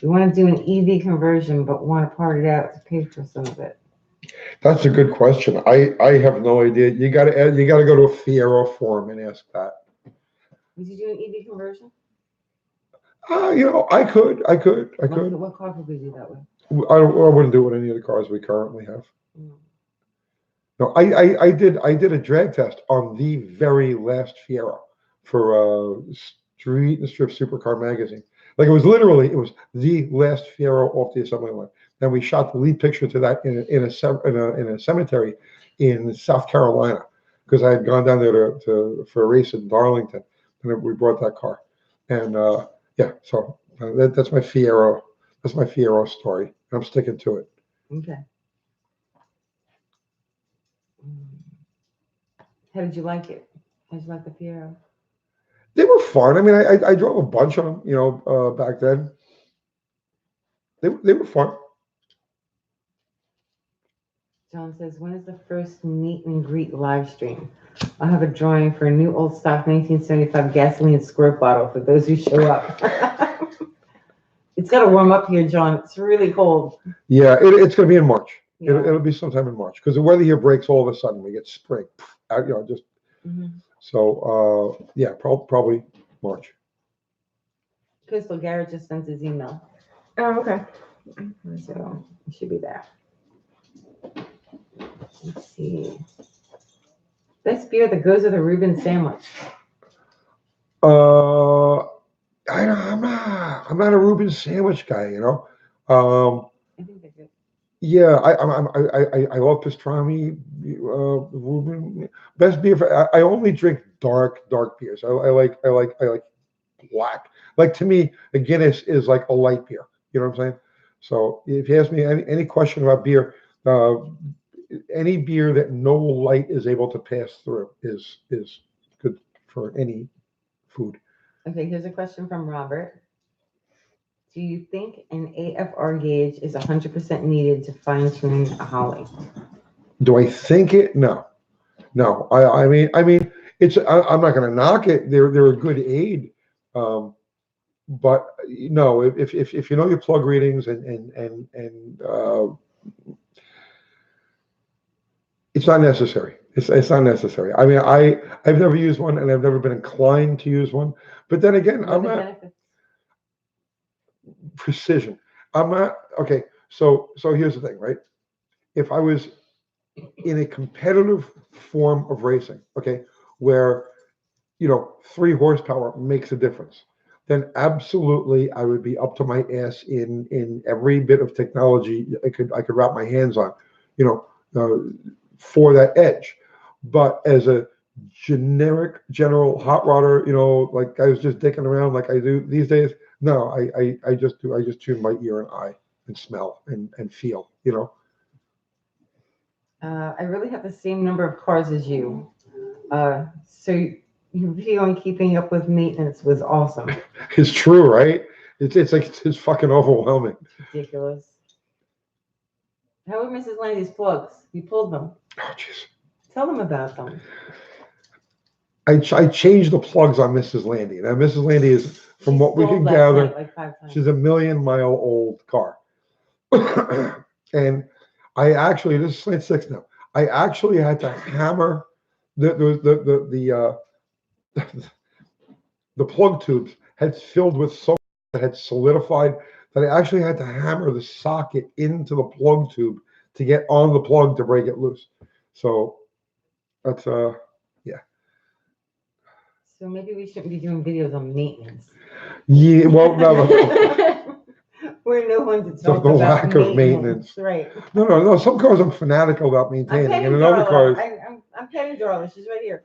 Speaker 2: We want to do an EV conversion, but want to part it out to pay for some of it.
Speaker 1: That's a good question. I have no idea. You got to go to a Fiero forum and ask that.
Speaker 2: Would you do an EV conversion?
Speaker 1: I could.
Speaker 2: What car could we do that with?
Speaker 1: I wouldn't do it with any of the cars we currently have. No, I did a drag test on the very last Fiero for Street and Strip Supercar magazine. Like it was the last Fiero off the assembly line. Then we shot the lead picture to that in a cemetery in South Carolina because I had gone down there for a race in Darlington, and we brought that car. And so that's my Fiero. That's my Fiero story. I'm sticking to it.
Speaker 2: Okay. How did you like it? How did you like the Fiero?
Speaker 1: They were fun. I mean, I drove a bunch of them, back then. They were fun.
Speaker 2: John says, when is the first meet and greet live stream? I'll have a drawing for a new old stock 1975 gasoline squirt bottle for those who show up. It's got to warm up here, John. It's really cold.
Speaker 1: Yeah, it's going to be in March.
Speaker 2: Yeah.
Speaker 1: It'll be sometime in March because the weather here breaks all of a sudden. We get spring. Just.
Speaker 2: Mm-hmm.
Speaker 1: So, probably March.
Speaker 2: Crystal Garrett just sent his email.
Speaker 3: Oh, okay.
Speaker 2: So it should be there. Let's see. Best beer that goes with a Reuben sandwich.
Speaker 1: I'm not a Reuben sandwich guy,
Speaker 2: I think they're good.
Speaker 1: Yeah, I love pastrami. Reuben. Best beer. I only drink dark beers. I like black. Like to me, a Guinness is like a light beer. You know what I'm saying? So if you ask me any question about beer, any beer that no light is able to pass through is good for any food.
Speaker 2: Okay, here's a question from Robert. Do you think an AFR gauge is 100% needed to fine-tune a Holly?
Speaker 1: Do I think it? No. I mean, it's. I'm not going to knock it. They're a good aid, but no. If you know your plug readings and it's not necessary. It's not necessary. I mean, I've never used one, and I've never been inclined to use one. But then again, I'm not. Precision. I'm not okay. So here's the thing, right? If I was in a competitive form of racing, okay, where 3 horsepower makes a difference, then absolutely I would be up to my ass in every bit of technology I could wrap my hands on, you know, for that edge. But as a generic general hot rodder, like I was just dicking around like I do these days. No, I just tune my ear and eye and smell and feel,
Speaker 2: I really have the same number of cars as you. So your video on keeping up with maintenance was awesome.
Speaker 1: It's true, right? It's like it's fucking overwhelming.
Speaker 2: Ridiculous. How were Mrs. Landy's plugs? You pulled them.
Speaker 1: Oh jeez.
Speaker 2: Tell them about them.
Speaker 1: I changed the plugs on Mrs. Landy. Now Mrs. Landy is, from what we can
Speaker 2: Sold last
Speaker 1: gather,
Speaker 2: night, like 5 times.
Speaker 1: she's a 1,000,000-mile old car. And I actually, this is slant 6 now. I actually had to hammer the plug tubes had filled with soap that had solidified that I actually had to hammer the socket into the plug tube to get on the plug to break it loose. So that's yeah.
Speaker 2: So maybe we shouldn't be doing videos on maintenance.
Speaker 1: Yeah, well, no.
Speaker 2: We're no one to
Speaker 1: The
Speaker 2: talk about
Speaker 1: lack of maintenance.
Speaker 2: Right.
Speaker 1: No. Some cars I'm fanatical about maintaining,
Speaker 2: I'm
Speaker 1: and in other cars,
Speaker 2: I'm petting Darla. She's right here.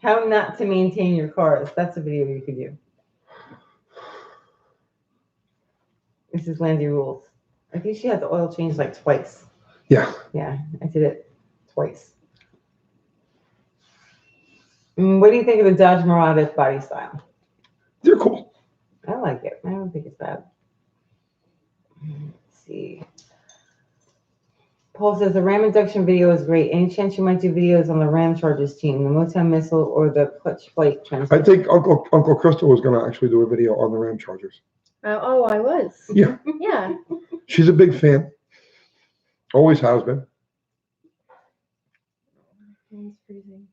Speaker 2: How not to maintain your cars. That's a video you could do. This is Landy rules. I think she had the oil changed like twice.
Speaker 1: yeah.
Speaker 2: Yeah, I did it twice. What do you think of the Dodge Mirada body style?
Speaker 1: They're cool.
Speaker 2: I like it. I don't think it's bad. Let's see. Paul says the Ram induction video is great. Any chance you might do videos on the Ram Chargers team, the Motown Missile, or the Clutch Flake
Speaker 1: I
Speaker 2: transfer?
Speaker 1: think Uncle Crystal was going to actually do a video on the Ram Chargers.
Speaker 3: Oh, I was.
Speaker 1: Yeah.
Speaker 3: Yeah.
Speaker 1: She's a big fan. Always has been.
Speaker 3: It's freezing.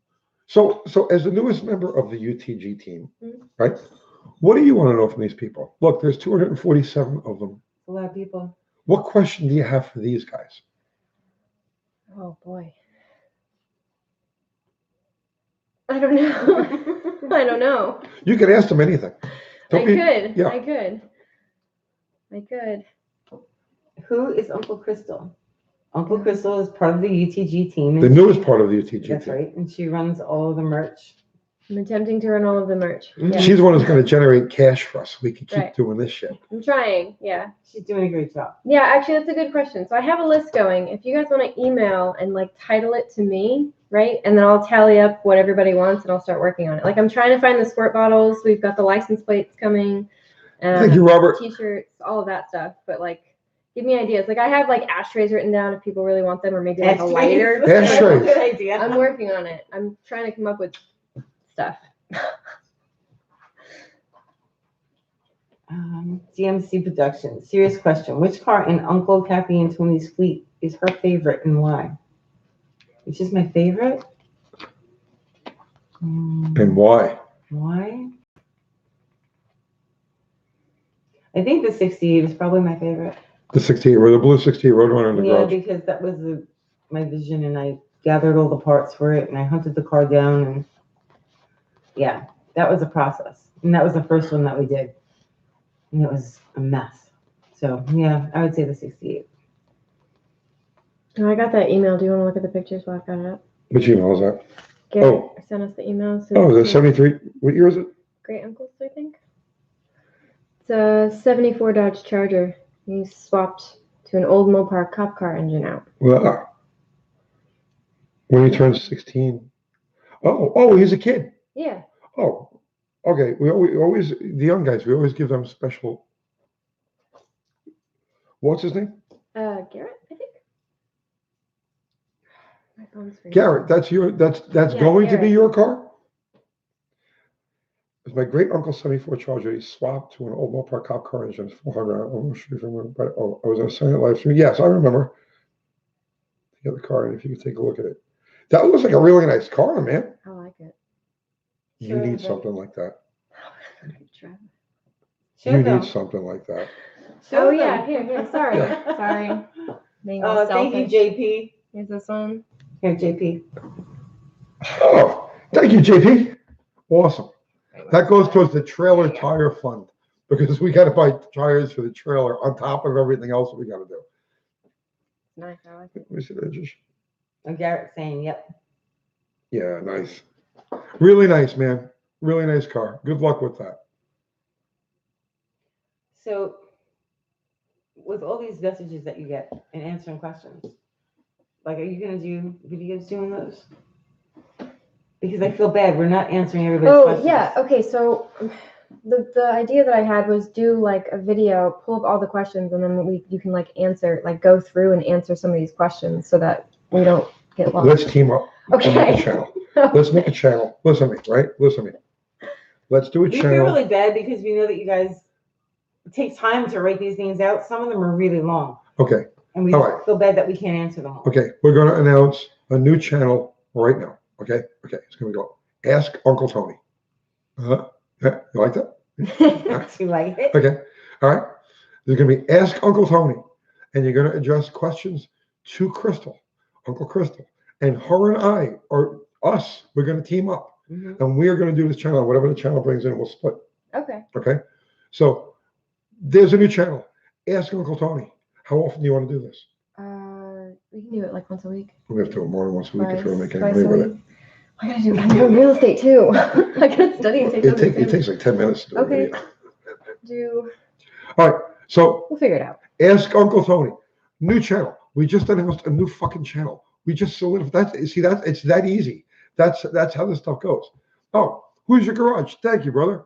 Speaker 1: So as the newest member of the UTG team,
Speaker 3: Mhm.
Speaker 1: right? What do you want to know from these people? Look, there's 247 of them.
Speaker 2: A lot of people.
Speaker 1: What question do you have for these guys?
Speaker 3: Oh boy. I don't know. I don't know.
Speaker 1: You can ask them anything.
Speaker 3: I could.
Speaker 1: Yeah.
Speaker 3: I could.
Speaker 2: Who is Uncle Crystal? Uncle Crystal is part of the UTG team.
Speaker 1: The newest part of the UTG
Speaker 2: That's
Speaker 1: team.
Speaker 2: right. And she runs all of the merch.
Speaker 3: I'm attempting to run all of the merch.
Speaker 2: Mhm.
Speaker 3: Yeah.
Speaker 1: She's the one who's going to generate cash for us. We can keep
Speaker 3: Right.
Speaker 1: doing this shit.
Speaker 3: I'm trying. Yeah.
Speaker 2: She's doing a great job.
Speaker 3: Yeah, actually, that's a good question. So I have a list going. If you guys want to email and like title it to me, right? And then I'll tally up what everybody wants and I'll start working on it. Like I'm trying to find the squirt bottles. We've got the license plates coming.
Speaker 1: Thank you, Robert.
Speaker 3: T-shirts, all of that stuff. But like, give me ideas. Like I have like ashtrays written down if people really want them, or maybe like a lighter.
Speaker 1: Ashtrays.
Speaker 2: Good idea.
Speaker 3: I'm working on it. I'm trying to come up with stuff.
Speaker 2: DMC Productions. Serious question. Which car in Uncle, Kathy, and Tony's fleet is her favorite and why? Which is my favorite?
Speaker 1: And why?
Speaker 2: Why? I think the 68 is probably my favorite.
Speaker 1: The 68, or the blue 68 Roadrunner in the
Speaker 2: Yeah,
Speaker 1: garage.
Speaker 2: because that was my vision, and I gathered all the parts for it, and I hunted the car down, and yeah, that was a process. And that was the first one that we did. And it was a mess. So yeah, I would say the 68.
Speaker 3: Oh, I got that email. Do you want to look at the pictures while I've got it up?
Speaker 1: Which email is that?
Speaker 3: Garrett sent us the email. So
Speaker 1: Oh, the 73. What year is it?
Speaker 3: Great uncles, I think. It's a 74 Dodge Charger. He swapped to an old Mopar cop car engine out.
Speaker 1: Well, when he turns 16. Oh, he's a kid.
Speaker 3: Yeah.
Speaker 1: Oh, okay. We always the young guys. We always give them special. What's his name?
Speaker 3: Garrett, I think. My phone's freezing.
Speaker 1: Garrett. That's
Speaker 3: Yeah,
Speaker 1: going to be
Speaker 3: Garrett.
Speaker 1: your car. It's my great uncle 74 Charger. He swapped to an old Mopar cop car engine. 400. I'm not sure if you remember, but I was on a Sunday live stream. Yes, I remember. The other car, and if you could take a look at it, that looks like a really nice car, man.
Speaker 3: I like it.
Speaker 1: You
Speaker 3: Sure,
Speaker 1: need
Speaker 3: but-
Speaker 1: something like that.
Speaker 2: Show
Speaker 1: You
Speaker 2: them.
Speaker 1: need something like that.
Speaker 2: Show
Speaker 3: Oh
Speaker 2: them.
Speaker 3: yeah, here. Sorry,
Speaker 1: Yeah.
Speaker 3: sorry. Being all
Speaker 2: Thank you,
Speaker 3: selfish.
Speaker 2: JP.
Speaker 3: Here's this one.
Speaker 2: Here, JP.
Speaker 1: Oh, thank you, JP. Awesome. That goes towards the trailer
Speaker 2: There you go.
Speaker 1: tire fund because we got to buy tires for the trailer on top of everything else that we got to do.
Speaker 3: Nice. I like it.
Speaker 1: Let me see that. Just
Speaker 2: Oh, Garrett's saying, yep.
Speaker 1: yeah, nice. Really nice, man. Really nice car. Good luck with that.
Speaker 2: So, with all these messages that you get and answering questions, like, are you gonna do videos doing those? Because I feel bad, we're not answering everybody's
Speaker 3: Oh
Speaker 2: questions.
Speaker 3: yeah. Okay. So the idea that I had was do like a video, pull up all the questions, and then you can like answer, like go through and answer some of these questions so that we don't get lost.
Speaker 1: Let's team up.
Speaker 3: Okay.
Speaker 1: And make a channel. Let's make a channel. Listen to me, right? Listen to me. Let's do a
Speaker 2: We feel
Speaker 1: channel.
Speaker 2: really bad because we know that you guys take time to write these things out. Some of them are really long,
Speaker 1: Okay.
Speaker 2: and we
Speaker 1: All right.
Speaker 2: feel bad that we can't answer them all.
Speaker 1: Okay. We're going to announce a new channel right now. Okay. Okay. It's going to go Ask Uncle Tony. Yeah. You like that?
Speaker 2: Do you like it?
Speaker 1: Okay. All right. There's going to be Ask Uncle Tony, and you're going to address questions to Crystal, Uncle Crystal, and her and I, or us, we're going to team up,
Speaker 2: Mhm.
Speaker 1: and we are going to do this channel. Whatever the channel brings in, we'll split.
Speaker 3: Okay.
Speaker 1: Okay. So there's a new channel. Ask Uncle Tony. How often do you want to do this?
Speaker 3: We can do it like once a week.
Speaker 1: We have to do it more than once a week if we're making
Speaker 3: Twice
Speaker 1: money
Speaker 3: a
Speaker 1: with it.
Speaker 3: week. I gotta do. I'm doing real estate too. I gotta study and take.
Speaker 1: It takes like 10 minutes to do a
Speaker 3: Okay.
Speaker 1: video.
Speaker 3: Do.
Speaker 1: All right. So
Speaker 3: We'll figure it out.
Speaker 1: Ask Uncle Tony. New channel. We just announced a new fucking channel. We just solidified that. See that? It's that easy. That's how this stuff goes. Oh, who's your garage? Thank you, brother.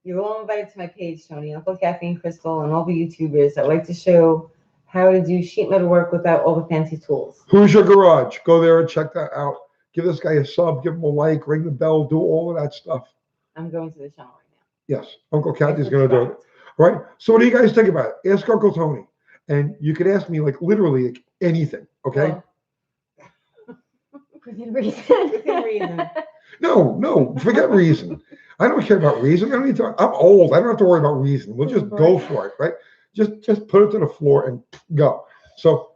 Speaker 2: You're all invited to my page, Tony, Uncle Kathy and Crystal, and all the YouTubers that like to show how to do sheet metal work without all the fancy tools.
Speaker 1: Who's your garage? Go there and check that out. Give this guy a sub, give him a like, ring the bell, do all of that stuff.
Speaker 2: I'm going to the channel right now.
Speaker 1: Yes, Uncle Kathy's going to do it. All right. So what do you guys think about it? Ask Uncle Tony. And you could ask me like literally like anything. Okay.
Speaker 3: Within reason.
Speaker 2: Within reason.
Speaker 1: No, forget reason. I don't care about reason. I don't need to. I'm old. I don't have to worry about reason. We'll just go for it, right? Just put it to the floor and go. So,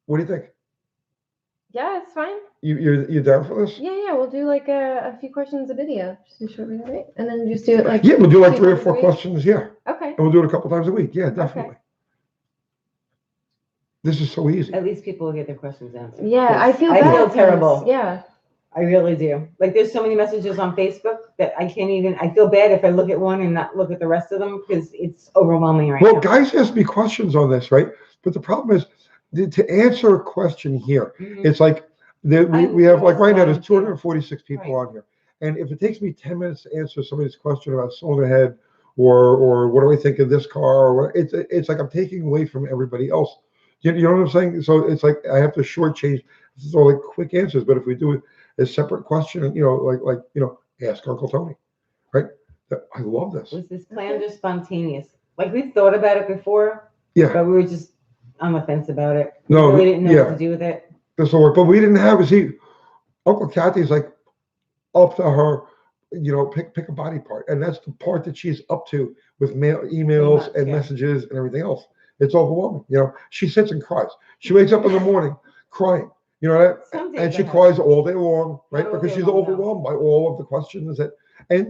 Speaker 1: what do you think?
Speaker 3: Yeah, it's fine.
Speaker 1: You're down for this?
Speaker 3: Yeah, we'll do like a few questions a video. Just do short video, right? And then just do it like.
Speaker 1: Yeah, we'll do like
Speaker 3: 2
Speaker 1: 3 or
Speaker 3: times a
Speaker 1: 4
Speaker 3: week.
Speaker 1: questions. Yeah,
Speaker 3: Okay.
Speaker 1: and we'll do it a couple times a week. Yeah, definitely. This is so easy.
Speaker 2: At least people will get their questions answered.
Speaker 3: Yeah, I feel
Speaker 2: I
Speaker 3: bad.
Speaker 2: feel
Speaker 3: 'cause-
Speaker 2: terrible.
Speaker 3: Yeah.
Speaker 2: I really do. Like, there's so many messages on Facebook that I can't even. I feel bad if I look at one and not look at the rest of them because it's overwhelming right
Speaker 1: Well,
Speaker 2: now.
Speaker 1: guys ask me questions on this, right? But the problem is to answer a question here.
Speaker 2: Mhm.
Speaker 1: It's like we have like right now there's 246 people
Speaker 2: Right.
Speaker 1: on here, and if it takes me 10 minutes to answer somebody's question about cylinder head or what do I think of this car, or what, it's like I'm taking away from everybody else. You know what I'm saying? So it's like I have to shortchange. This is all like quick answers, but if we do a separate question, like ask Uncle Tony, right? I love this.
Speaker 2: Was this planned or spontaneous? Like, we thought about it before,
Speaker 1: Yeah.
Speaker 2: but we were just on the fence about it.
Speaker 1: No,
Speaker 2: We didn't know
Speaker 1: yeah.
Speaker 2: what to do with it.
Speaker 1: This will work, but we didn't have. See, Uncle Kathy's like up to her, pick a body part, and that's the part that she's up to with emails
Speaker 2: much,
Speaker 1: and
Speaker 2: yeah.
Speaker 1: messages and everything else. It's overwhelming. She sits and cries. She wakes up in the morning crying. You know that,
Speaker 2: Some days
Speaker 1: and she
Speaker 2: I have-
Speaker 1: cries all day long, right?
Speaker 2: Not all
Speaker 1: Because
Speaker 2: day
Speaker 1: she's
Speaker 2: long, no.
Speaker 1: overwhelmed by all of the questions and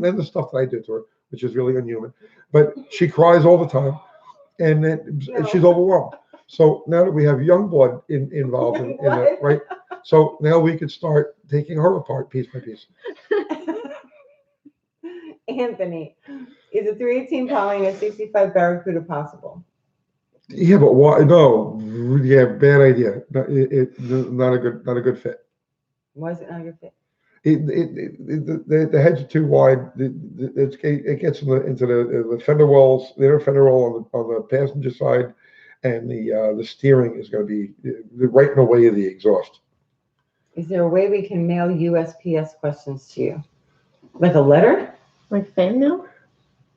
Speaker 1: then the stuff that I did to her, which is really unhuman. But she cries all the time, and then and she's overwhelmed. So now that we have young blood involved in it,
Speaker 2: What?
Speaker 1: right? So now we can start taking her apart piece by piece.
Speaker 2: Anthony, is a 318 Poly and a 65 Barracuda possible?
Speaker 1: Yeah, but why? No, yeah, bad idea. Not a good fit.
Speaker 2: Why is it not a good fit?
Speaker 1: The heads are too wide. It gets into the fender wells, the inner fender well on the passenger side, and the steering is going to be right in the way of the exhaust.
Speaker 2: Is there a way we can mail USPS questions to you? Like a letter?
Speaker 3: Like fan mail?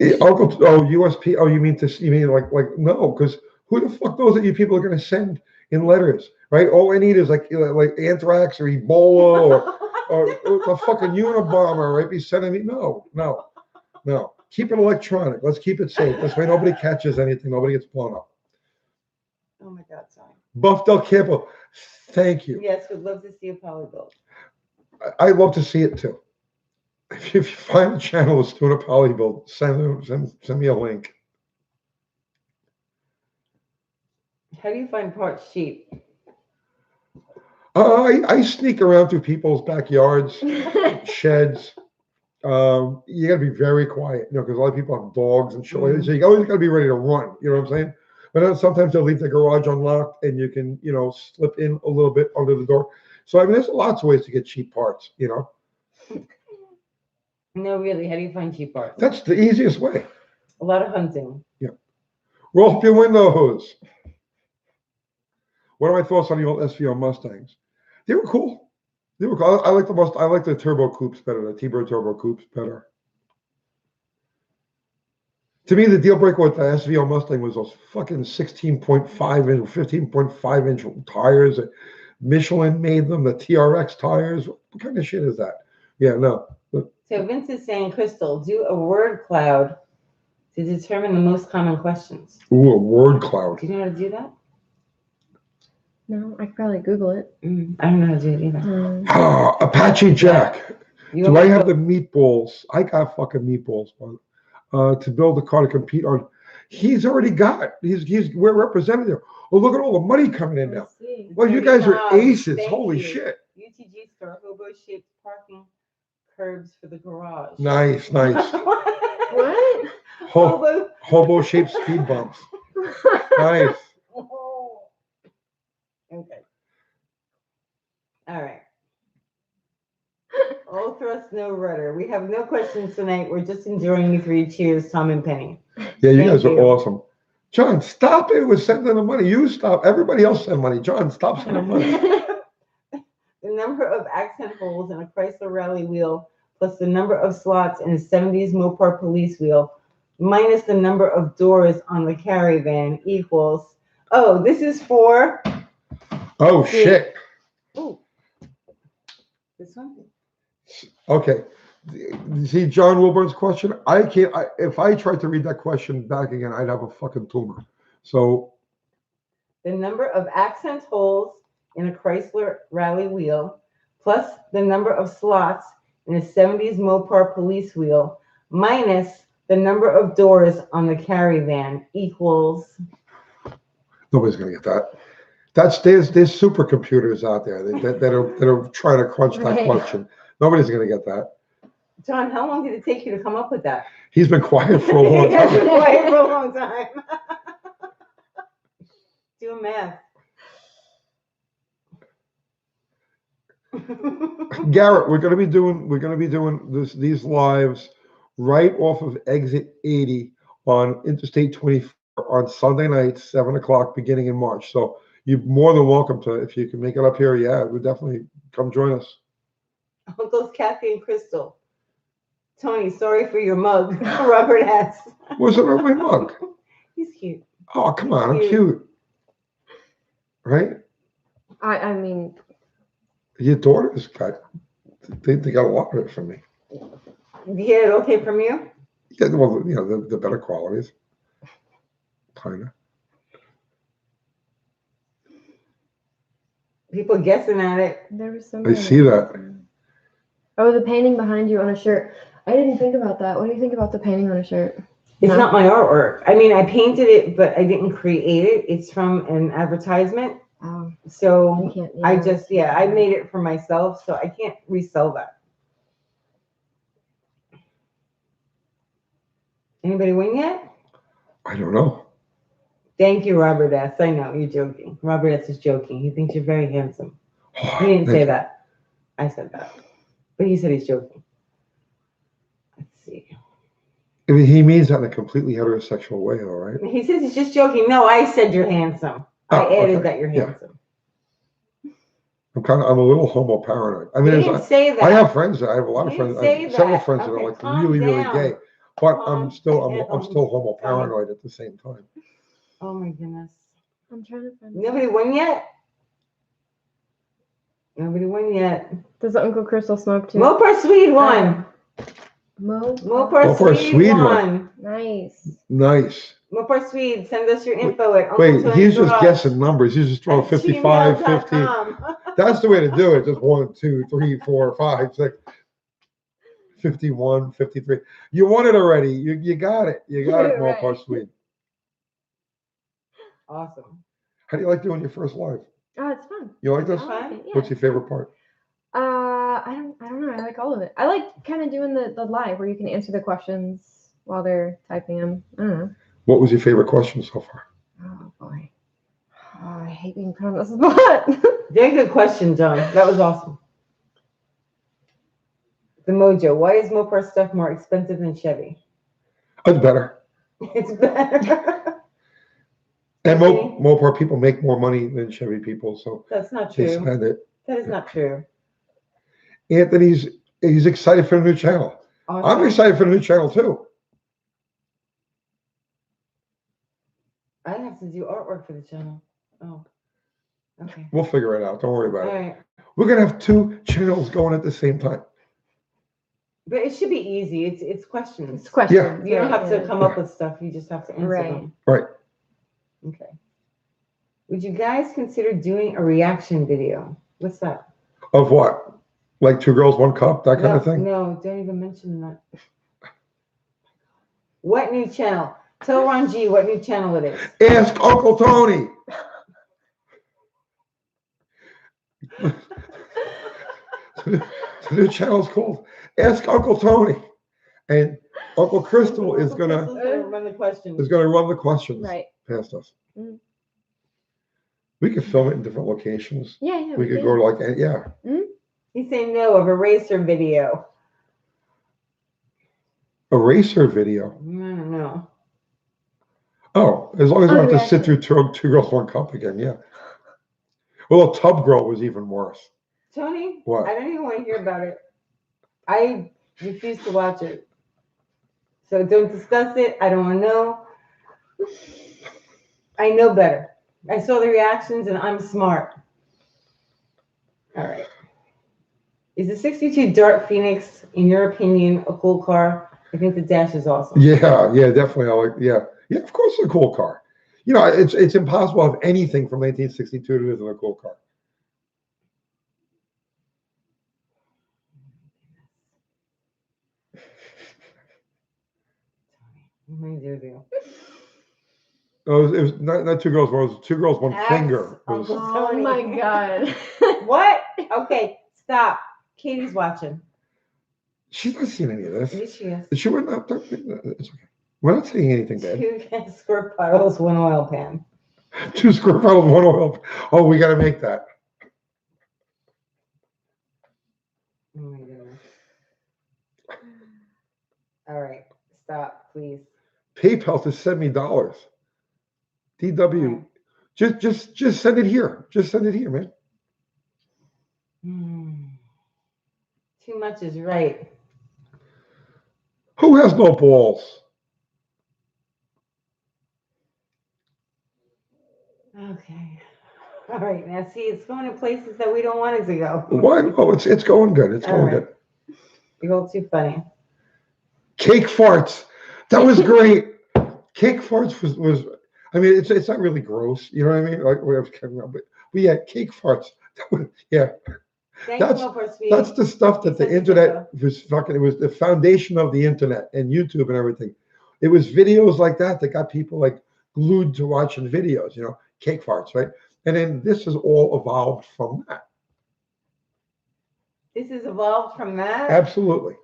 Speaker 1: USP. Oh, you mean like no? Because who the fuck knows that you people are going to send in letters, right? All I need is like anthrax or Ebola or a fucking Unabomber, right? Be sending me no. Keep it electronic. Let's keep it safe. This way nobody catches anything. Nobody gets blown up.
Speaker 2: Oh my God, sorry.
Speaker 1: Buff Del Campo, thank you.
Speaker 2: Yes, we'd love to see a poly build.
Speaker 1: I love to see it too. If you find a channel that's doing a poly build, send me a link.
Speaker 2: How do you find parts cheap?
Speaker 1: I sneak around through people's backyards, sheds. You got to be very quiet, because a lot of people have dogs and shit like that. So you always got to be ready to run. You know what I'm saying? But then sometimes they'll leave the garage unlocked, and you can, slip in a little bit under the door. So I mean, there's lots of ways to get cheap parts.
Speaker 2: No, really. How do you find cheap parts?
Speaker 1: That's the easiest way.
Speaker 2: A lot of hunting.
Speaker 1: Yeah. Roll up your windows. What are my thoughts on the old SVO Mustangs? They were cool. They were cool. I like the turbo coupes better. The T-Bird turbo coupes better. To me, the deal breaker with the SVO Mustang was those fucking 16.5 inch, 15.5 inch tires. Michelin made them. The TRX tires. What kind of shit is that? Yeah, no.
Speaker 2: So Vince is saying, Crystal, do a word cloud to determine the most common questions.
Speaker 1: Ooh, a word cloud.
Speaker 2: Do you know how to do that?
Speaker 3: No, I could probably Google it.
Speaker 2: I don't know how to do it either.
Speaker 1: Apache Jack.
Speaker 2: You
Speaker 1: Do
Speaker 2: want
Speaker 1: I
Speaker 2: me to
Speaker 1: have
Speaker 2: go-
Speaker 1: the meatballs? I got fucking meatballs, to build a car to compete on. He's already got. We're represented there. Oh, look at all the money coming in now.
Speaker 3: Let's see.
Speaker 1: Well, you guys are
Speaker 2: Job.
Speaker 1: aces.
Speaker 2: Thank
Speaker 1: Holy
Speaker 2: you.
Speaker 1: shit.
Speaker 2: UTG store, hobo-shaped parking curbs for the garage.
Speaker 1: Nice.
Speaker 3: What?
Speaker 1: Hobo shaped speed bumps. Nice.
Speaker 2: Okay. All right. All thrust, no rudder. We have no questions tonight. We're just enjoying you three. Cheers, Tom and Penny.
Speaker 1: Yeah, you
Speaker 2: Thank
Speaker 1: guys are
Speaker 2: you.
Speaker 1: awesome. John, stop it with sending the money. You stop. Everybody else send money. John, stop sending money.
Speaker 2: The number of accent holes in a Chrysler Rally wheel plus the number of slots in a 70s Mopar police wheel minus the number of doors on the caravan equals. Oh, this is for.
Speaker 1: Oh, shit.
Speaker 2: Ooh. This one?
Speaker 1: Okay. See John Wilburn's question? I can't. If I tried to read that question back again, I'd have a fucking tumor. So
Speaker 2: The number of accent holes in a Chrysler Rally wheel plus the number of slots in a 70s Mopar police wheel minus the number of doors on the caravan equals.
Speaker 1: nobody's gonna get that. There's supercomputers out there that are trying to crunch that
Speaker 3: Right.
Speaker 1: question. Nobody's gonna get that.
Speaker 2: John, how long did it take you to come up with that?
Speaker 1: He's been quiet for a long
Speaker 2: He has been
Speaker 1: time.
Speaker 2: quiet for a long time. Do math.
Speaker 1: Garrett, we're gonna be doing these lives right off of exit 80 on Interstate 24 on Sunday night, 7 o'clock, beginning in March. So you're more than welcome to, if you can make it up here. Yeah, we'll definitely come join us.
Speaker 2: Uncles Kathy and Crystal. Tony, sorry for your mug. Robert S.
Speaker 1: What's up with my mug?
Speaker 2: He's cute.
Speaker 1: Oh, come on, I'm cute. Right?
Speaker 3: I mean,
Speaker 1: Your daughters got, they got a lot of it from me.
Speaker 2: Yeah, okay from you?
Speaker 1: Yeah, well, the better qualities. Kinda.
Speaker 2: People guessing at it.
Speaker 3: there was some.
Speaker 1: I see that.
Speaker 3: Oh, the painting behind you on a shirt. I didn't think about that. What do you think about the painting on a shirt?
Speaker 2: It's
Speaker 3: No?
Speaker 2: not my artwork. I mean, I painted it, but I didn't create it. It's from an advertisement.
Speaker 3: Oh,
Speaker 2: So
Speaker 3: you can't.
Speaker 2: I made it for myself, so I can't resell that. Anybody win yet?
Speaker 1: I don't know.
Speaker 2: Thank you, Robert S. I know, you're joking. Robert S. is joking. He thinks you're very handsome. He didn't
Speaker 1: Thank
Speaker 2: say
Speaker 1: you.
Speaker 2: that. I said that. But he said he's joking. Let's see.
Speaker 1: I mean, he means that in a completely heterosexual way, all right?
Speaker 2: He says he's just joking. No, I said you're handsome. I
Speaker 1: Oh,
Speaker 2: added
Speaker 1: okay.
Speaker 2: that you're
Speaker 1: Yeah.
Speaker 2: handsome.
Speaker 1: I'm a little homo paranoid. I
Speaker 2: He
Speaker 1: mean,
Speaker 2: didn't say that.
Speaker 1: I have friends. I have a lot of
Speaker 2: He
Speaker 1: friends.
Speaker 2: didn't
Speaker 1: I
Speaker 2: say
Speaker 1: have several
Speaker 2: that.
Speaker 1: friends that
Speaker 2: Okay,
Speaker 1: are like
Speaker 2: calm
Speaker 1: really, really
Speaker 2: down.
Speaker 1: gay. But
Speaker 2: Calm
Speaker 1: I'm still
Speaker 2: down.
Speaker 1: homo paranoid at the same time.
Speaker 2: Oh my goodness.
Speaker 3: I'm trying to find.
Speaker 2: Nobody won yet? Nobody won yet.
Speaker 3: Does Uncle Crystal smoke too?
Speaker 2: Mopar Swede won. Mopar Swede
Speaker 1: Swede
Speaker 2: won.
Speaker 3: Nice.
Speaker 1: Nice.
Speaker 2: Mopar Swede, send us your info at Uncle
Speaker 1: Wait,
Speaker 2: Tony's
Speaker 1: he's just
Speaker 2: Garage
Speaker 1: guessing numbers. He's just throwing
Speaker 2: at
Speaker 1: 55, 50.
Speaker 2: gmail.com.
Speaker 1: That's the way to do it. Just 1, 2, 3, 4, 5, 6. 51, 53. You won it already. You got it. You got it,
Speaker 3: Right.
Speaker 1: Mopar Swede.
Speaker 2: Awesome.
Speaker 1: How do you like doing your first live?
Speaker 3: Oh, it's fun.
Speaker 1: You like this?
Speaker 3: I like it. Yeah.
Speaker 1: What's your favorite part?
Speaker 3: I don't know. I like all of it. I like kind of doing the live where you can answer the questions while they're typing them. I don't know.
Speaker 1: What was your favorite question so far?
Speaker 3: Oh boy. Oh, I hate being put on the spot.
Speaker 2: Very good question, John. That was awesome. The Mojo. Why is Mopar stuff more expensive than Chevy?
Speaker 1: It's better.
Speaker 2: It's better.
Speaker 1: And
Speaker 2: Okay.
Speaker 1: Mopar people make more money than Chevy people, so
Speaker 2: That's not
Speaker 1: they
Speaker 2: true.
Speaker 1: spend it.
Speaker 2: That is not true.
Speaker 1: Anthony's he's excited for the new channel. I'm
Speaker 2: Awesome.
Speaker 1: excited for the new channel too.
Speaker 2: I have to do artwork for the channel. Oh. Okay.
Speaker 1: We'll figure it out. Don't worry about
Speaker 2: All
Speaker 1: it.
Speaker 2: right.
Speaker 1: We're gonna have 2 channels going at the same time.
Speaker 2: But it should be easy. It's questions.
Speaker 3: It's questions.
Speaker 2: You don't
Speaker 3: right,
Speaker 2: have to
Speaker 3: yeah.
Speaker 2: come up with stuff. You just have to answer
Speaker 3: Right.
Speaker 2: them.
Speaker 1: Right.
Speaker 2: Okay. Would you guys consider doing a reaction video? What's that?
Speaker 1: Of what? Like 2 girls, 1 cup, that kind of thing?
Speaker 2: No, don't even mention that. What new channel? Tell Ron G what new channel it is.
Speaker 1: Ask Uncle Tony. The new channel's called Ask Uncle Tony. And Uncle Crystal is gonna
Speaker 2: run the questions.
Speaker 1: run the questions
Speaker 3: Right.
Speaker 1: past us.
Speaker 3: Mm.
Speaker 1: We could film it in different locations.
Speaker 3: Yeah.
Speaker 1: We could go to like, yeah.
Speaker 2: He's saying no of a racer video.
Speaker 1: A racer video.
Speaker 2: I don't know.
Speaker 1: Oh, as long as I don't have to sit
Speaker 3: reaction.
Speaker 1: through two girls, 1 cup again, yeah. Well, a tub girl was even worse.
Speaker 2: Tony,
Speaker 1: What?
Speaker 2: I don't even want to hear about it. I refuse to watch it. So don't discuss it. I don't want to know. I know better. I saw the reactions and I'm smart. All right. Is the 62 Dart Phoenix, in your opinion, a cool car? I think the dash is awesome.
Speaker 1: Yeah, definitely. Yeah, of course it's a cool car. You know, it's impossible to have anything from 1962 that isn't a cool car.
Speaker 2: What am I gonna do?
Speaker 1: It was not 2 girls, 1, it was 2 girls, 1
Speaker 2: Ask
Speaker 1: finger. It
Speaker 2: Uncle
Speaker 1: was-
Speaker 3: Oh my god.
Speaker 2: What? Okay, stop. Katie's watching.
Speaker 1: she's not seeing any of this.
Speaker 2: Yes, she is.
Speaker 1: She would not. It's okay. We're not saying anything bad.
Speaker 2: 2 squirt bottles, 1 oil pan.
Speaker 1: 2 square bottles, 1 oil. Oh, we got to make that.
Speaker 2: Oh my goodness. All right, stop, please.
Speaker 1: PayPal to send me dollars. DW, just send it here. Just send it here, man.
Speaker 2: Too much is right.
Speaker 1: Who has no balls?
Speaker 2: Okay. All right, now see, it's going to places that we don't want it to go.
Speaker 1: Why? Oh, it's going good. It's going good.
Speaker 2: You're all too funny.
Speaker 1: Cake farts. That was great. Cake farts was. I mean, it's not really gross. You know what I mean? Like we have coming up, but yeah, cake farts. Yeah.
Speaker 2: Thanks,
Speaker 1: That's
Speaker 2: Mopar Speed.
Speaker 1: That's the stuff that the
Speaker 2: Such a
Speaker 1: internet was fucking. It was the foundation of the internet and YouTube and everything. It was videos like that that got people like glued to watching videos. You know, cake farts, right? And then this has all evolved from that.
Speaker 2: This has evolved from that?
Speaker 1: Absolutely.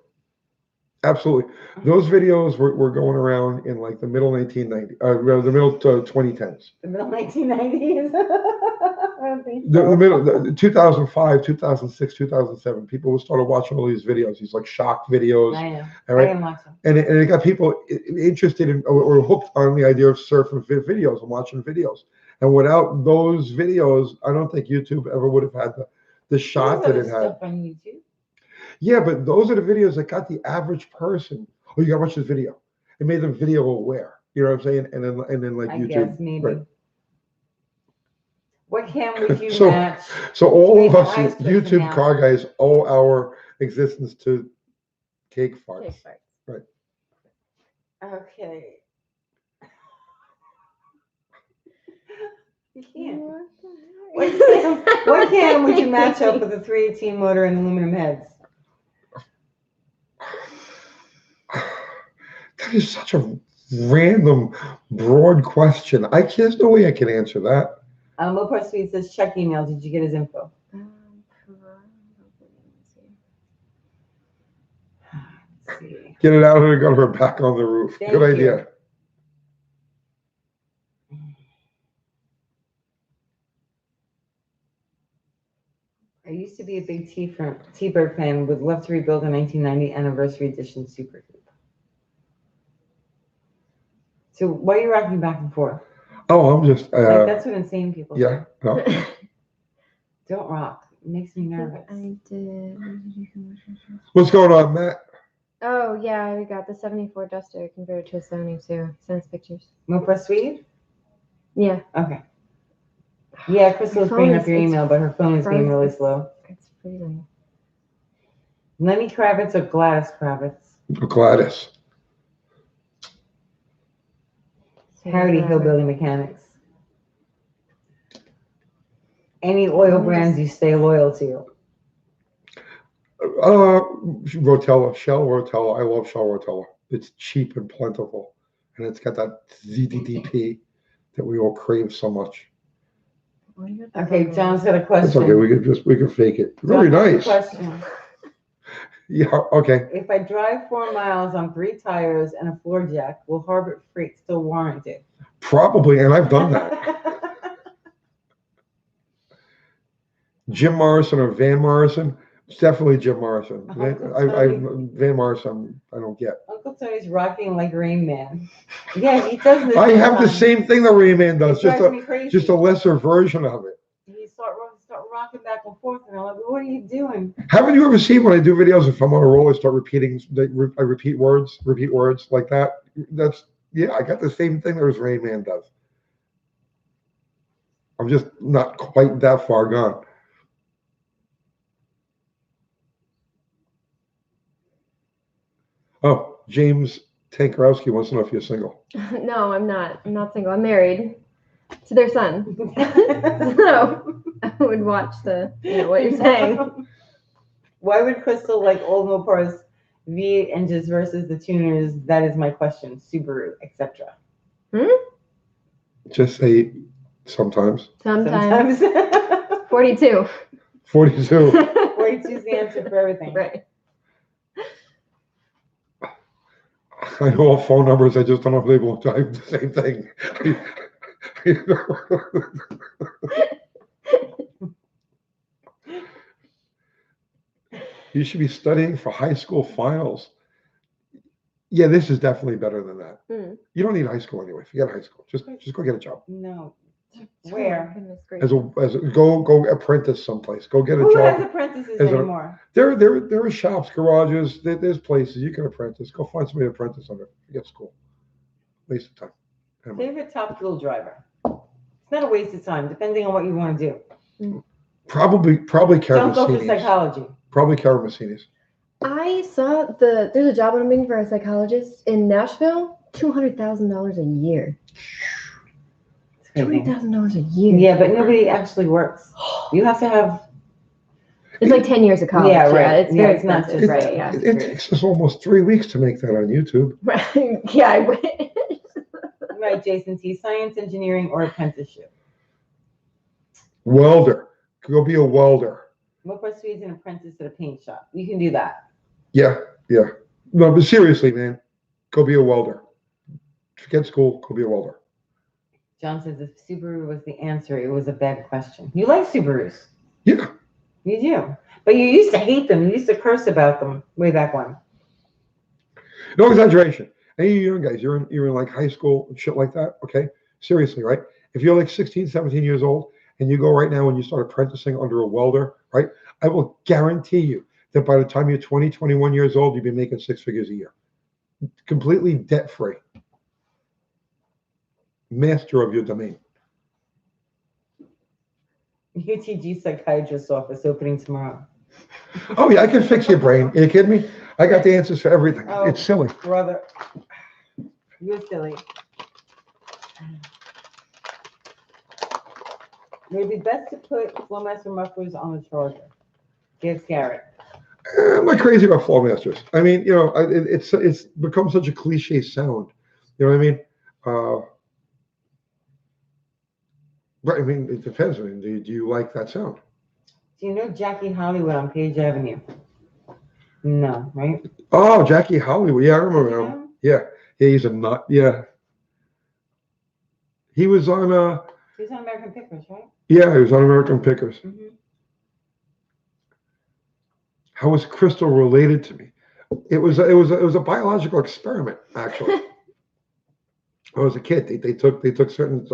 Speaker 1: Those videos were going around in like the middle 1990s, the middle 2010s.
Speaker 2: The middle 1990s? I don't think
Speaker 1: The
Speaker 2: so.
Speaker 1: middle, 2005, 2006, 2007, people started watching all these videos, these like shock videos.
Speaker 2: I know.
Speaker 1: All right?
Speaker 2: I am watching.
Speaker 1: And it got people interested in or hooked on the idea of surfing videos and watching videos. And without those videos, I don't think YouTube ever would have had the shot that it had.
Speaker 2: Stuff on YouTube.
Speaker 1: Yeah, but those are the videos that got the average person. Oh, you got to watch this video. It made them video aware. You know what I'm saying? And then like
Speaker 2: I
Speaker 1: YouTube.
Speaker 2: guess maybe.
Speaker 1: Right.
Speaker 2: What cam would you
Speaker 1: So-
Speaker 2: match?
Speaker 1: So all of
Speaker 2: Maybe
Speaker 1: us
Speaker 2: eyes
Speaker 1: YouTube
Speaker 2: personality.
Speaker 1: car guys owe our existence to cake farts.
Speaker 3: Cake farts.
Speaker 2: Okay. You can't. What cam would you match up with a 318 motor and aluminum heads?
Speaker 1: That is such a random, broad question. There's no way I can answer that.
Speaker 2: Mopar Sweet says, check email. Did you get his info? Let's see.
Speaker 1: Get it out of her and go to her back on the roof.
Speaker 2: Thank
Speaker 1: Good
Speaker 2: you.
Speaker 1: idea.
Speaker 2: I used to be a big T-Bird fan. Would love to rebuild a 1990 anniversary edition Super Coupe. So why are you rocking back and forth?
Speaker 1: Oh, I'm just.
Speaker 2: Like that's what insane people
Speaker 1: Yeah.
Speaker 2: do.
Speaker 1: No.
Speaker 2: Don't rock. It makes me nervous.
Speaker 3: I did.
Speaker 1: What's going on, Matt?
Speaker 3: Oh yeah, we got the 74 Duster converted to a 72. Sends pictures.
Speaker 2: Mopar Sweet?
Speaker 3: Yeah.
Speaker 2: Okay. Yeah, Crystal was
Speaker 3: Her
Speaker 2: bringing
Speaker 3: phone
Speaker 2: up your
Speaker 3: is-
Speaker 2: email, but her phone is being really
Speaker 3: frozen.
Speaker 2: slow.
Speaker 3: It's freezing.
Speaker 2: Lenny Kravitz or Gladys Kravitz?
Speaker 1: Gladys.
Speaker 2: Howdy, Hillbilly Mechanics. Any oil brands you stay loyal to?
Speaker 1: Rotella, Shell Rotella. I love Shell Rotella. It's cheap and plentiful, and it's got that ZDDP that we all crave so much.
Speaker 2: Okay, John's got a question.
Speaker 1: It's okay. We can fake it. Very
Speaker 2: John has a
Speaker 1: nice.
Speaker 2: question.
Speaker 1: Yeah. Okay.
Speaker 2: If I drive 4 miles on 3 tires and a floor jack, will Harbor Freight still warrant it?
Speaker 1: Probably, and I've done that. Jim Morrison or Van Morrison? It's definitely Jim Morrison. Van Morrison, I don't get.
Speaker 2: Uncle Tony's rocking like Rain Man. Yeah, he does this.
Speaker 1: I have the
Speaker 2: sometimes.
Speaker 1: same thing that Rain Man does,
Speaker 2: It drives me crazy.
Speaker 1: just a lesser version of it.
Speaker 2: You start rocking back and forth, and I'm like, what are you doing?
Speaker 1: Haven't you ever seen when I do videos, if I'm on a roll, I start repeating, I repeat words like that? I got the same thing that Rain Man does. I'm just not quite that far gone. Oh, James Tankarowski wants to know if you're single.
Speaker 3: No, I'm not. I'm not single. I'm married to their son. So I would watch what you're saying.
Speaker 2: Why would Crystal like old Mopar's V8 engines versus the tuners? That is my question. Subaru, etc.
Speaker 1: Just say sometimes.
Speaker 3: Sometimes. 42.
Speaker 1: 42.
Speaker 2: 42 is the answer for everything.
Speaker 3: Right.
Speaker 1: I know all phone numbers. I just don't know if they will type the same thing. You should be studying for high school finals. Yeah, this is definitely better than that. You don't need high school anyway. Forget high school. Just go get a job.
Speaker 2: No. Where?
Speaker 1: Go apprentice someplace. Go get a
Speaker 2: Who
Speaker 1: job.
Speaker 2: has apprentices
Speaker 1: As a-
Speaker 2: anymore?
Speaker 1: There are shops, garages. There's places you can apprentice. Go find somebody to apprentice under. Forget school. Waste of time. Anyway.
Speaker 2: Favorite Top Fuel driver? It's not a waste of time, depending on what you want to do.
Speaker 1: Probably
Speaker 2: Don't go for
Speaker 1: Caramasinis.
Speaker 2: psychology.
Speaker 1: Probably Caramasinis.
Speaker 3: I saw there's a job opening for a psychologist in Nashville. $200,000 a year. $200,000 a year.
Speaker 2: Yeah, but nobody actually works. You have to have.
Speaker 3: It's like 10 years of college.
Speaker 2: Yeah, right.
Speaker 3: It's very
Speaker 2: It's not
Speaker 3: expensive,
Speaker 2: just
Speaker 3: right?
Speaker 2: that.
Speaker 3: Yeah.
Speaker 1: It takes us almost 3 weeks to make that on YouTube.
Speaker 3: Right. Yeah, I wish.
Speaker 2: Right, Jason T. Science, engineering, or apprenticeship.
Speaker 1: Welder. Go be a welder.
Speaker 2: Mopar Swede's an apprentice at a paint shop. You can do that.
Speaker 1: Yeah. No, but seriously, man, go be a welder. Forget school. Go be a welder.
Speaker 2: John says if Subaru was the answer, it was a bad question. You like Subarus.
Speaker 1: Yeah.
Speaker 2: You do. But you used to hate them. You used to curse about them way back when.
Speaker 1: No exaggeration. Any of you young guys, you're in like high school and shit like that, okay? Seriously, right? If you're like 16, 17 years old and you go right now and you start apprenticing under a welder, right? I will guarantee you that by the time you're 20, 21 years old, you'll be making 6 figures a year. Completely debt-free. Master of your domain.
Speaker 2: UTG psychiatrist's office opening tomorrow.
Speaker 1: Oh, yeah, I can fix your brain. Are you kidding me? I got the answers for everything.
Speaker 2: Oh.
Speaker 1: It's silly.
Speaker 2: Brother, you're silly. Would it be best to put Flowmaster mufflers on the Charger? Give Garrett.
Speaker 1: I'm not crazy about Flowmasters. I mean, it's become such a cliche sound. You know what I mean? But I mean, it depends. I mean, do you like that sound?
Speaker 2: Do you know Jackie Hollywood on Page Avenue? No, right?
Speaker 1: Oh, Jackie Hollywood. Yeah, I remember him. Yeah, he's a nut. Yeah, he was on.
Speaker 2: He was on American Pickers, right?
Speaker 1: Yeah, he was on American Pickers.
Speaker 2: Mm-hmm.
Speaker 1: How was Crystal related to me? It was a biological experiment, actually. When I was a kid, they took certain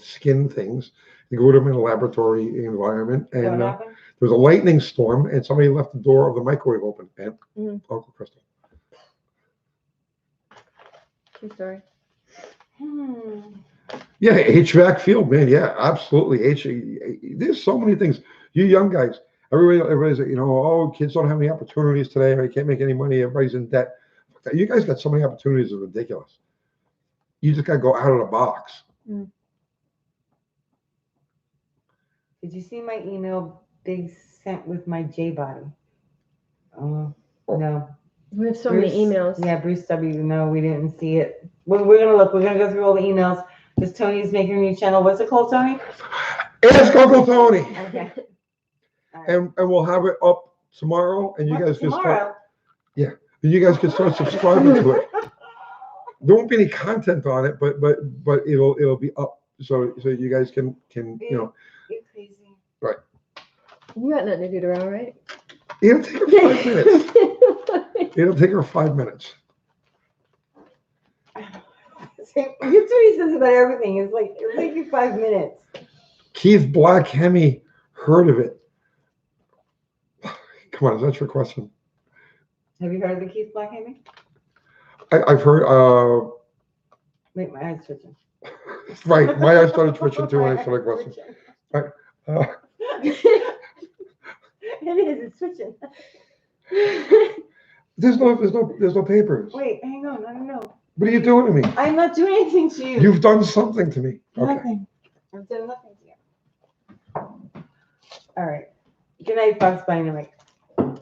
Speaker 1: skin things, they grew them in a laboratory environment, and there was a lightning storm, and somebody left the door of the microwave open, and Uncle Crystal.
Speaker 3: True story.
Speaker 1: Yeah, HVAC field, man. Yeah, absolutely. There's so many things. You young guys, everybody's like, oh, kids don't have any opportunities today. They can't make any money. Everybody's in debt. You guys got so many opportunities. It's ridiculous. You just got to go out of the box.
Speaker 2: Did you see my email Big sent with my J body? No.
Speaker 3: We have so many emails.
Speaker 2: Yeah, Bruce W. No, we didn't see it. We're gonna look. We're gonna go through all the emails because Tony's making a new channel. What's it called, Tony?
Speaker 1: Ask Uncle Tony.
Speaker 2: Okay.
Speaker 1: And we'll have it up tomorrow, and you guys can start. Yeah, and you guys can start subscribing to it. There won't be any content on it, but it'll be up, so you guys can
Speaker 2: You're crazy.
Speaker 1: Right.
Speaker 3: You got nothing to do tomorrow, right?
Speaker 1: It'll take her 5 minutes. It'll take her 5 minutes.
Speaker 2: That's what he says about everything. It's like it'll take you 5 minutes.
Speaker 1: Keith Black Hemi heard of it. Come on, is that your question?
Speaker 2: Have you heard of the Keith Black Hemi?
Speaker 1: I've heard.
Speaker 2: Wait, my eyes twitching.
Speaker 1: Right, my eyes started twitching too when I started questioning. Right.
Speaker 2: It is. It's switching.
Speaker 1: There's no papers.
Speaker 2: Wait, hang on. I don't know.
Speaker 1: What are you doing to me?
Speaker 2: I'm not doing anything to you.
Speaker 1: You've done something to me. Okay.
Speaker 2: Nothing. I've done nothing to you. All right. Good night, Fox Dynamic. All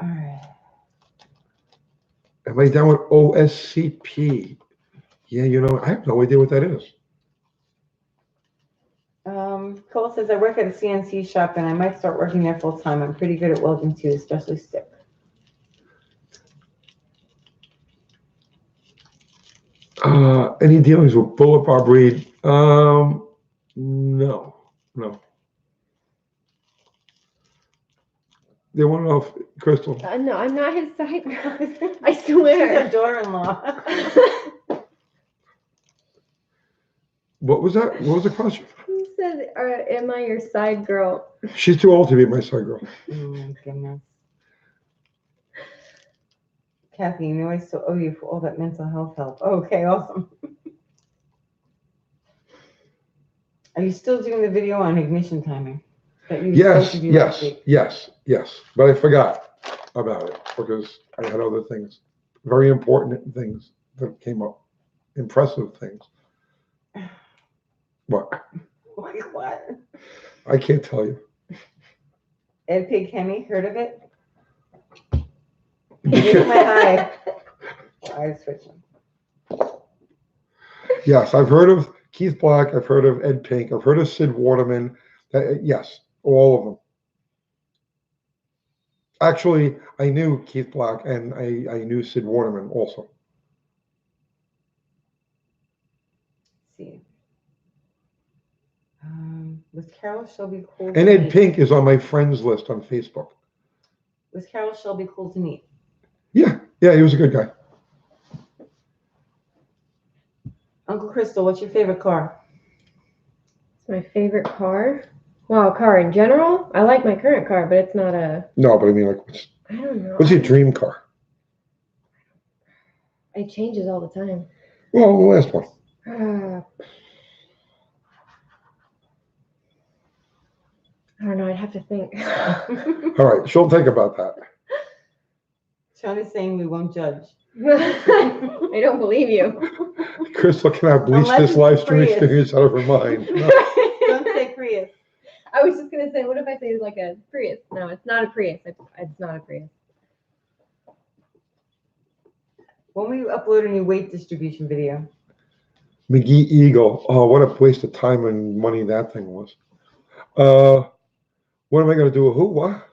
Speaker 2: right.
Speaker 1: Am I down with OSCP? Yeah, I have no idea what that is.
Speaker 2: Cole says, I work at a CNC shop and I might start working there full time. I'm pretty good at welding too, especially stick.
Speaker 1: Any dealings with Bullet Bob Reed? No. They want to know if Crystal.
Speaker 3: No, I'm not his side girl. I swear.
Speaker 2: She's a daughter-in-law.
Speaker 1: What was that? What was the question?
Speaker 3: He said, am I your side girl?
Speaker 1: She's too old to be my side girl.
Speaker 2: Oh my goodness. Kathy, I still owe you for all that mental health help. Oh, okay, awesome. Are you still doing the video on ignition timing?
Speaker 1: Yes. But I forgot about it because I had other things, very important things that came up, impressive things. What?
Speaker 2: What?
Speaker 1: I can't tell you.
Speaker 2: Ed Pig Hemi, heard of it? Here's my eye. Eye switching.
Speaker 1: Yes, I've heard of Keith Black. I've heard of Ed Pink. I've heard of Sid Waterman. Yes, all of them. Actually, I knew Keith Black and I knew Sid Waterman also.
Speaker 2: Let's see. Was Carol Shelby cool?
Speaker 1: And Ed Pink is on my friends list on Facebook.
Speaker 2: Was Carol Shelby cool to meet?
Speaker 1: Yeah, he was a good guy.
Speaker 2: Uncle Crystal, what's your favorite car?
Speaker 3: It's my favorite car. Wow, car in general? I like my current car, but it's not a.
Speaker 1: No, but I mean, like,
Speaker 3: I don't know.
Speaker 1: What's your dream car?
Speaker 3: It changes all the time.
Speaker 1: Well, the last one.
Speaker 3: I don't know. I'd have to think.
Speaker 1: All right, she'll think about that.
Speaker 2: Sean is saying we won't judge.
Speaker 3: I don't believe you.
Speaker 1: Crystal cannot bleach this live stream experience out of her mind. No.
Speaker 2: Don't say Prius.
Speaker 3: I was just gonna say, what if I say it's like a Prius? No, it's not a Prius. It's not a Prius.
Speaker 2: When we upload a new weight distribution video?
Speaker 1: McGee Eagle. Oh, what a waste of time and money that thing was. What am I going to do? Who? What?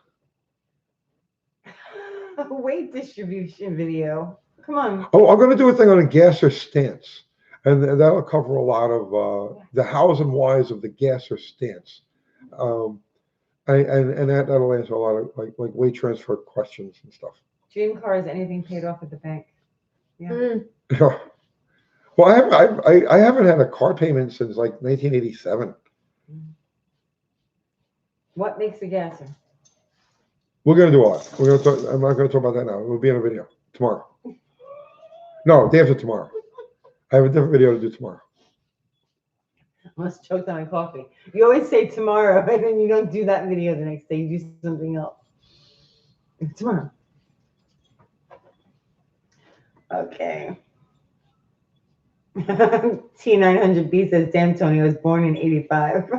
Speaker 2: A weight distribution video. Come on.
Speaker 1: Oh, I'm going to do a thing on a gasser stance, and that'll cover a lot of the hows and whys of the gasser stance. And that'll answer a lot of like weight transfer questions and stuff.
Speaker 2: Dream car, is anything paid off at the bank? Yeah.
Speaker 3: Mm.
Speaker 1: Well, I haven't had a car payment since like 1987.
Speaker 2: What makes a gasser?
Speaker 1: We're gonna do all that. We're gonna talk. I'm not gonna talk about that now. It will be in a video tomorrow. No, day after tomorrow. I have a different video to do tomorrow.
Speaker 2: I almost choked on my coffee. You always say tomorrow, and then you don't do that video the next day. You do something else. Tomorrow. Okay. T900B says, damn, Tony, I was born in 85.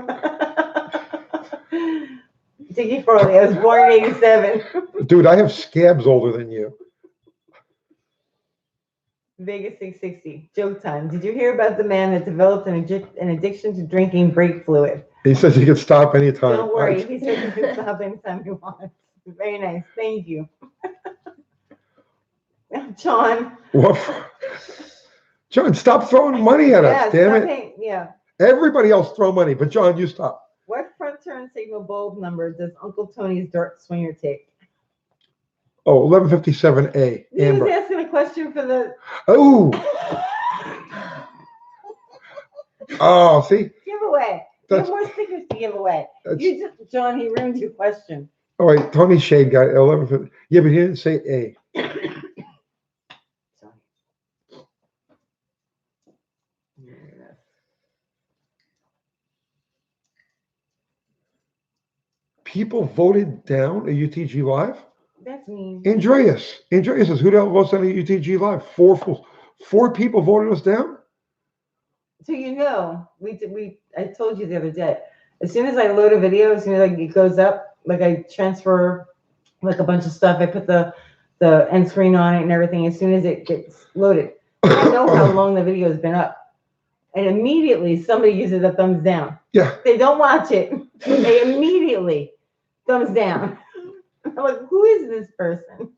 Speaker 2: Tiki Farley, I was born in 87.
Speaker 1: Dude, I have scabs older than you.
Speaker 2: Vegas 660, joke time. Did you hear about the man that developed an addiction to drinking brake fluid?
Speaker 1: He says he can stop anytime.
Speaker 2: Don't worry, he says he can stop anytime he wants. Very nice, thank you. John.
Speaker 1: What? John, stop throwing money at us, damn it.
Speaker 2: Yeah.
Speaker 1: Everybody else throw money, but John, you stop.
Speaker 2: What front turn signal bulb number does Uncle Tony's dart swinger take?
Speaker 1: Oh, 1157A.
Speaker 2: He
Speaker 1: Amber.
Speaker 2: was asking a question for the.
Speaker 1: Oh. Oh, see?
Speaker 2: Giveaway. You have more stickers to give away. You just, John, he ruined your question.
Speaker 1: All right, Tony Shade got 1150. Yeah, but he didn't say A. People voted down a UTG Live?
Speaker 2: That's mean.
Speaker 1: Andreas says, who the hell votes on a UTG Live? Four people voted us down?
Speaker 2: So I told you the other day, as soon as I load a video, as soon as it goes up, like I transfer like a bunch of stuff, I put the end screen on it and everything, as soon as it gets loaded, I know how long the video has been up. And immediately somebody uses a thumbs down.
Speaker 1: Yeah.
Speaker 2: They don't watch it. They immediately thumbs down. I'm like, who is this person?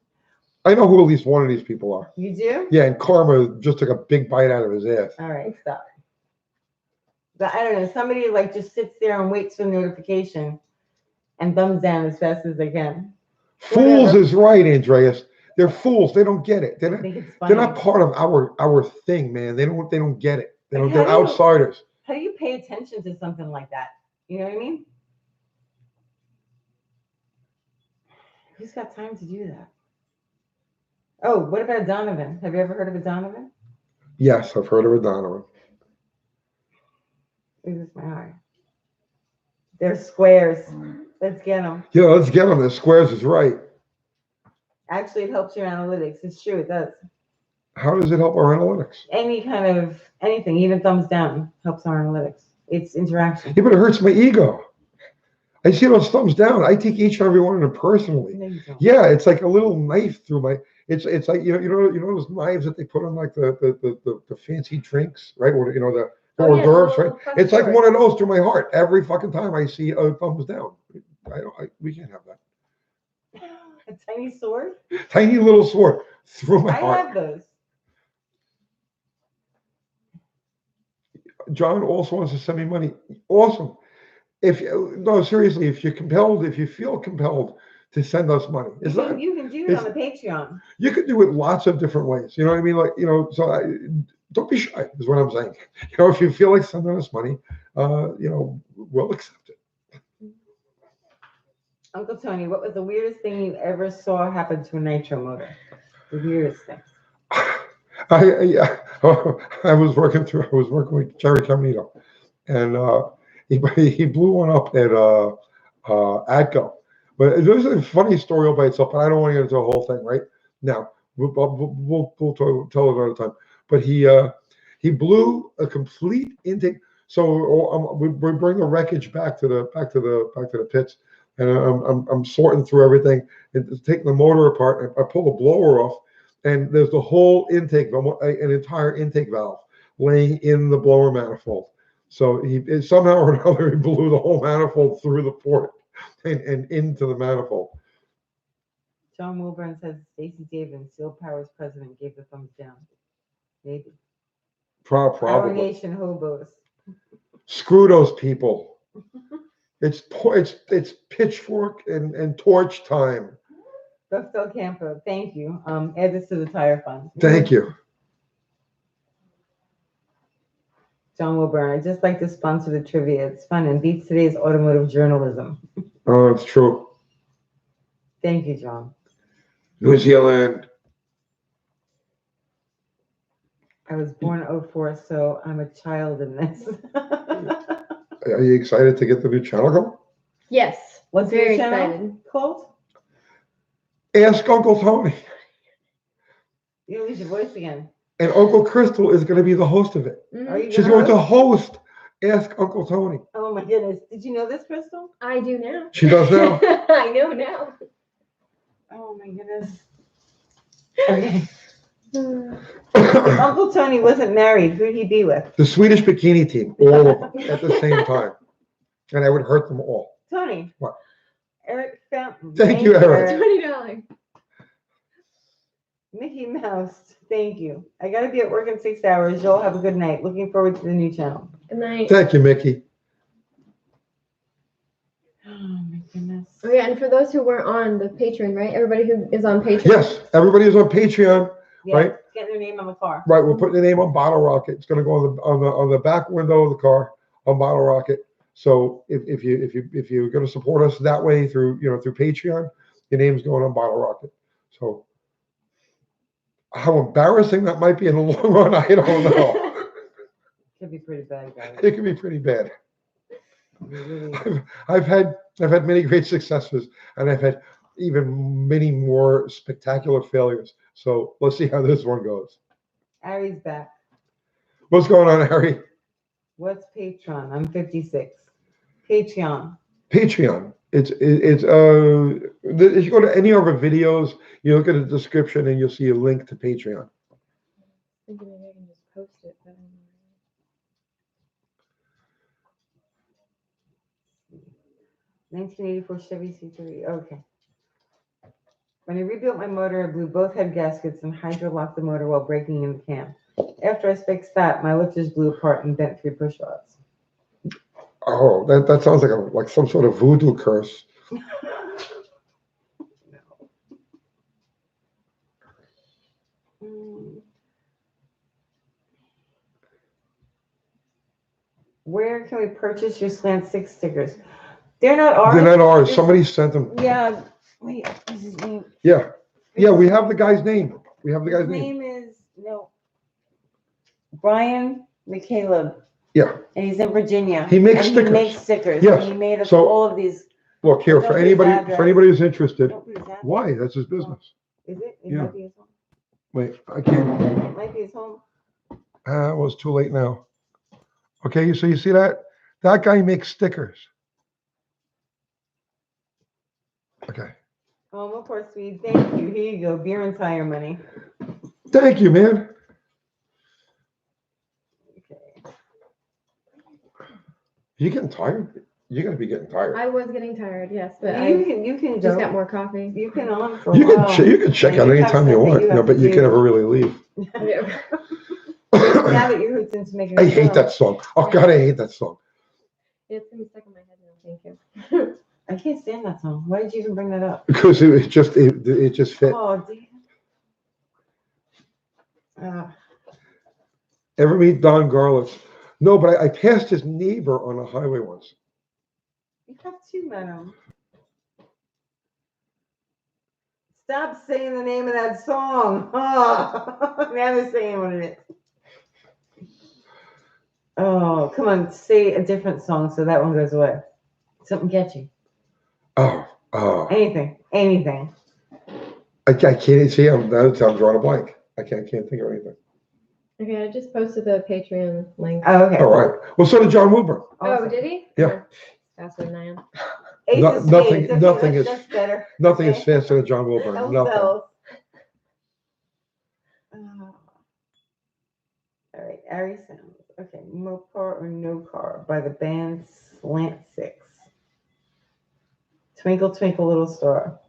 Speaker 1: I know who at least one of these people are.
Speaker 2: You do?
Speaker 1: Yeah, and Karma just took a big bite out of his ass.
Speaker 2: All right, stop. But I don't know. Somebody like just sits there and waits for the notification and thumbs down as fast as they can.
Speaker 1: Fools is right, Andreas. They're fools. They don't get it.
Speaker 2: They're
Speaker 1: not part of our thing, man. They don't get it.
Speaker 2: Like,
Speaker 1: they're outsiders.
Speaker 2: How do you pay attention to something like that? You know what I mean? Who's got time to do that? Oh, what about a Donovan? Have you ever heard of a Donovan?
Speaker 1: Yes, I've heard of a Donovan.
Speaker 2: This is my heart. They're squares. Let's get them.
Speaker 1: Yeah, let's get them. The squares is right.
Speaker 2: Actually, it helps your analytics. It's true. It does.
Speaker 1: How does it help our analytics?
Speaker 2: Any kind of anything, even thumbs down, helps our analytics. It's interaction.
Speaker 1: Yeah, but it hurts my ego. I see those thumbs down. I take each and every one of them personally.
Speaker 2: No, you don't.
Speaker 1: Yeah, it's like a little knife through my. It's like you know those knives that they put on like the fancy drinks, right? Or the hors d'oeuvres, right? It's like one of those through my heart every fucking time I see a thumbs down. We can't have that.
Speaker 2: A tiny sword.
Speaker 1: Tiny little sword through my heart.
Speaker 2: I have those.
Speaker 1: John also wants to send me money. Awesome. Seriously, if you feel compelled to send us money,
Speaker 2: You can do it on the Patreon.
Speaker 1: You could do it lots of different ways. You know what I mean? Don't be shy, is what I'm saying. If you feel like sending us money, we'll accept it.
Speaker 2: Uncle Tony, what was the weirdest thing you ever saw happen to a nitro motor? The weirdest thing.
Speaker 1: I was working with Jerry Caminito, and he blew one up at ATCO. But there's a funny story all by itself, and I don't want to get into the whole thing right now. We'll tell it another time. But he blew a complete intake. So we bring the wreckage back to the pits, and I'm sorting through everything and taking the motor apart. And I pull the blower off, and there's the whole intake, an entire intake valve laying in the blower manifold. So somehow or another he blew the whole manifold through the port and into the manifold.
Speaker 2: John Wilburn says Stacey Davis, Seal Powers president, gave the thumbs down. Maybe. Power
Speaker 1: Probably.
Speaker 2: Nation hobos.
Speaker 1: Screw those people. It's pitchfork and torch time.
Speaker 2: Buffalo Campo, thank you. Add this to the tire fund.
Speaker 1: Thank you.
Speaker 2: John Wilburn, I just like to sponsor the trivia. It's fun and beats today's automotive journalism.
Speaker 1: Oh, it's true.
Speaker 2: Thank you, John.
Speaker 1: New Zealand.
Speaker 2: I was born in 04, so I'm a child in this.
Speaker 1: Are you excited to get the new channel going?
Speaker 3: Yes.
Speaker 2: What's
Speaker 3: Very
Speaker 2: your channel
Speaker 3: excited.
Speaker 2: called?
Speaker 1: Ask Uncle Tony.
Speaker 2: You lose your voice again.
Speaker 1: And Uncle Crystal is going to be the host of it.
Speaker 2: Are you
Speaker 1: She's
Speaker 2: gonna
Speaker 1: going to
Speaker 2: host?
Speaker 1: host Ask Uncle Tony.
Speaker 2: Oh my goodness. Did you know this, Crystal?
Speaker 3: I do now.
Speaker 1: She does now.
Speaker 3: I know now.
Speaker 2: Oh my goodness. Okay. If Uncle Tony wasn't married, who'd he be with?
Speaker 1: The Swedish bikini team, all of them at the same time. And I would hurt them all.
Speaker 2: Tony.
Speaker 1: What?
Speaker 2: Eric Fountain.
Speaker 1: Thank you, Eric.
Speaker 3: $20.
Speaker 2: Mickey Mouse. Thank you. I got to be at work in 6 hours. Y'all have a good night. Looking forward to the new channel.
Speaker 3: Good night.
Speaker 1: Thank you, Mickey.
Speaker 2: Oh my goodness.
Speaker 3: Oh yeah, and for those who weren't on the Patreon, right? Everybody who is on Patreon.
Speaker 1: Yes, everybody is on Patreon.
Speaker 2: Yeah,
Speaker 1: Right.
Speaker 2: Get their name on the car.
Speaker 1: Right, we're putting the name on Bottle Rocket. It's going to go on the back window of the car on Bottle Rocket. So if you're going to support us that way through Patreon, your name's going on Bottle Rocket. So how embarrassing that might be in the long run, I don't know.
Speaker 2: Could be pretty bad, guys.
Speaker 1: It can be pretty bad.
Speaker 2: Really...
Speaker 1: I've had many great successes, and I've had even many more spectacular failures. So let's see how this one goes.
Speaker 2: Ari's back.
Speaker 1: What's going on, Harry?
Speaker 2: What's Patreon? I'm 56. Patreon.
Speaker 1: Patreon. It's if you go to any of our videos, you look at the description and you'll see a link to Patreon.
Speaker 3: Thinking maybe I can just post it, but I don't know.
Speaker 2: 1984 Chevy C3. Okay. When I rebuilt my motor, I blew both head gaskets and hydro-locked the motor while braking in the cam. After I fixed that, my lifters blew apart and bent 3 push rods.
Speaker 1: Oh, that sounds like some sort of voodoo curse. Where can we purchase your Slant 6 stickers? They're not ours. They're not ours. Somebody sent them.
Speaker 2: Yeah. Wait, what's his name?
Speaker 1: Yeah. Yeah, we have the guy's name. We have the guy's
Speaker 2: His
Speaker 1: name.
Speaker 2: name is Brian McCaleb.
Speaker 1: Yeah.
Speaker 2: And he's in Virginia.
Speaker 1: He makes
Speaker 2: and
Speaker 1: stickers.
Speaker 2: He makes stickers.
Speaker 1: Yes.
Speaker 2: And he made us
Speaker 1: So-
Speaker 2: all of these.
Speaker 1: Look here, for anybody who's interested.
Speaker 2: Don't put his address.
Speaker 1: Why? That's his business.
Speaker 2: Is it? It
Speaker 1: Yeah.
Speaker 2: might be his home.
Speaker 1: Wait, I can't.
Speaker 2: It might be his home.
Speaker 1: Well, it's too late now. Okay, so you see that? That guy makes stickers. Okay.
Speaker 2: Oh, of course, sweet. Thank you. Here you go. Beer and tire money.
Speaker 1: Thank you, man.
Speaker 2: Okay.
Speaker 1: You getting tired? You're gonna be getting tired.
Speaker 3: I was getting tired, yes, but
Speaker 2: You can
Speaker 3: just
Speaker 2: go.
Speaker 3: got more coffee.
Speaker 2: You can on for a
Speaker 1: You
Speaker 2: while.
Speaker 1: can check
Speaker 2: Yeah,
Speaker 1: out
Speaker 2: you have
Speaker 1: anytime you
Speaker 2: stuff that
Speaker 1: want.
Speaker 2: you have
Speaker 1: But
Speaker 2: to
Speaker 1: you
Speaker 2: do.
Speaker 1: can never really leave.
Speaker 3: Yeah.
Speaker 2: Now that your hoot's into making
Speaker 1: I
Speaker 2: a
Speaker 1: hate
Speaker 2: sound.
Speaker 1: that song. Oh God, I hate that song.
Speaker 3: It's gonna be stuck in my head now. Thank you.
Speaker 2: I can't stand that song. Why did you even bring that up?
Speaker 1: Because it just fit.
Speaker 2: Oh, damn.
Speaker 1: Ever meet Don Garlitz? No, but I passed his neighbor on a highway once.
Speaker 2: You have 2 met him. Stop saying the name of that song. Oh, now they're saying what it is. Oh, come on. Say a different song so that one goes away. Something catchy.
Speaker 1: Oh.
Speaker 2: Anything.
Speaker 1: I can't see. I'm drawing a blank. I can't think of anything.
Speaker 3: Okay, I just posted the Patreon link.
Speaker 2: Oh, okay.
Speaker 1: All right. Well, so did John Wilburn.
Speaker 3: Oh,
Speaker 2: Awesome.
Speaker 3: did he?
Speaker 1: Yeah.
Speaker 3: Oh, faster than I am.
Speaker 2: Ace
Speaker 1: No-
Speaker 2: of
Speaker 1: nothing-
Speaker 2: spades. Okay,
Speaker 1: nothing is-
Speaker 2: that's better.
Speaker 1: Nothing
Speaker 2: Okay.
Speaker 1: is faster than John Wilburn.
Speaker 2: Those
Speaker 1: Nothing.
Speaker 2: bells. All right, Ari Sounds. Okay, Mopar or No Car by the band Slant Six. Twinkle Twinkle Little Star.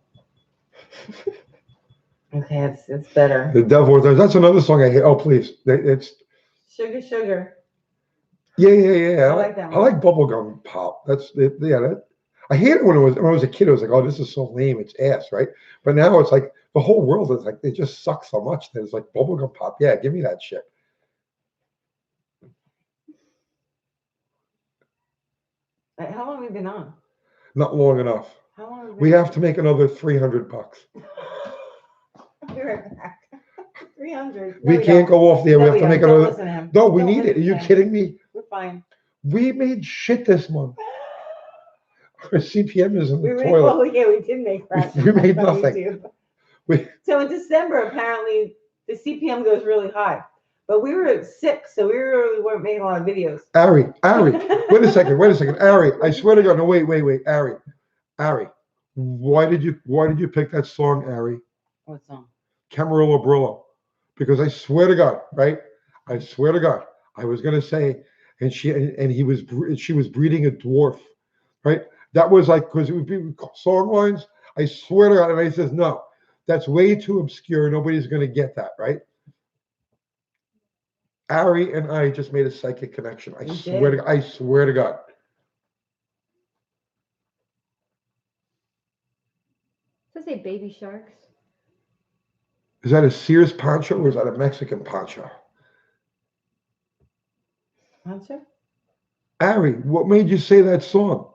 Speaker 2: Okay, it's better.
Speaker 1: The Devil Within. That's another song I hate. Oh, please. It's
Speaker 2: Sugar Sugar.
Speaker 1: yeah.
Speaker 2: I like that
Speaker 1: I
Speaker 2: one.
Speaker 1: like bubblegum pop. That's it. Yeah. I hate it when I was a kid. I was like, oh, this is so lame. It's ass, right? But now it's like the whole world is like, they just suck so much that it's like bubblegum pop. Yeah, give me that shit.
Speaker 2: How long have we been on?
Speaker 1: Not long enough.
Speaker 2: How long have we
Speaker 1: We
Speaker 2: been
Speaker 1: have to make another $300.
Speaker 2: I'll be right back. 300.
Speaker 1: We can't go off there. We
Speaker 2: No,
Speaker 1: have to make
Speaker 2: don't.
Speaker 1: another.
Speaker 2: Don't listen to him.
Speaker 1: No, we
Speaker 2: Don't
Speaker 1: need it. Are
Speaker 2: listen
Speaker 1: you
Speaker 2: to him.
Speaker 1: kidding me?
Speaker 2: We're fine.
Speaker 1: We made shit this month. Our CPM is in the
Speaker 2: We
Speaker 1: toilet.
Speaker 2: we did make practice.
Speaker 1: We made
Speaker 2: That's what
Speaker 1: nothing.
Speaker 2: do.
Speaker 1: We-
Speaker 2: So in December, apparently, the CPM goes really high. But we were sick, so we really weren't making a lot of videos.
Speaker 1: Ari, wait a second. Ari, I swear to God, no, wait, Ari, why did you pick that song, Ari?
Speaker 2: What song?
Speaker 1: Camarillo Brillo. Because I swear to God, right? I swear to God, I was gonna say, and she was breeding a dwarf, right? That was like, because it would be song lines. I swear to God, and I says, no, that's way too obscure. Nobody's gonna get that, right? Ari and I just made a psychic connection. I swear to God.
Speaker 3: Does it say baby sharks?
Speaker 1: Is that a Sears poncho or is that a Mexican poncho?
Speaker 2: Poncho?
Speaker 1: Ari, what made you say that song?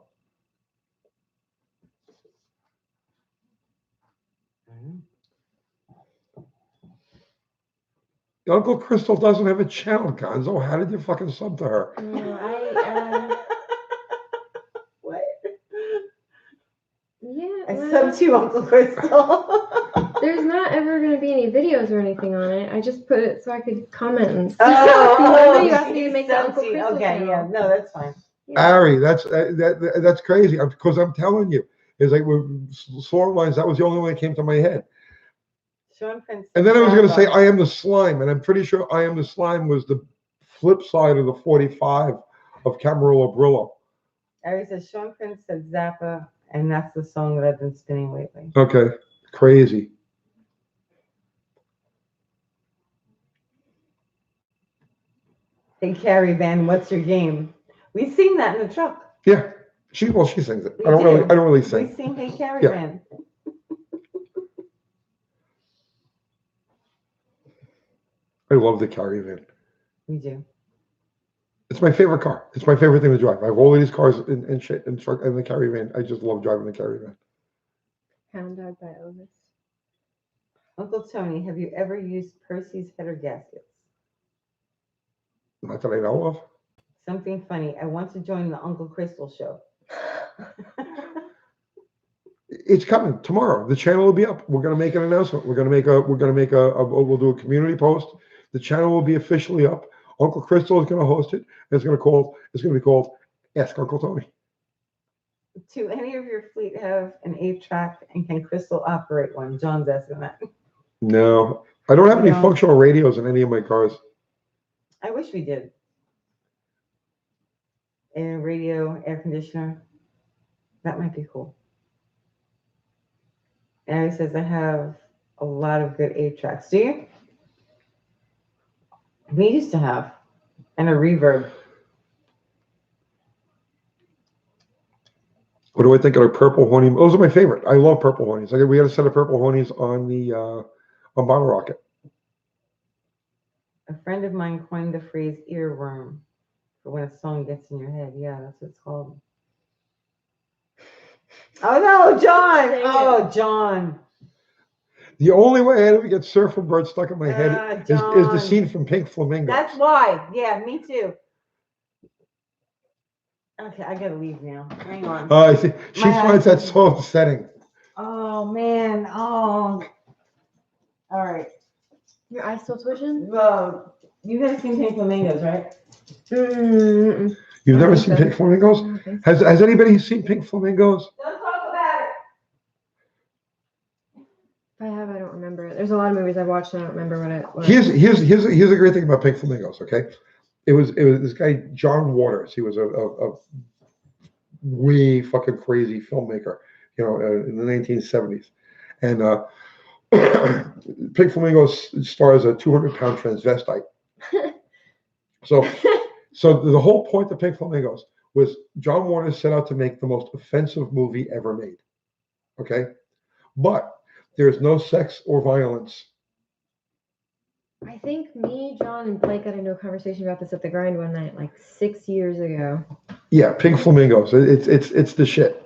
Speaker 1: Uncle Crystal doesn't have a channel, Gonzo. How did you fucking sub to her?
Speaker 3: No,
Speaker 2: What?
Speaker 3: yeah.
Speaker 2: I
Speaker 3: well,
Speaker 2: subbed to Uncle Crystal.
Speaker 3: There's not ever going to be any videos or anything on it. I just put it so I could comment and stuff.
Speaker 2: Oh,
Speaker 3: You asked me to make the
Speaker 2: subbed
Speaker 3: Uncle
Speaker 2: to you.
Speaker 3: Crystal
Speaker 2: Okay,
Speaker 3: channel.
Speaker 2: yeah, no, that's fine.
Speaker 3: Yeah.
Speaker 1: Ari, that's crazy. Because I'm telling you, it's like with song lines. That was the only one that came to my head.
Speaker 2: Sean Prince.
Speaker 1: And then I was going to say, I Am the Slime, and I'm pretty sure I Am the Slime was the flip side of the 45 of Camarillo Brillo.
Speaker 2: Ari says Sean Prince said Zappa, and that's the song that I've been spinning lately.
Speaker 1: Okay, crazy.
Speaker 2: Hey, Carrie Van, what's your game? We sing that in the truck.
Speaker 1: Yeah, she sings it.
Speaker 2: We
Speaker 1: I don't really
Speaker 2: We
Speaker 1: sing.
Speaker 2: sing Hey, Carrie
Speaker 1: Yeah.
Speaker 2: Van.
Speaker 1: I love the Caravan.
Speaker 2: We do.
Speaker 1: It's my favorite car. It's my favorite thing to drive. I have all of these cars in shit and truck and the Caravan. I just love driving the Caravan.
Speaker 3: Hound Dog by Elvis.
Speaker 2: Uncle Tony, have you ever used Percy's header gaskets?
Speaker 1: Not that I know of.
Speaker 2: Something funny. I want to join the Uncle Crystal show.
Speaker 1: It's coming tomorrow. The channel will be up. We're gonna make an announcement. We'll do a community post. The channel will be officially up. Uncle Crystal is gonna host it. It's gonna be called Ask Uncle Tony.
Speaker 2: Do any of your fleet have an 8-track, and can Crystal operate one? John's asking that.
Speaker 1: No, I don't have any
Speaker 2: No.
Speaker 1: functional radios in any of my cars.
Speaker 2: I wish we did. A radio, air conditioner. That might be cool. Ari says, I have a lot of good 8-tracks. Do you? We used to have. And a reverb.
Speaker 1: What do I think of our purple horny? Those are my favorite. I love purple hornies. We had a set of purple hornies on the on Bottle Rocket.
Speaker 2: A friend of mine coined the phrase earworm for when a song gets in your head. Yeah, that's what it's called. Oh no, John! Oh, John.
Speaker 1: The only way I ever get Surfer Bird stuck in my head is the
Speaker 2: John.
Speaker 1: scene from Pink Flamingos.
Speaker 2: That's why. Yeah, me too. Okay, I gotta leave now. Hang on.
Speaker 1: I see. She
Speaker 2: My
Speaker 1: finds
Speaker 2: eyes-
Speaker 1: that so upsetting.
Speaker 2: Oh man. Oh. All right.
Speaker 3: Your eye still twitching?
Speaker 2: Well, You've never seen Pink Flamingos, right?
Speaker 3: Mm-mm.
Speaker 1: You've
Speaker 3: I
Speaker 1: never
Speaker 3: think
Speaker 1: seen
Speaker 3: so.
Speaker 1: Pink Flamingos?
Speaker 3: I don't think so.
Speaker 1: Has anybody seen Pink Flamingos?
Speaker 2: Don't talk about it.
Speaker 3: If I have, I don't remember it. There's a lot of movies I've watched and I don't remember what it was.
Speaker 1: Here's a great thing about Pink Flamingos. Okay, it was this guy John Waters. He was a way fucking crazy filmmaker, in the 1970s, and Pink Flamingos stars a 200-pound transvestite. So the whole point of Pink Flamingos was John Waters set out to make the most offensive movie ever made. Okay, but there's no sex or violence.
Speaker 3: I think me, John, and Blake got into a conversation about this at the grind one night, like 6 years ago.
Speaker 1: Yeah, Pink Flamingos. It's the shit.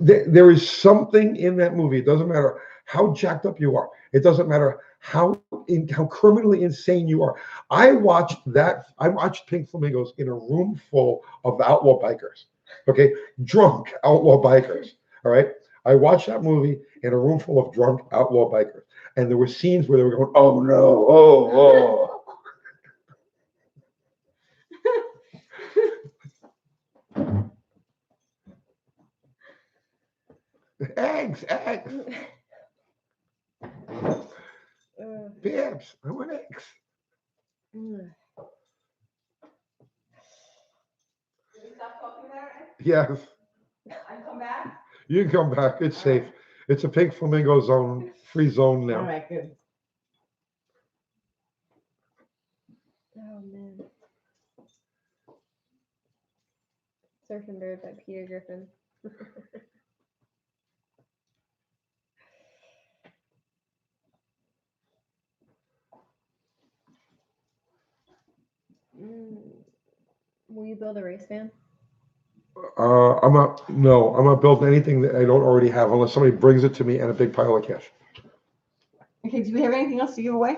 Speaker 1: There is something in that movie. It doesn't matter how jacked up you are. It doesn't matter how criminally insane you are. I watched Pink Flamingos in a room full of outlaw bikers. Okay, drunk outlaw bikers. All right. I watched that movie in a room full of drunk outlaw bikers, and there were scenes where they were going, "Oh no, oh." Eggs. Babs, I want eggs.
Speaker 3: Mm.
Speaker 2: Can we stop talking about it?
Speaker 1: Yes,
Speaker 2: I come back?
Speaker 1: you can come back. It's safe. It's a Pink Flamingo zone, free zone
Speaker 2: All
Speaker 1: now.
Speaker 2: right, good.
Speaker 3: Oh, man. Surfing Bird by Peter Griffin. Will you build a race van?
Speaker 1: I'm not building anything that I don't already have unless somebody brings it to me and a big pile of cash.
Speaker 2: Okay, do we have anything else to give away?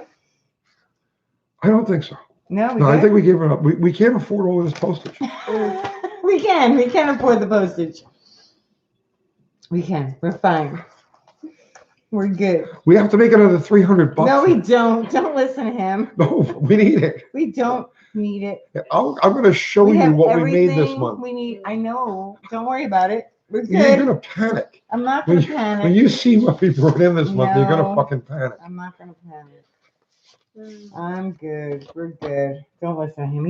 Speaker 1: I don't think so.
Speaker 2: No,
Speaker 1: No, I think we gave it up. We can't afford all of this postage.
Speaker 2: we can afford the postage. We can. We're fine. We're good.
Speaker 1: We have to make another $300.
Speaker 2: No, we don't. Don't listen to him.
Speaker 1: No, we need it.
Speaker 2: We don't need it.
Speaker 1: I'm going to show
Speaker 2: We
Speaker 1: you
Speaker 2: have
Speaker 1: what we made this
Speaker 2: everything
Speaker 1: month.
Speaker 2: we need. I know. Don't worry about it. We're
Speaker 1: You're
Speaker 2: good.
Speaker 1: going to panic.
Speaker 2: I'm not going to panic.
Speaker 1: When you see what we brought in this month, you're going to
Speaker 2: No.
Speaker 1: fucking panic.
Speaker 2: I'm not going to panic. I'm good. We're good. Don't listen to him.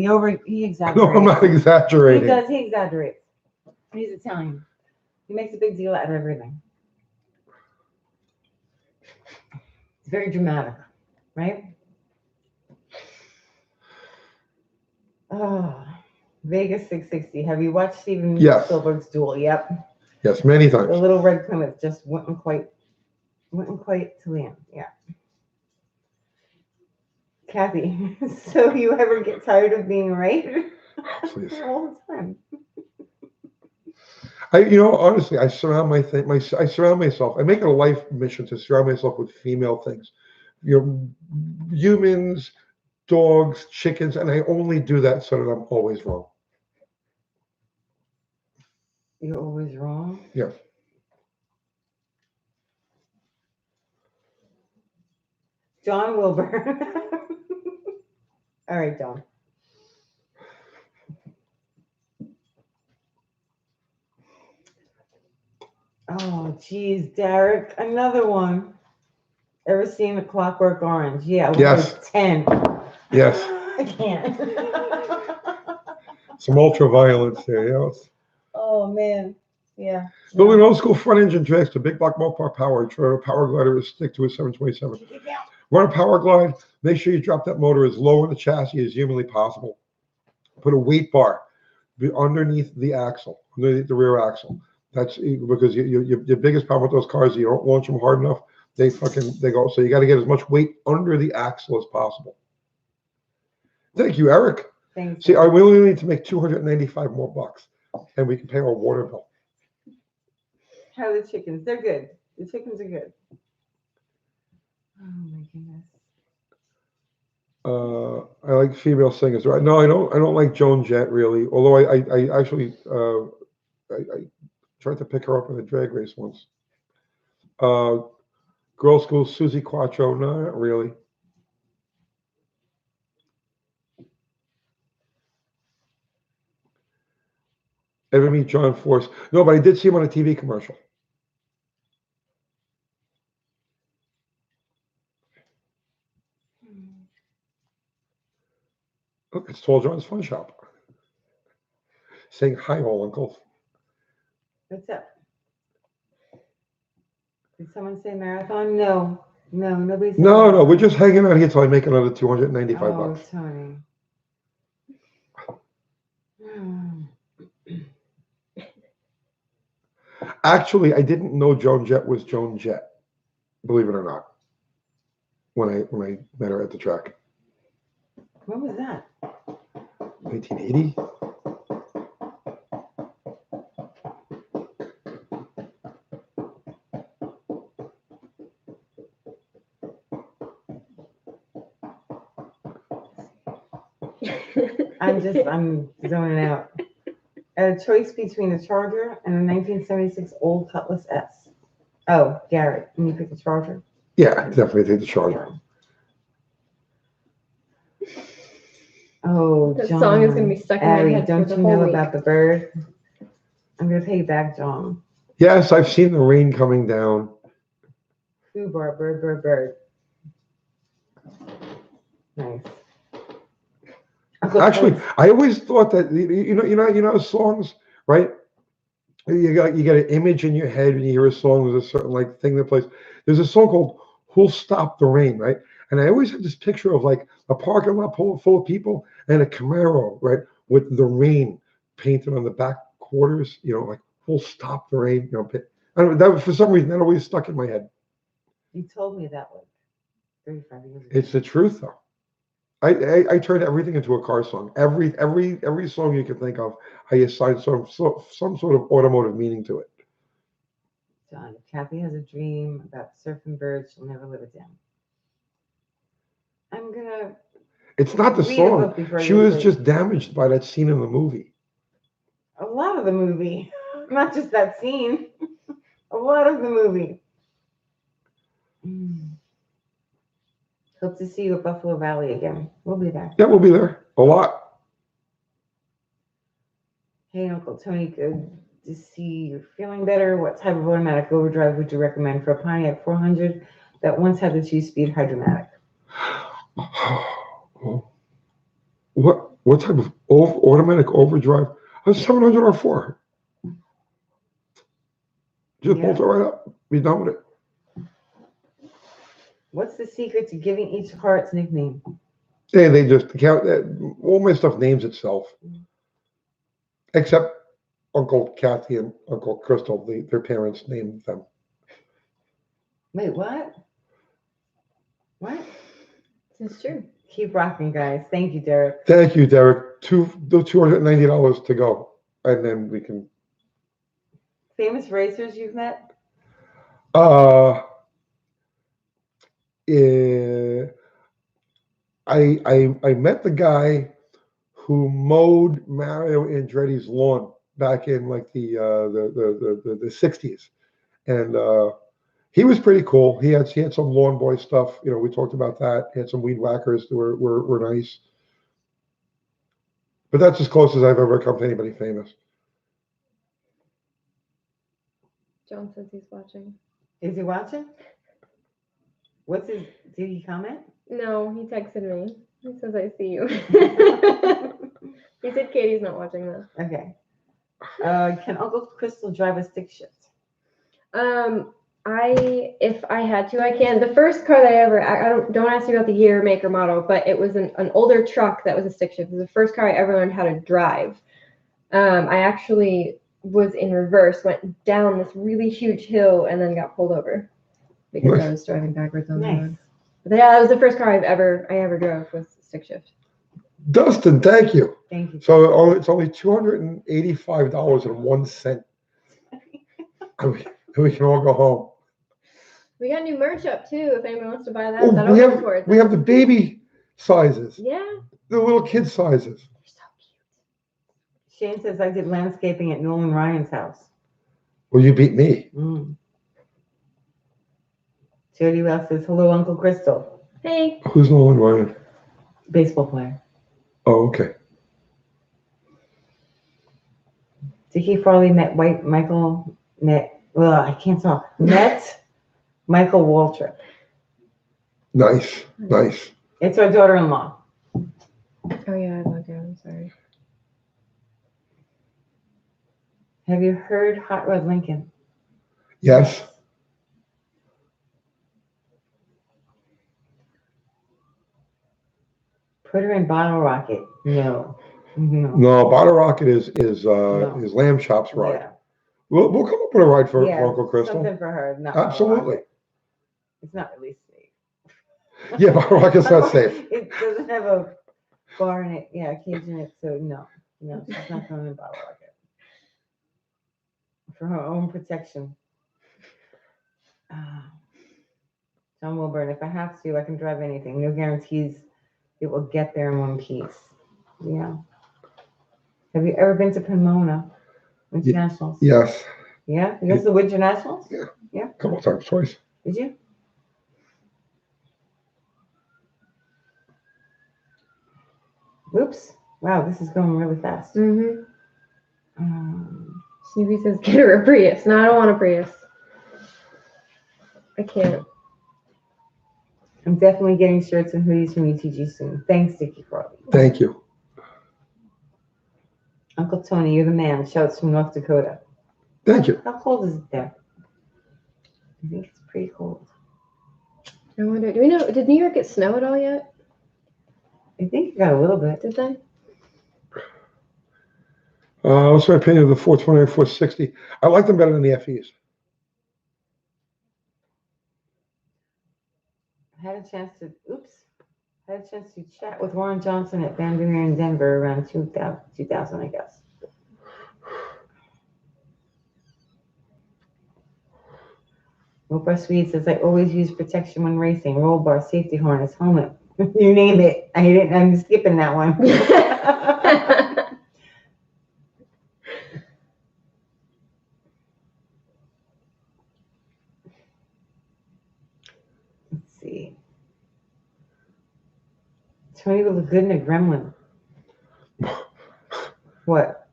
Speaker 2: He exaggerates.
Speaker 1: No, I'm not exaggerating.
Speaker 2: He does. He exaggerates. He's Italian. He makes a big deal out of everything. It's very dramatic, right? Oh, Vegas 660. Have you watched Steven
Speaker 1: Yes.
Speaker 2: Spielberg's Duel? Yep.
Speaker 1: Yes, many
Speaker 2: The
Speaker 1: times.
Speaker 2: Little Red Plymouth just wouldn't quite to the end. Yeah. Kathy, so you ever get tired of being right?
Speaker 1: Please.
Speaker 2: All the time.
Speaker 1: Honestly, I surround myself. I make it a life mission to surround myself with female things. Humans, dogs, chickens, and I only do that so that I'm always wrong.
Speaker 2: You're always wrong?
Speaker 1: Yeah.
Speaker 2: John Wilbur. All right, John. Oh, geez, Derek, another one. Ever seen A Clockwork Orange? Yeah, when I was
Speaker 1: Yes.
Speaker 2: 10.
Speaker 1: Yes.
Speaker 2: I can't.
Speaker 1: Some ultra violence there,
Speaker 2: Oh, man. Yeah.
Speaker 1: Building an old school front engine tracks to big block Mopar power. Try a power glider to stick to a 727. Run a power glide. Make sure you drop that motor as low in the chassis as humanly possible. Put a weight bar underneath the axle, underneath the rear axle. That's because your biggest problem with those cars is you don't launch them hard enough. They go. So you got to get as much weight under the axle as possible. Thank you, Eric.
Speaker 2: Thanks.
Speaker 1: See, we only need to make $295 more, and we can pay our water bill.
Speaker 2: How are the chickens? They're good. The chickens are good. Oh my goodness.
Speaker 1: I like female singers. Right? No, I don't like Joan Jett really. Although I actually I tried to pick her up in a drag race once. Girls' School, Susie Quattro. No, not really. Ever meet John Force? No, but I did see him on a TV commercial. Look, it's Tall John's Fun Shop. Saying hi, all uncles.
Speaker 2: What's up? Did someone say marathon? No, nobody said
Speaker 1: No,
Speaker 2: marathon.
Speaker 1: we're just hanging out here till I make another 295
Speaker 2: Oh,
Speaker 1: bucks.
Speaker 2: Tony.
Speaker 1: Actually, I didn't know Joan Jett was Joan Jett, believe it or not, when I met her at the track.
Speaker 2: When was that?
Speaker 1: 1980.
Speaker 2: I'm zoning out. I had a choice between a Charger and a 1976 old Cutlass S. Oh, Garrett, can you pick the Charger?
Speaker 1: Yeah, definitely take the Charger.
Speaker 2: Oh,
Speaker 3: That
Speaker 2: John.
Speaker 3: song is gonna be stuck in my
Speaker 2: Abby,
Speaker 3: head for
Speaker 2: don't
Speaker 3: the
Speaker 2: you
Speaker 3: whole
Speaker 2: know
Speaker 3: week.
Speaker 2: about the bird? I'm gonna pay you back, John.
Speaker 1: Yes, I've seen the rain coming down.
Speaker 2: Foobar, bird. Nice.
Speaker 1: Actually, I always thought that you know songs, right? You got an image in your head when you hear a song. There's a certain like thing that plays. There's a song called "Who'll Stop the Rain," right? And I always have this picture of like a parking lot full of people and a Camaro, right, with the rain painted on the back quarters. You know, like "Who'll stop the rain?" You know, I don't know, that for some reason that always stuck in my head.
Speaker 2: You told me that like 35 years ago.
Speaker 1: It's the truth, though. I turned everything into a car song. Every song you can think of, I assign some sort of automotive meaning to it.
Speaker 2: John, if Kathy has a dream about surfing birds, she'll never live it down. I'm gonna.
Speaker 1: It's not the
Speaker 2: read a
Speaker 1: song.
Speaker 2: book before
Speaker 1: She
Speaker 2: you
Speaker 1: was
Speaker 2: sleep.
Speaker 1: just damaged by that scene in the movie.
Speaker 2: A lot of the movie, not just that scene. A lot of the movie. Hope to see you at Buffalo Valley again. We'll be there.
Speaker 1: Yeah, we'll be there a lot.
Speaker 2: Hey, Uncle Tony, good to see you're feeling better. What type of automatic overdrive would you recommend for a Pontiac 400 that once had the 2-speed Hydromatic?
Speaker 1: What type of automatic overdrive? A 700 R4. Just bolt it right up. Be done with it.
Speaker 2: What's the secret to giving each car its nickname?
Speaker 1: Yeah, they just count. All my stuff names itself, except Uncle Kathy and Uncle Crystal. Their parents named them.
Speaker 2: Wait, what? What?
Speaker 3: This is true.
Speaker 2: Keep rocking, guys. Thank you, Derek.
Speaker 1: Thank you, Derek. $290 to go, and then we can.
Speaker 2: Famous racers you've met?
Speaker 1: I met the guy who mowed Mario Andretti's lawn back in like the 60s, and he was pretty cool. He had some lawn boy stuff. You know, we talked about that. He had some weed whackers that were nice, but that's as close as I've ever come to anybody famous.
Speaker 3: John says he's watching.
Speaker 2: Is he watching? Did he comment?
Speaker 3: No, he texted me. He says, I see you. He said Katie's not watching though.
Speaker 2: Okay. Can Uncle Crystal drive a stick shift?
Speaker 3: If I had to, I can. The first car that I ever, don't ask me about the year, make, or model, but it was an older truck that was a stick shift. It was the first car I ever learned how to drive. I actually was in reverse, went down this really huge hill, and then got pulled over because I was driving backwards on the road. But yeah, that was the first car I ever drove was stick shift.
Speaker 1: Dustin, thank you.
Speaker 2: Thank you.
Speaker 1: So it's only $285.01. And we can all go home.
Speaker 3: We got new merch up too. If anyone wants to buy that,
Speaker 1: Oh,
Speaker 3: that'll go towards
Speaker 1: we have the baby sizes.
Speaker 3: Yeah.
Speaker 1: The little kid sizes.
Speaker 3: They're so cute.
Speaker 2: Shane says I did landscaping at Nolan Ryan's house.
Speaker 1: Well, you beat me.
Speaker 2: Jody Wells says, hello, Uncle Crystal.
Speaker 3: Hey.
Speaker 1: Who's Nolan Ryan?
Speaker 2: Baseball player.
Speaker 1: Oh, okay.
Speaker 2: Dickie Farley met I can't talk. Met Michael Waltrip.
Speaker 1: Nice, nice.
Speaker 2: It's our daughter-in-law.
Speaker 3: Oh yeah, I logged out. I'm sorry.
Speaker 2: Have you heard Hot Rod Lincoln?
Speaker 1: Yes.
Speaker 2: Put her in Bottle Rocket. No.
Speaker 1: No, Bottle Rocket is Lamb Chop's ride.
Speaker 2: Yeah.
Speaker 1: We'll come up with a ride for
Speaker 2: Yeah,
Speaker 1: Uncle Crystal.
Speaker 2: something for her. Not
Speaker 1: Absolutely.
Speaker 2: It's not really safe.
Speaker 1: Yeah, Bottle Rocket's not safe.
Speaker 2: It doesn't have a bar in it. Yeah, a cage in it. So no, she's not going in Bottle Rocket for her own protection. John Wilburn, if I have to, I can drive anything. No guarantees it will get there in one piece. Yeah. Have you ever been to Pomona Internationals?
Speaker 1: Yes.
Speaker 2: Yeah? You go to the Winter Nationals?
Speaker 1: Yeah.
Speaker 2: Yeah.
Speaker 1: A couple of times, twice.
Speaker 2: Did you? Oops. Wow, this is going really fast.
Speaker 3: Mm-hmm.
Speaker 2: Snoopy
Speaker 3: says, get her a Prius. No, I don't want a Prius. I can't.
Speaker 2: I'm definitely getting shirts and hoodies from UTG soon. Thanks, Dickie Farley.
Speaker 1: Thank you.
Speaker 2: Uncle Tony, you're the man. Shouts from North Dakota.
Speaker 1: Thank you.
Speaker 2: How cold is it there? I think it's pretty cold.
Speaker 3: I wonder, do we know, did New York get snow at all yet?
Speaker 2: I think it got a little bit.
Speaker 3: Did they?
Speaker 1: What's my opinion of the 420 and 460? I like them better than the FEs.
Speaker 2: I had a chance to chat with Warren Johnson at Vandermeer in Denver around 2000, I guess. Roll bar Swede says, I always use protection when racing. Roll bar, safety harness, helmet. You name it. I'm skipping that one. Let's see. Tony would look good in a gremlin. What?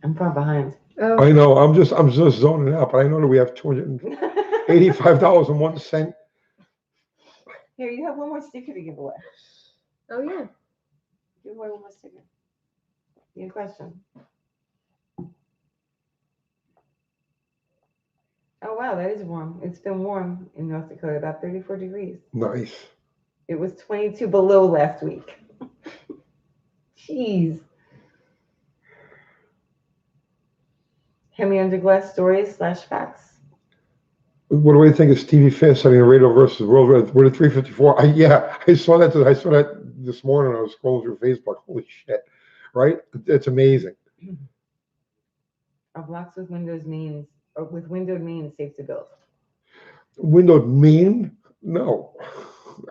Speaker 2: I'm far behind.
Speaker 3: Oh.
Speaker 1: I know. I'm just zoning out, but I know that we have $285.01.
Speaker 2: Here, you have one more sticker to give away.
Speaker 3: Oh yeah.
Speaker 2: Give away one more sticker. Your question. Oh wow, that is warm. It's been warm in North Dakota, about 34 degrees.
Speaker 1: Nice.
Speaker 2: It was 22 below last week. Jeez. Hemi Under Glass stories / facts.
Speaker 1: What do we think of Stevie Fisk having a radio versus World War 354? I saw that. I saw that this morning. I was scrolling through Facebook. Holy shit! Right? It's amazing.
Speaker 2: Are blocks with windowed means safe to build?
Speaker 1: Windowed mean? No,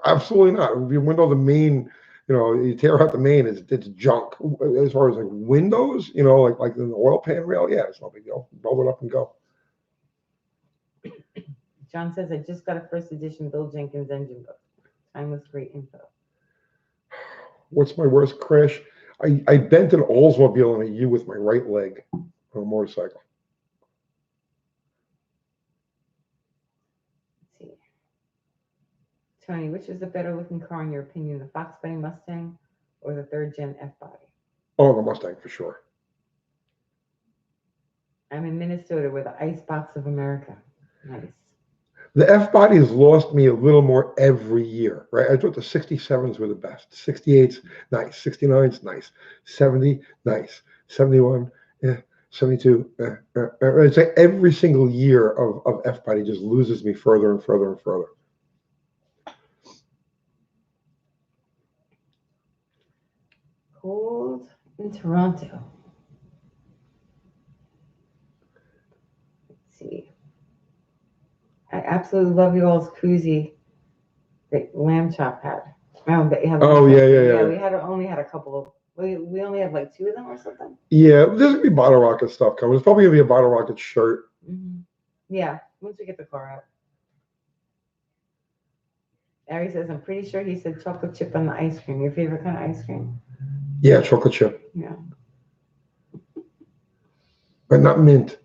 Speaker 1: absolutely not. If you window the main, you tear out the main, it's junk. As far as like windows, like in the oil pan rail, yeah, it's no big deal. Roll it up and go.
Speaker 2: John says, I just got a first edition Bill Jenkins engine book. Timeless, great info.
Speaker 1: What's my worst crash? I bent an Oldsmobile in a U with my right leg on a motorcycle.
Speaker 2: Let's see. Tony, which is the better looking car in your opinion, the Fox Body Mustang or the 3rd gen F Body?
Speaker 1: Oh, the Mustang for sure.
Speaker 2: I'm in Minnesota. We're the Icebox of America. Nice.
Speaker 1: The F body has lost me a little more every year, right? I thought the 67s were the best. 68s, nice. 69s, nice. 70, nice. 71, 72. It's like every single year of F body just loses me further and further and further.
Speaker 2: Cold in Toronto. Let's see. I absolutely love you all's koozie that Lamb Chop had.
Speaker 1: Oh, yeah.
Speaker 2: We only had a couple of. We only had like 2 of them or something.
Speaker 1: Yeah, there's gonna be Bottle Rocket stuff coming. There's probably gonna be a Bottle Rocket shirt.
Speaker 2: Mm-hmm. Yeah, once we get the car out. Ari says, I'm pretty sure he said chocolate chip on the ice cream. Your favorite kind of ice cream?
Speaker 1: Yeah, chocolate chip.
Speaker 2: Yeah.
Speaker 1: but not mint.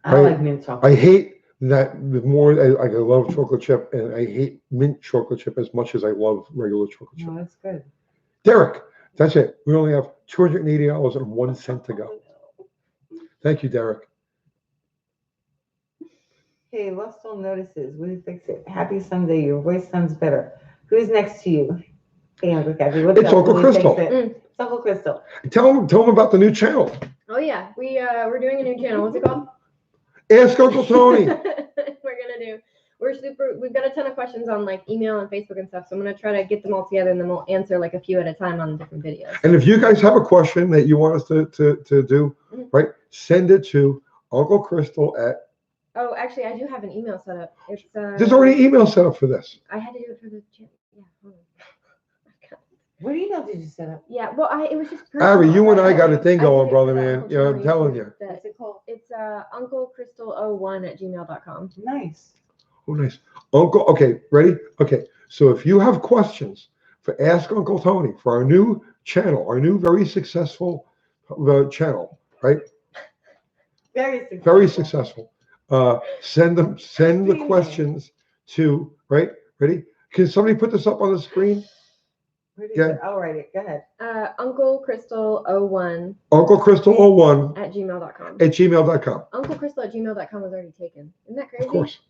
Speaker 2: I
Speaker 1: Right.
Speaker 2: like mint chocolate.
Speaker 1: I hate that the more I love chocolate chip, and I hate mint chocolate chip as much as I love regular chocolate chip.
Speaker 2: No, that's good.
Speaker 1: Derek, that's it. We only have $280.01 to go. Thank you, Derek.
Speaker 2: Okay, lost all notices. Will you fix it? Happy Sunday. Your voice sounds better. Who's next to you? Hey, Uncle Kathy. What's
Speaker 1: It's
Speaker 2: up?
Speaker 1: Uncle
Speaker 2: Will you fix
Speaker 1: Crystal.
Speaker 2: it? It's Uncle Crystal.
Speaker 1: Tell them about the new channel.
Speaker 3: Oh yeah, we're doing a new channel. What's it called?
Speaker 1: Ask Uncle Tony.
Speaker 3: We've got a ton of questions on like email and Facebook and stuff. So I'm gonna try to get them all together and then we'll answer like a few at a time on different videos.
Speaker 1: And if you guys have a question that you want us to do, right, send it to Uncle Crystal at.
Speaker 3: Oh, actually, I do have an email set up. It's
Speaker 1: There's already email set up for this.
Speaker 3: I had to do it for the channel. Yeah. Hold on.
Speaker 2: What email did you set up?
Speaker 3: Yeah, well, it was just.
Speaker 1: Ari, you and I got a thing
Speaker 3: I
Speaker 1: going,
Speaker 3: did it
Speaker 1: brother,
Speaker 3: for
Speaker 1: man.
Speaker 3: Uncle
Speaker 1: You know, I'm
Speaker 3: Tony.
Speaker 1: telling you.
Speaker 2: What's it called?
Speaker 3: It's unclecrystal01@gmail.com.
Speaker 2: Nice.
Speaker 1: Oh, nice. Uncle, okay, ready? Okay, so if you have questions for Ask Uncle Tony for our new channel, our new very successful channel, right? Very successful. Send the questions to, right? Ready? Can somebody put this up on the screen?
Speaker 2: Yeah. I'll write it. Go ahead.
Speaker 3: unclecrystal01
Speaker 1: Uncle Crystal01
Speaker 3: at gmail.com.
Speaker 1: at gmail.com.
Speaker 3: Uncle Crystal at gmail.com was already taken. Isn't that crazy?
Speaker 1: Of course.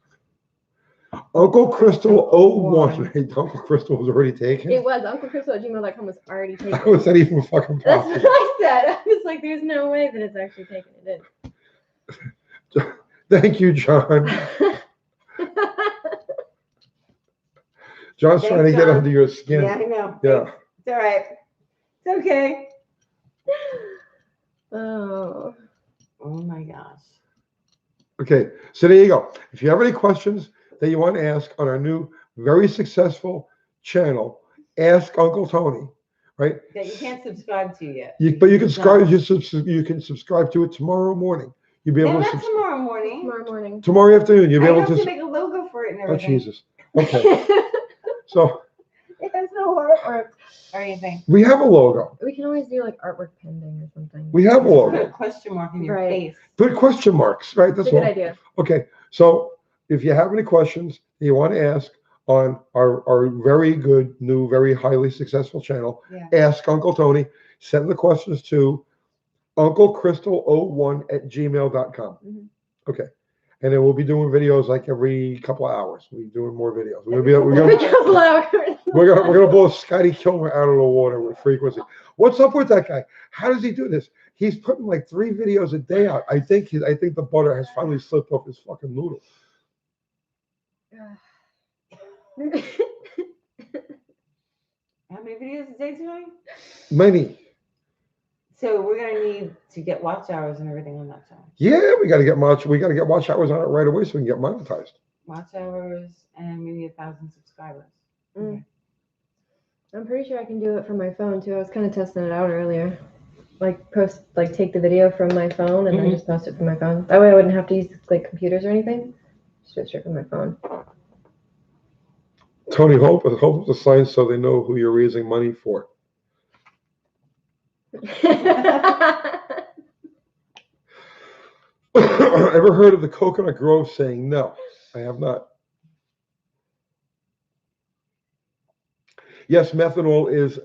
Speaker 1: Uncle Crystal01. Hey, Uncle Crystal was already taken.
Speaker 3: It was. Uncle Crystal at gmail.com was already taken.
Speaker 1: How was that even fucking
Speaker 3: That's
Speaker 1: possible?
Speaker 3: what I said. I was like, there's no way that it's actually taken. It is.
Speaker 1: Thank you, John. John's trying to get under your skin.
Speaker 2: Yeah, I know.
Speaker 1: Yeah.
Speaker 2: It's all right. It's okay.
Speaker 3: Oh.
Speaker 2: Oh my gosh.
Speaker 1: Okay, so there you go. If you have any questions that you want to ask on our new, very successful channel, Ask Uncle Tony, right?
Speaker 2: That you can't subscribe to yet.
Speaker 1: But you can you can subscribe to it tomorrow morning. You'll be able to
Speaker 2: not tomorrow morning.
Speaker 3: Tomorrow morning.
Speaker 1: Tomorrow afternoon, you'll be able
Speaker 2: I have
Speaker 1: to
Speaker 2: to make a logo for it and
Speaker 1: Oh,
Speaker 2: everything.
Speaker 1: Jesus. Okay. So
Speaker 2: It has no artwork or anything.
Speaker 1: we have a logo.
Speaker 3: We can always do like artwork pending or something.
Speaker 1: We have a
Speaker 2: Put a
Speaker 1: logo.
Speaker 2: question mark in your
Speaker 3: Right.
Speaker 2: face.
Speaker 1: Put question marks, right?
Speaker 3: That's
Speaker 1: That's
Speaker 3: a good
Speaker 1: all.
Speaker 3: idea.
Speaker 1: Okay. So if you have any questions that you want to ask on our very good, new, very highly successful channel, Ask Uncle Tony, send the questions to unclecrystal01@gmail.com. Okay. And then we'll be doing videos like every couple of hours. We'll be doing more videos.
Speaker 3: Every couple hours.
Speaker 1: We're gonna blow Scotty Kilmer out of the water with frequency. What's up with that guy? How does he do this? He's putting like 3 videos a day out. I think the butter has finally slipped off his fucking noodle.
Speaker 2: How many videos a day tonight?
Speaker 1: Many.
Speaker 2: So we're gonna need to get watch hours and everything on that channel.
Speaker 1: Yeah, we gotta get watch hours on it right away so we can get monetized.
Speaker 2: Watch hours and maybe 1,000 subscribers.
Speaker 3: Mm. I'm pretty sure I can do it from my phone too. I was kind of testing it out earlier. Take the video from my phone and then just post it from my phone. That way I wouldn't have to use like computers or anything. Just do it straight from my phone.
Speaker 1: Tony, hope the sign so they know who you're raising money for. Ever heard of the Coconut Grove saying no? I have not. Yes, methanol is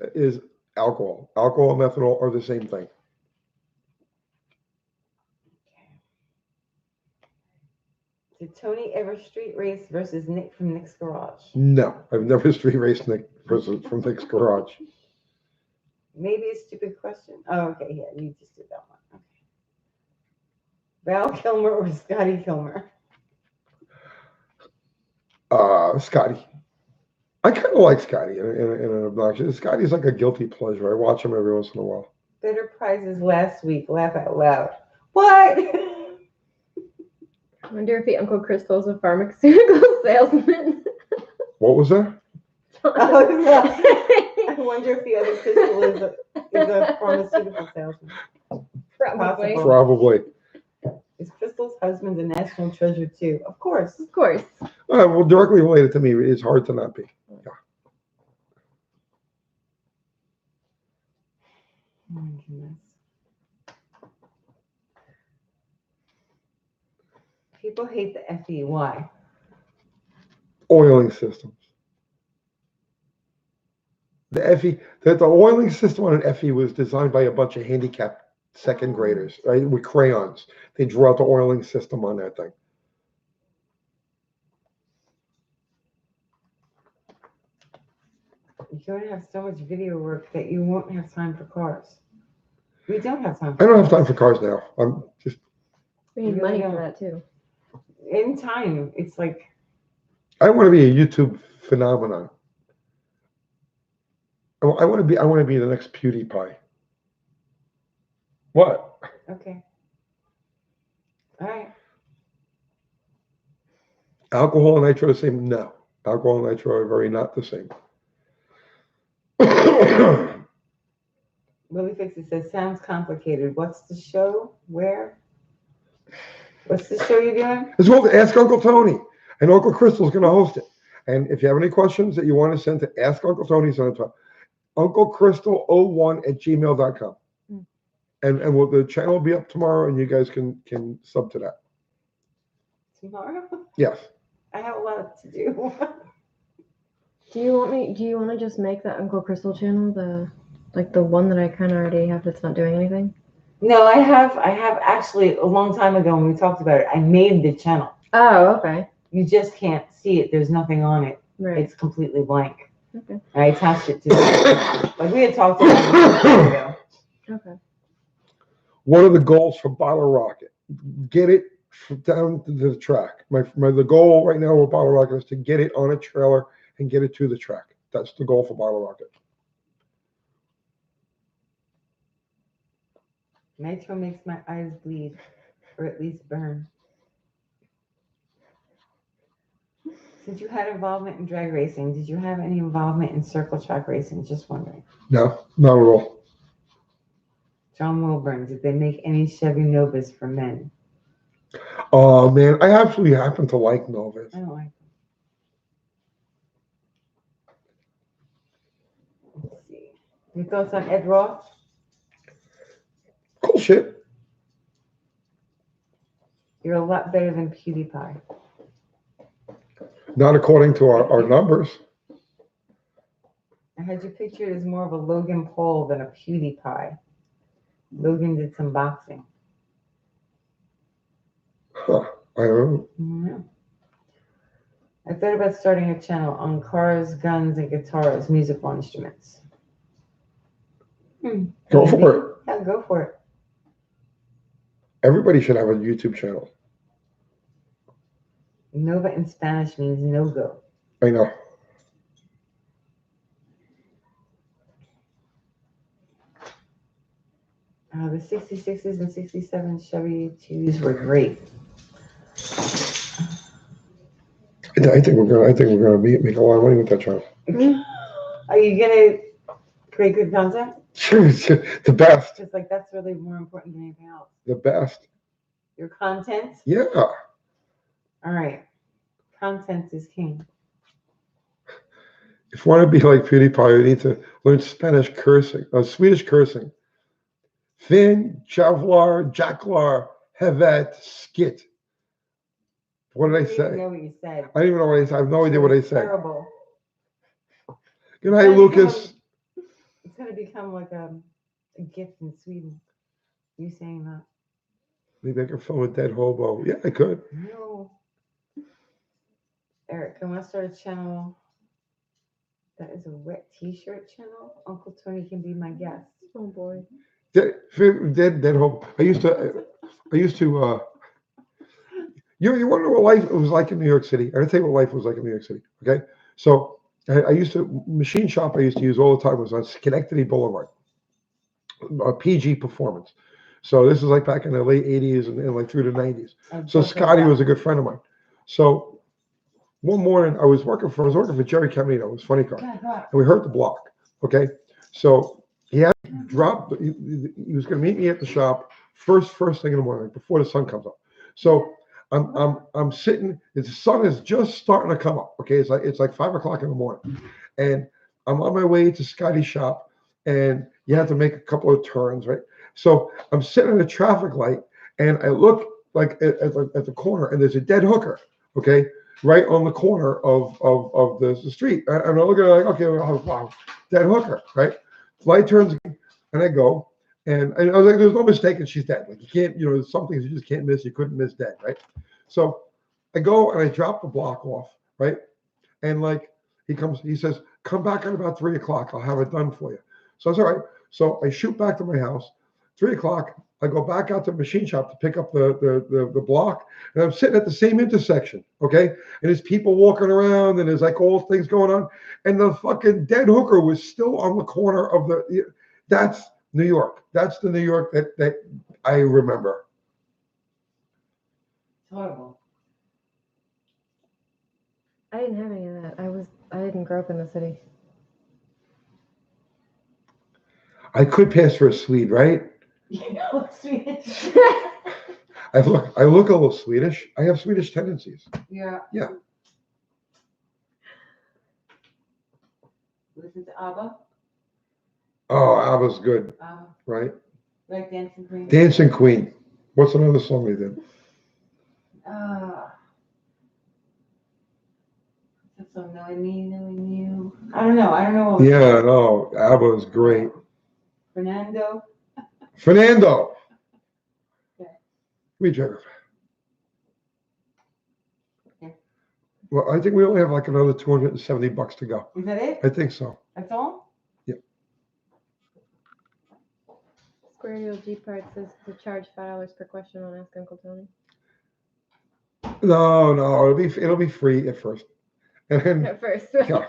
Speaker 1: alcohol. Alcohol and methanol are the same thing.
Speaker 2: Did Tony ever street race versus Nick from Nick's Garage?
Speaker 1: No, I've never street raced Nick from Nick's Garage.
Speaker 2: Maybe a stupid question. Oh, okay, yeah, you just did that one. Okay. Val Kilmer or Scotty Kilmer?
Speaker 1: Scotty. I kind of like Scotty in an obnoxious. Scotty's like a guilty pleasure. I watch him every once in a while.
Speaker 2: Better prizes last week. Laugh out loud. What?
Speaker 3: I wonder if the Uncle Crystal's a pharmaceutical salesman.
Speaker 1: What was that?
Speaker 2: I wonder if the other Crystal is a pharmaceutical salesman.
Speaker 3: Probably.
Speaker 1: Probably.
Speaker 2: Is Crystal's husband a national treasure too? Of course.
Speaker 3: Of course.
Speaker 1: Well, directly related to me, it's hard to not be. Yeah.
Speaker 2: Oh my goodness. People hate the FE. Why?
Speaker 1: Oiling systems. The FE, the oiling system on an FE was designed by a bunch of handicapped second graders, right, with crayons. They drew out the oiling system on that thing.
Speaker 2: You're going to have so much video work that you won't have time for cars. We don't have time.
Speaker 1: I don't have time for cars now. I'm just.
Speaker 3: We need
Speaker 2: Really
Speaker 3: money for
Speaker 2: don't.
Speaker 3: that too.
Speaker 2: In time, it's like,
Speaker 1: I want to be a YouTube phenomenon. I want to be the next PewDiePie. What?
Speaker 2: okay. All right.
Speaker 1: Alcohol and nitro the same? No. Alcohol and nitro are very not the same.
Speaker 2: Willie Fix it says, sounds complicated. What's the show? Where? What's the show you're doing?
Speaker 1: It's called Ask Uncle Tony, and Uncle Crystal's going to host it. And if you have any questions that you want to send to Ask Uncle Tony, send it to UncleCrystal01@gmail.com. And the channel will be up tomorrow, and you guys can sub to that.
Speaker 2: Tomorrow?
Speaker 1: Yes.
Speaker 2: I have a lot to do.
Speaker 3: Do you want to just make that Uncle Crystal channel the one that I kind of already have that's not doing anything?
Speaker 2: No, I have actually a long time ago when we talked about it, I made the channel.
Speaker 3: Oh, okay.
Speaker 2: You just can't see it. There's nothing on it.
Speaker 3: Right.
Speaker 2: It's completely blank.
Speaker 3: Okay.
Speaker 2: I attached it to like we had talked about it a while ago.
Speaker 3: Okay.
Speaker 1: What are the goals for Bottle Rocket? Get it down to the track. The goal right now with Bottle Rocket is to get it on a trailer and get it to the track. That's the goal for Bottle Rocket.
Speaker 2: Nitro makes my eyes bleed, or at least burn. Since you had involvement in drag racing, did you have any involvement in circle track racing? Just wondering.
Speaker 1: No, not at all.
Speaker 2: John Wilburn, did they make any Chevy Novas for men?
Speaker 1: Oh man, I actually happen to like Novas.
Speaker 2: I don't like them. Let's see. Your thoughts on Ed Roth?
Speaker 1: Cool shit.
Speaker 2: You're a lot better than PewDiePie.
Speaker 1: Not according to our numbers.
Speaker 2: I had you pictured as more of a Logan Paul than a PewDiePie. Logan did some boxing.
Speaker 1: Huh. I don't know.
Speaker 2: Yeah. I thought about starting a channel on cars, guns, and guitars, musical instruments.
Speaker 1: Go for it.
Speaker 2: Yeah, go for it.
Speaker 1: Everybody should have a YouTube channel.
Speaker 2: Nova in Spanish means no go.
Speaker 1: I know.
Speaker 2: The 66s and 67 Chevy 2s were great.
Speaker 1: I think we're gonna make a lot of money with that channel.
Speaker 2: Are you gonna create good content?
Speaker 1: Sure, it's the best.
Speaker 2: Just like that's really more important than anything else.
Speaker 1: The best.
Speaker 2: Your content?
Speaker 1: Yeah.
Speaker 2: All right. Content is king.
Speaker 1: If you want to be like PewDiePie, you need to learn Spanish cursing, Swedish cursing. Fin, Javlar, Jacklar, Hevet, Skit. What did I
Speaker 2: I didn't
Speaker 1: say?
Speaker 2: know what you said.
Speaker 1: I don't even know what I said. I have no idea what I said.
Speaker 2: Terrible.
Speaker 1: Good night, Lucas.
Speaker 2: It's gonna become like a gift in Sweden. You saying that?
Speaker 1: Maybe I can film a dead hobo. Yeah, I could.
Speaker 2: No. Eric, I want to start a channel that is a wet t-shirt channel. Uncle Tony can be my guest.
Speaker 3: Oh boy.
Speaker 1: Dead hobo. I used to. You want to know what life was like in New York City? I'm gonna tell you what life was like in New York City. Okay, so I used to machine shop. I used to use all the time was on Schenectady Boulevard, PG Performance. So this is like back in the late '80s and like through the '90s. So Scotty was a good friend of mine. So one morning I was working for Jerry Camino. It was funny car, and we heard the block. Okay, so he had dropped. He was going to meet me at the shop first thing in the morning before the sun comes up. So I'm sitting. The sun is just starting to come up. Okay, it's like 5 o'clock in the morning, and I'm on my way to Scotty's shop, and you have to make a couple of turns, right? So I'm sitting at a traffic light, and I look like at the corner, and there's a dead hooker, okay, right on the corner of the street. And I look at it like, okay, well, wow, dead hooker, right? Light turns, and I go, and I was like, there's no mistaking she's dead. Like you can't, there's some things you just can't miss. You couldn't miss dead, right? So I go and I drop the block off, right? And like he says, come back at about 3 o'clock. I'll have it done for you. So it's all right. So I shoot back to my house. 3 o'clock. I go back out to the machine shop to pick up the block, and I'm sitting at the same intersection, okay? And there's people walking around, and there's like all things going on, and the fucking dead hooker was still on the corner of the. That's New York. That's the New York that I remember.
Speaker 2: Horrible.
Speaker 3: I didn't have any of that. I didn't grow up in the city.
Speaker 1: I could pass for a Swede, right?
Speaker 2: You know, Swedish.
Speaker 1: I look a little Swedish. I have Swedish tendencies.
Speaker 2: Yeah.
Speaker 1: Yeah.
Speaker 2: Listen to ABBA.
Speaker 1: Oh, ABBA's good,
Speaker 2: ABBA.
Speaker 1: right?
Speaker 2: Like Dancing Queen.
Speaker 1: Dancing Queen. What's another song they did?
Speaker 2: That's so knowing you. I don't know. What
Speaker 1: Yeah, no, ABBA is great.
Speaker 2: Fernando.
Speaker 1: Okay. We check.
Speaker 2: Okay.
Speaker 1: Well, I think we only have like another $270 to go.
Speaker 2: Is that it?
Speaker 1: I think so.
Speaker 2: That's all?
Speaker 1: Yeah.
Speaker 3: Square Deal G Parts says to charge $5 per question on Ask Uncle Tony.
Speaker 1: No, it'll be free at first. And then,
Speaker 3: At first.
Speaker 1: yeah.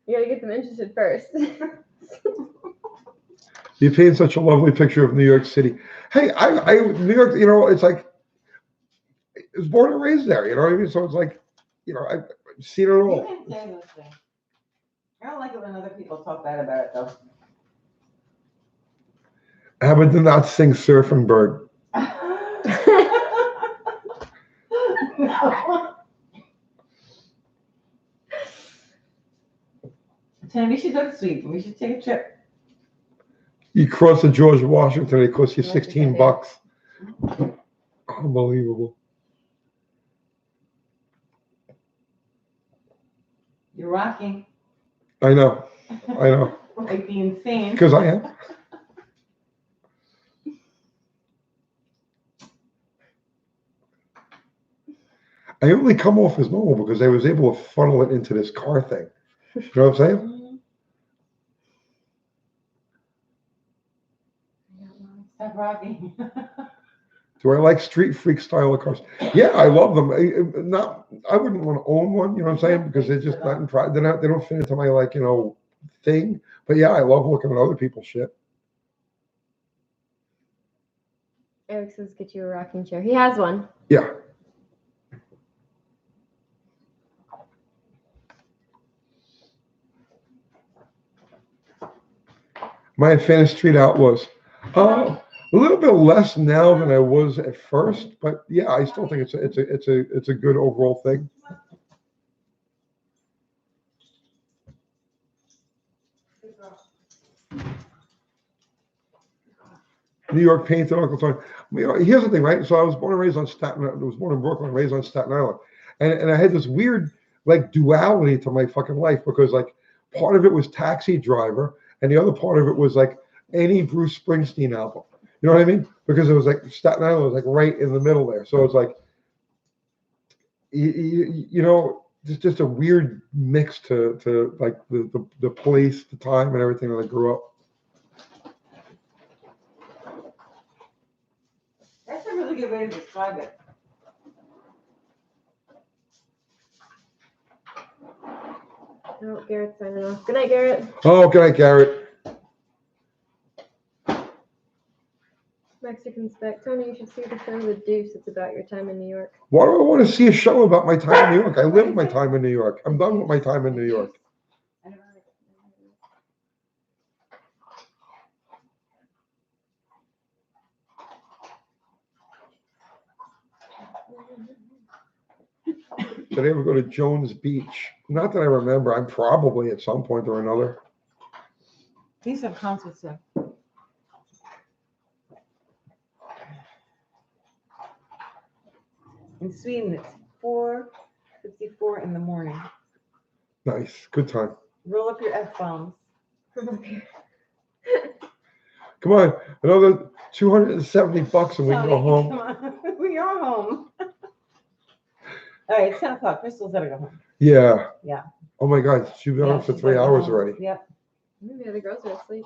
Speaker 3: You gotta get them interested first.
Speaker 1: You paint such a lovely picture of New York City. Hey, I New York, it's like I was born and raised there, you know what I mean? So it's like, I've seen it
Speaker 2: You
Speaker 1: all.
Speaker 2: can say those things. I don't like it when other people talk bad about it, though.
Speaker 1: ABBA did not sing Surfing Bird.
Speaker 2: No. Tim, we should go to Sweden. We should take a trip.
Speaker 1: You cross the George Washington, it costs you
Speaker 2: Like
Speaker 1: $16. Unbelievable.
Speaker 2: You're rocking.
Speaker 1: I know.
Speaker 2: Like the insane.
Speaker 1: Because I am. I only come off as normal because I was able to funnel it into this car thing. You know what I'm saying?
Speaker 2: Stop rocking.
Speaker 1: Do I like street freak style of cars? Yeah, I love them. I wouldn't want to own one. You know what I'm saying? Because they're just not in pride. They don't fit into my thing. But yeah, I love looking at other people's shit.
Speaker 3: Eric says get you a rocking chair. He has one.
Speaker 1: Yeah. My Fantasy Street Outlaws. A little bit less now than I was at first, but yeah, I still think it's a good overall thing. New York painted Uncle Tony. Here's the thing, right? So I was born and raised on Staten Island. I was born in Brooklyn, raised on Staten Island, and I had this weird duality to my fucking life because part of it was Taxi Driver, and the other part of it was any Bruce Springsteen album. You know what I mean? Because it was Staten Island was right in the middle there. So it's just a weird mix to the place, the time, and everything that I grew up.
Speaker 2: That's a really good way to describe it.
Speaker 3: Oh, Garrett's signing off. Good night, Garrett.
Speaker 1: Oh, good night, Garrett.
Speaker 3: Mexican Spec. Tony, you should see the show The Deuce. It's about your time in New York.
Speaker 1: Why do I want to see a show about my time in New York? I live my time in New York. I'm done with my time in New York. Did I ever go to Jones Beach? Not that I remember. I'm probably at some point or another.
Speaker 2: These have concerts there. In Sweden, it's 4:54 in the morning.
Speaker 1: Nice. Good time.
Speaker 2: Roll up your F-bombs.
Speaker 1: Come on. Another $270 and we can go
Speaker 2: Tony,
Speaker 1: home.
Speaker 2: come on. We are home. All right, it's 10 o'clock. Crystal's got to go home.
Speaker 1: Yeah.
Speaker 2: Yeah.
Speaker 1: Oh my God. She's been on for
Speaker 2: she's
Speaker 1: 3
Speaker 2: gotta go
Speaker 1: hours
Speaker 2: home.
Speaker 1: already.
Speaker 2: Yep.
Speaker 3: Maybe the other girls are asleep.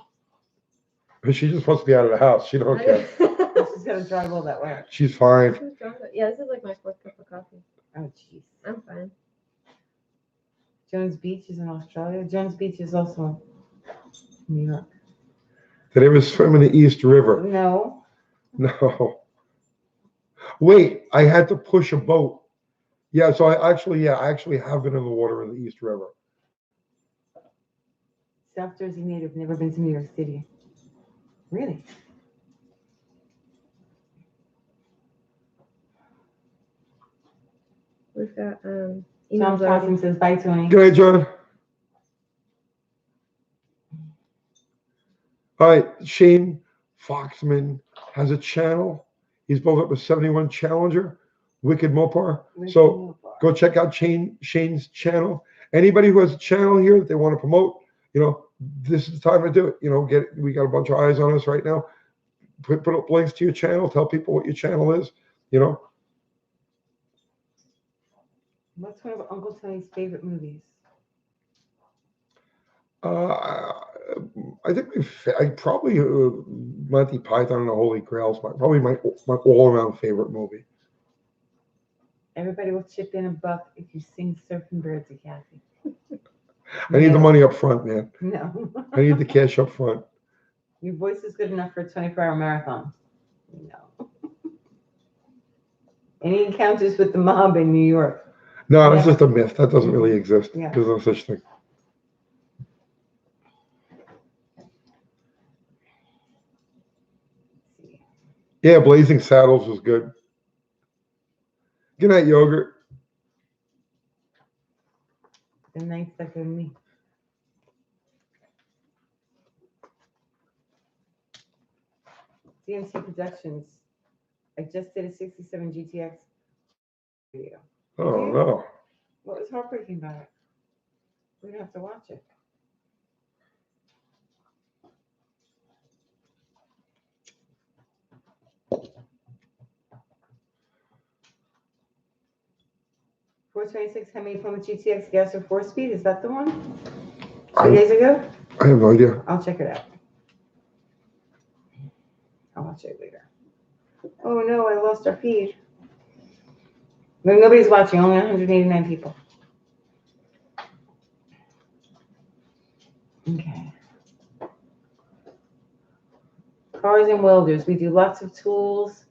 Speaker 1: But she's just supposed to be out of the house. She don't care.
Speaker 2: She's got to drive all that way.
Speaker 1: She's fine.
Speaker 3: Yeah, this is like my 4th cup of coffee.
Speaker 2: Oh, jeez.
Speaker 3: I'm fine.
Speaker 2: Jones Beach is in Australia. Jones Beach is also in New York.
Speaker 1: Did they ever swim in the East River?
Speaker 2: No.
Speaker 1: No. Wait, I had to push a boat. Yeah, so I actually have been in the water in the East River.
Speaker 2: South Jersey native, never been to New York City. Really?
Speaker 3: We've got
Speaker 2: John
Speaker 3: emails
Speaker 2: Johnson
Speaker 3: already.
Speaker 2: says, bye, Tony.
Speaker 1: Good night, John. All right, Shane Foxman has a channel. He's both up with 71 Challenger, Wicked Mopar. So go check out Shane's channel. Anybody who has a channel here that they want to promote, this is the time to do it. We got a bunch of eyes on us right now. Put up links to your channel. Tell people what your channel is.
Speaker 2: What's one of Uncle Tony's favorite movies?
Speaker 1: I think I probably Monty Python and the Holy Grail is probably my all-around favorite movie.
Speaker 2: Everybody will chip in $1 if you sing Surfing Birds to Kathy.
Speaker 1: I need the money up front, man.
Speaker 2: No.
Speaker 1: I need the cash up front.
Speaker 2: Your voice is good enough for a 24-hour marathon. No. Any encounters with the mob in New York?
Speaker 1: No, that's just a myth. That doesn't really exist.
Speaker 2: Yeah.
Speaker 1: There's no such thing. Yeah, Blazing Saddles was good. Good night, Yogurt.
Speaker 2: The night stuck with me. DMC Productions. I just did a 67 GTX video.
Speaker 1: Oh, no.
Speaker 2: What was heartbreaking about it? We don't have to watch it. $426, how many from the GTX gas or 4-speed? Is that the one? 2 days ago?
Speaker 1: I have no idea.
Speaker 2: I'll check it out. I'll watch it later. Oh no, I lost our feed. No, nobody's watching, only 189 people. Okay. Cars and welders. We do lots of tools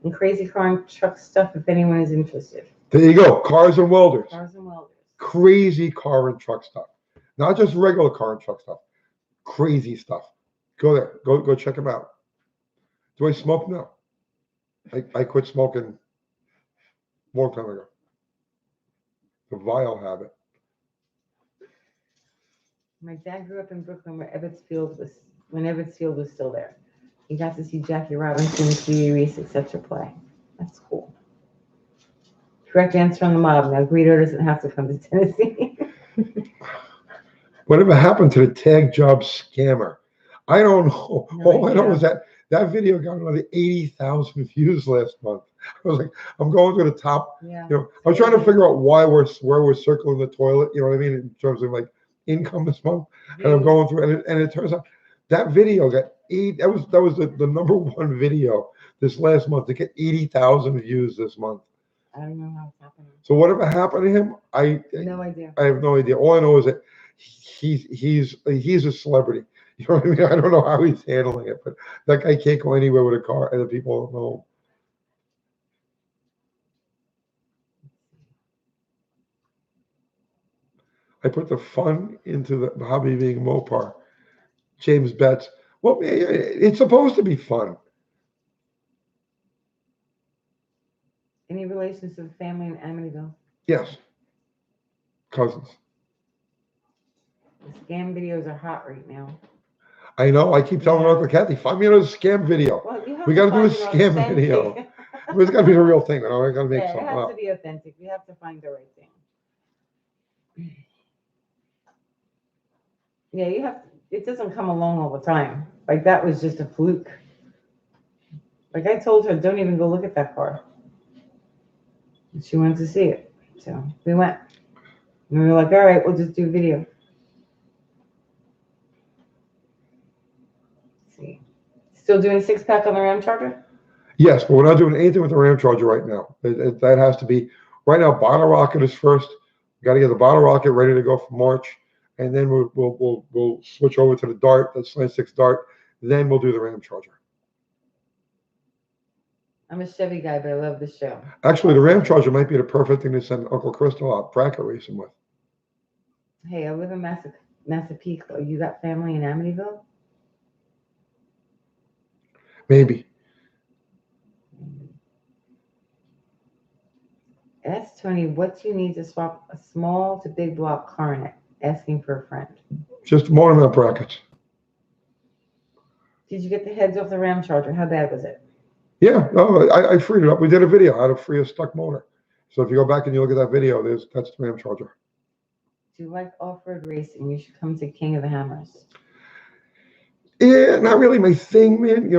Speaker 2: and crazy car and truck stuff if anyone is interested.
Speaker 1: There you go. Cars and welders.
Speaker 2: Cars and welders.
Speaker 1: Crazy car and truck stuff. Not just regular car and truck stuff. Crazy stuff. Go there. Go check them out. Do I smoke? No. I quit smoking a long time ago. The vile habit.
Speaker 2: My dad grew up in Brooklyn when Ebbets Field was still there. He got to see Jackie Robinson, Stevie Reese, etc. play. That's cool. Correct answer on the mob. Now Guido doesn't have to come to Tennessee.
Speaker 1: Whatever happened to the tag job scammer? I don't know.
Speaker 2: No
Speaker 1: All I know
Speaker 2: idea.
Speaker 1: is that video got another 80,000 views last month. I was like, I'm going to the top.
Speaker 2: Yeah.
Speaker 1: I'm trying to figure out where we're circling the toilet. You know what I mean? In terms of like income this month. And I'm going through, and it turns out that video got that was the number one video this last month to get 80,000 views this month.
Speaker 2: I don't know how it's happening.
Speaker 1: So whatever happened to him,
Speaker 2: No idea.
Speaker 1: I have no idea. All I know is that he's a celebrity. You know what I mean? I don't know how he's handling it, but that guy can't go anywhere with a car, and the people don't know. I put the fun into the hobby being Mopar. James Betts. Well, it's supposed to be fun.
Speaker 2: Any relations to the family in Amityville?
Speaker 1: Yes. Cousins.
Speaker 2: The scam videos are hot right now.
Speaker 1: I know. I keep telling Uncle Kathy, find me another scam video.
Speaker 2: Well,
Speaker 1: We got to do a
Speaker 2: find another
Speaker 1: scam video. But it's got to be the real thing. I got to make
Speaker 2: Yeah, it
Speaker 1: something
Speaker 2: has
Speaker 1: up.
Speaker 2: to be authentic. We have to find the right thing. Yeah, you have. It doesn't come along all the time. Like that was just a fluke. Like I told her, don't even go look at that car. And she wanted to see it, so we went. And we were like, all right, we'll just do video. Let's see, still doing 6-pack on the Ram Charger?
Speaker 1: Yes, but we're not doing anything with the Ram Charger right now. That has to be right now. Bottle rocket is first. We got to get the bottle rocket ready to go for March, and then we'll switch over to the Dart, that Slant 6 Dart. Then we'll do the Ram Charger.
Speaker 2: I'm a Chevy guy, but I love this show.
Speaker 1: Actually, the Ram Charger might be the perfect thing to send Uncle Crystal out bracket racing with.
Speaker 2: Hey, I live in Massapequa. You got family in Amityville?
Speaker 1: Maybe.
Speaker 2: Ask Tony, what do you need to swap a small to big block Coronet? Asking for a friend.
Speaker 1: Just motor mount brackets.
Speaker 2: Did you get the heads off the Ram Charger? How bad was it?
Speaker 1: Yeah, no, I freed it up. We did a video how to free a stuck motor. So if you go back and you look at that video, that's the Ram Charger.
Speaker 2: Do you like off-road racing? You should come to King of the Hammers.
Speaker 1: Yeah, not really my thing, man.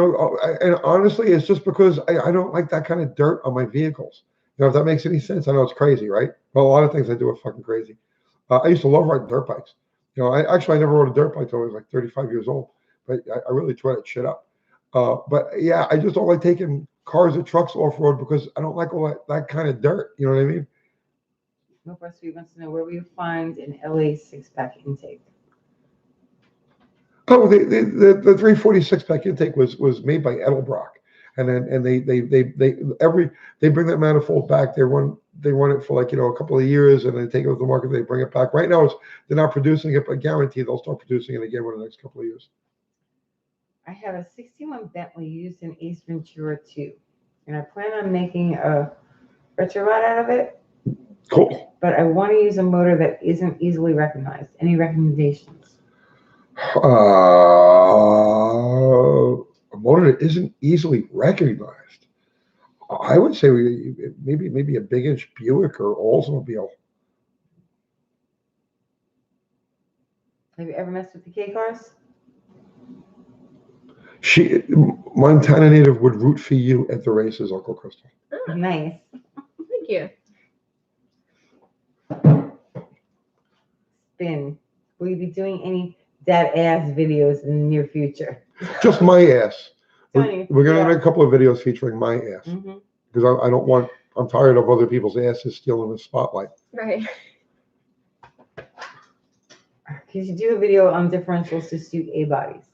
Speaker 1: And honestly, it's just because I don't like that kind of dirt on my vehicles. If that makes any sense. I know it's crazy, right? Well, a lot of things I do are fucking crazy. I used to love riding dirt bikes. I never rode a dirt bike until I was like 35 years old. But I really tore that shit up. But yeah, I just don't like taking cars or trucks off road because I don't like all that kind of dirt. You know what I mean?
Speaker 2: Mopar Sweet wants to know where we find an LA 6-pack intake.
Speaker 1: Oh, the 346 pack intake was made by Edelbrock, and they bring that manifold back. They run it for like a couple of years, and then take it to the market. They bring it back. Right now, they're not producing it, but guarantee they'll start producing it again within the next couple of years.
Speaker 2: I have a 61 Bentley used in Ace Ventura 2, and I plan on making a retro ride out of it.
Speaker 1: Cool.
Speaker 2: But I want to use a motor that isn't easily recognized. Any recommendations?
Speaker 1: A motor that isn't easily recognized. I would say maybe a big-inch Buick or Oldsmobile.
Speaker 2: Have you ever messed with the K cars?
Speaker 1: Montana native would root for you at the races, Uncle Crystal.
Speaker 3: Oh,
Speaker 2: Nice.
Speaker 3: thank you.
Speaker 2: Spin. Will you be doing any dad ass videos in the near future?
Speaker 1: Just my ass.
Speaker 2: Tony,
Speaker 1: We're going to
Speaker 2: yeah.
Speaker 1: make a couple of videos featuring my ass because I don't want. I'm tired of other people's asses stealing the spotlight.
Speaker 3: Right.
Speaker 2: Could you do a video on differentials to suit A bodies?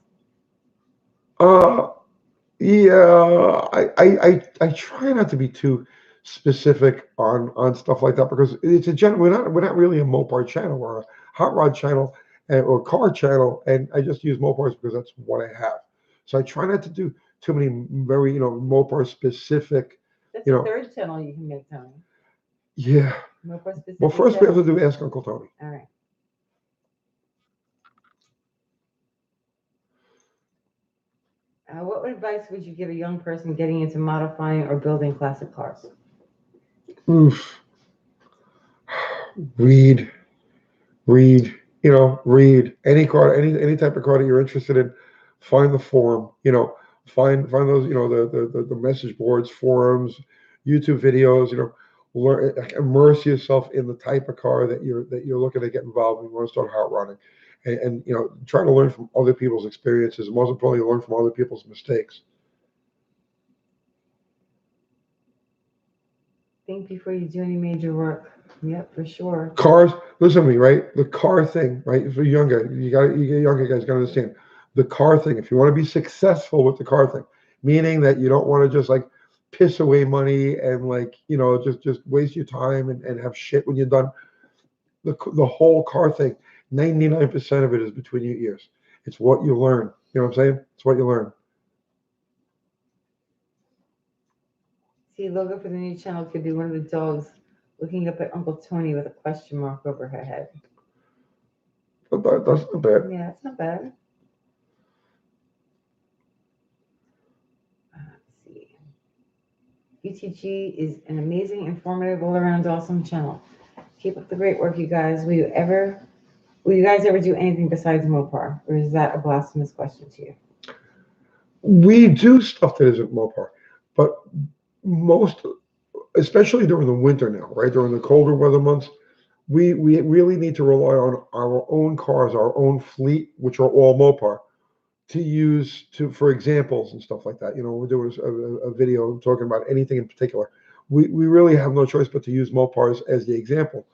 Speaker 1: Yeah. I try not to be too specific on stuff like that because it's a general. We're not really a Mopar channel. We're a hot rod channel or car channel, and I just use Mopars because that's what I have. So I try not to do too many very Mopar specific.
Speaker 2: That's the third channel you can make, Tony.
Speaker 1: Yeah.
Speaker 2: Mopar specific.
Speaker 1: Well, first we have to do Ask Uncle Tony.
Speaker 2: All right. What advice would you give a young person getting into modifying or building classic cars?
Speaker 1: Oof. Read. Read any car, any type of car that you're interested in. Find the forum. Find those. The message boards, forums, YouTube videos. Learn, immerse yourself in the type of car that you're looking to get involved in. You want to start hot rodding, and try to learn from other people's experiences. Most importantly, learn from other people's mistakes.
Speaker 2: Think before you do any major work. Yep, for sure.
Speaker 1: Cars, listen to me, right? The car thing, right? For younger, you younger guys gotta understand the car thing. If you want to be successful with the car thing, meaning that you don't want to just like piss away money and just waste your time and have shit when you're done. The whole car thing, 99% of it is between your ears. It's what you learn. You know what I'm saying? It's what you learn.
Speaker 2: See, logo for the new channel could be one of the dogs looking up at Uncle Tony with a question mark over her head.
Speaker 1: That's not bad.
Speaker 2: Yeah, it's not bad. Let's see. UTG is an amazing, informative, all-around awesome channel. Keep up the great work, you guys. Will you guys ever do anything besides Mopar? Or is that a blasphemous question to you?
Speaker 1: We do stuff that isn't Mopar, but most, especially during the winter now, right? During the colder weather months, we really need to rely on our own cars, our own fleet, which are all Mopar, to use for examples and stuff like that. You know, we're doing a video talking about anything in particular. We really have no choice but to use Mopars as the example.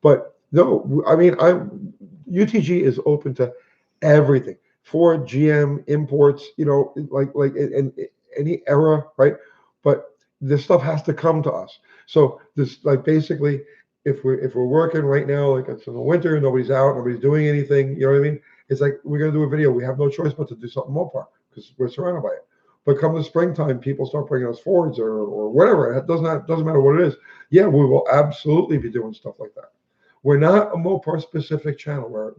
Speaker 1: But no, I mean, UTG is open to everything. Ford, GM, imports, you know, like in any era, right? But this stuff has to come to us. So this, like, basically, if we're working right now, like it's in the winter, nobody's out, nobody's doing anything, you know what I mean? It's like we're gonna do a video. We have no choice but to do something Mopar because we're surrounded by it. But come the springtime, people start bringing us Fords or whatever. It doesn't matter what it is. Yeah, we will absolutely be doing stuff like that. We're not a Mopar specific channel. We're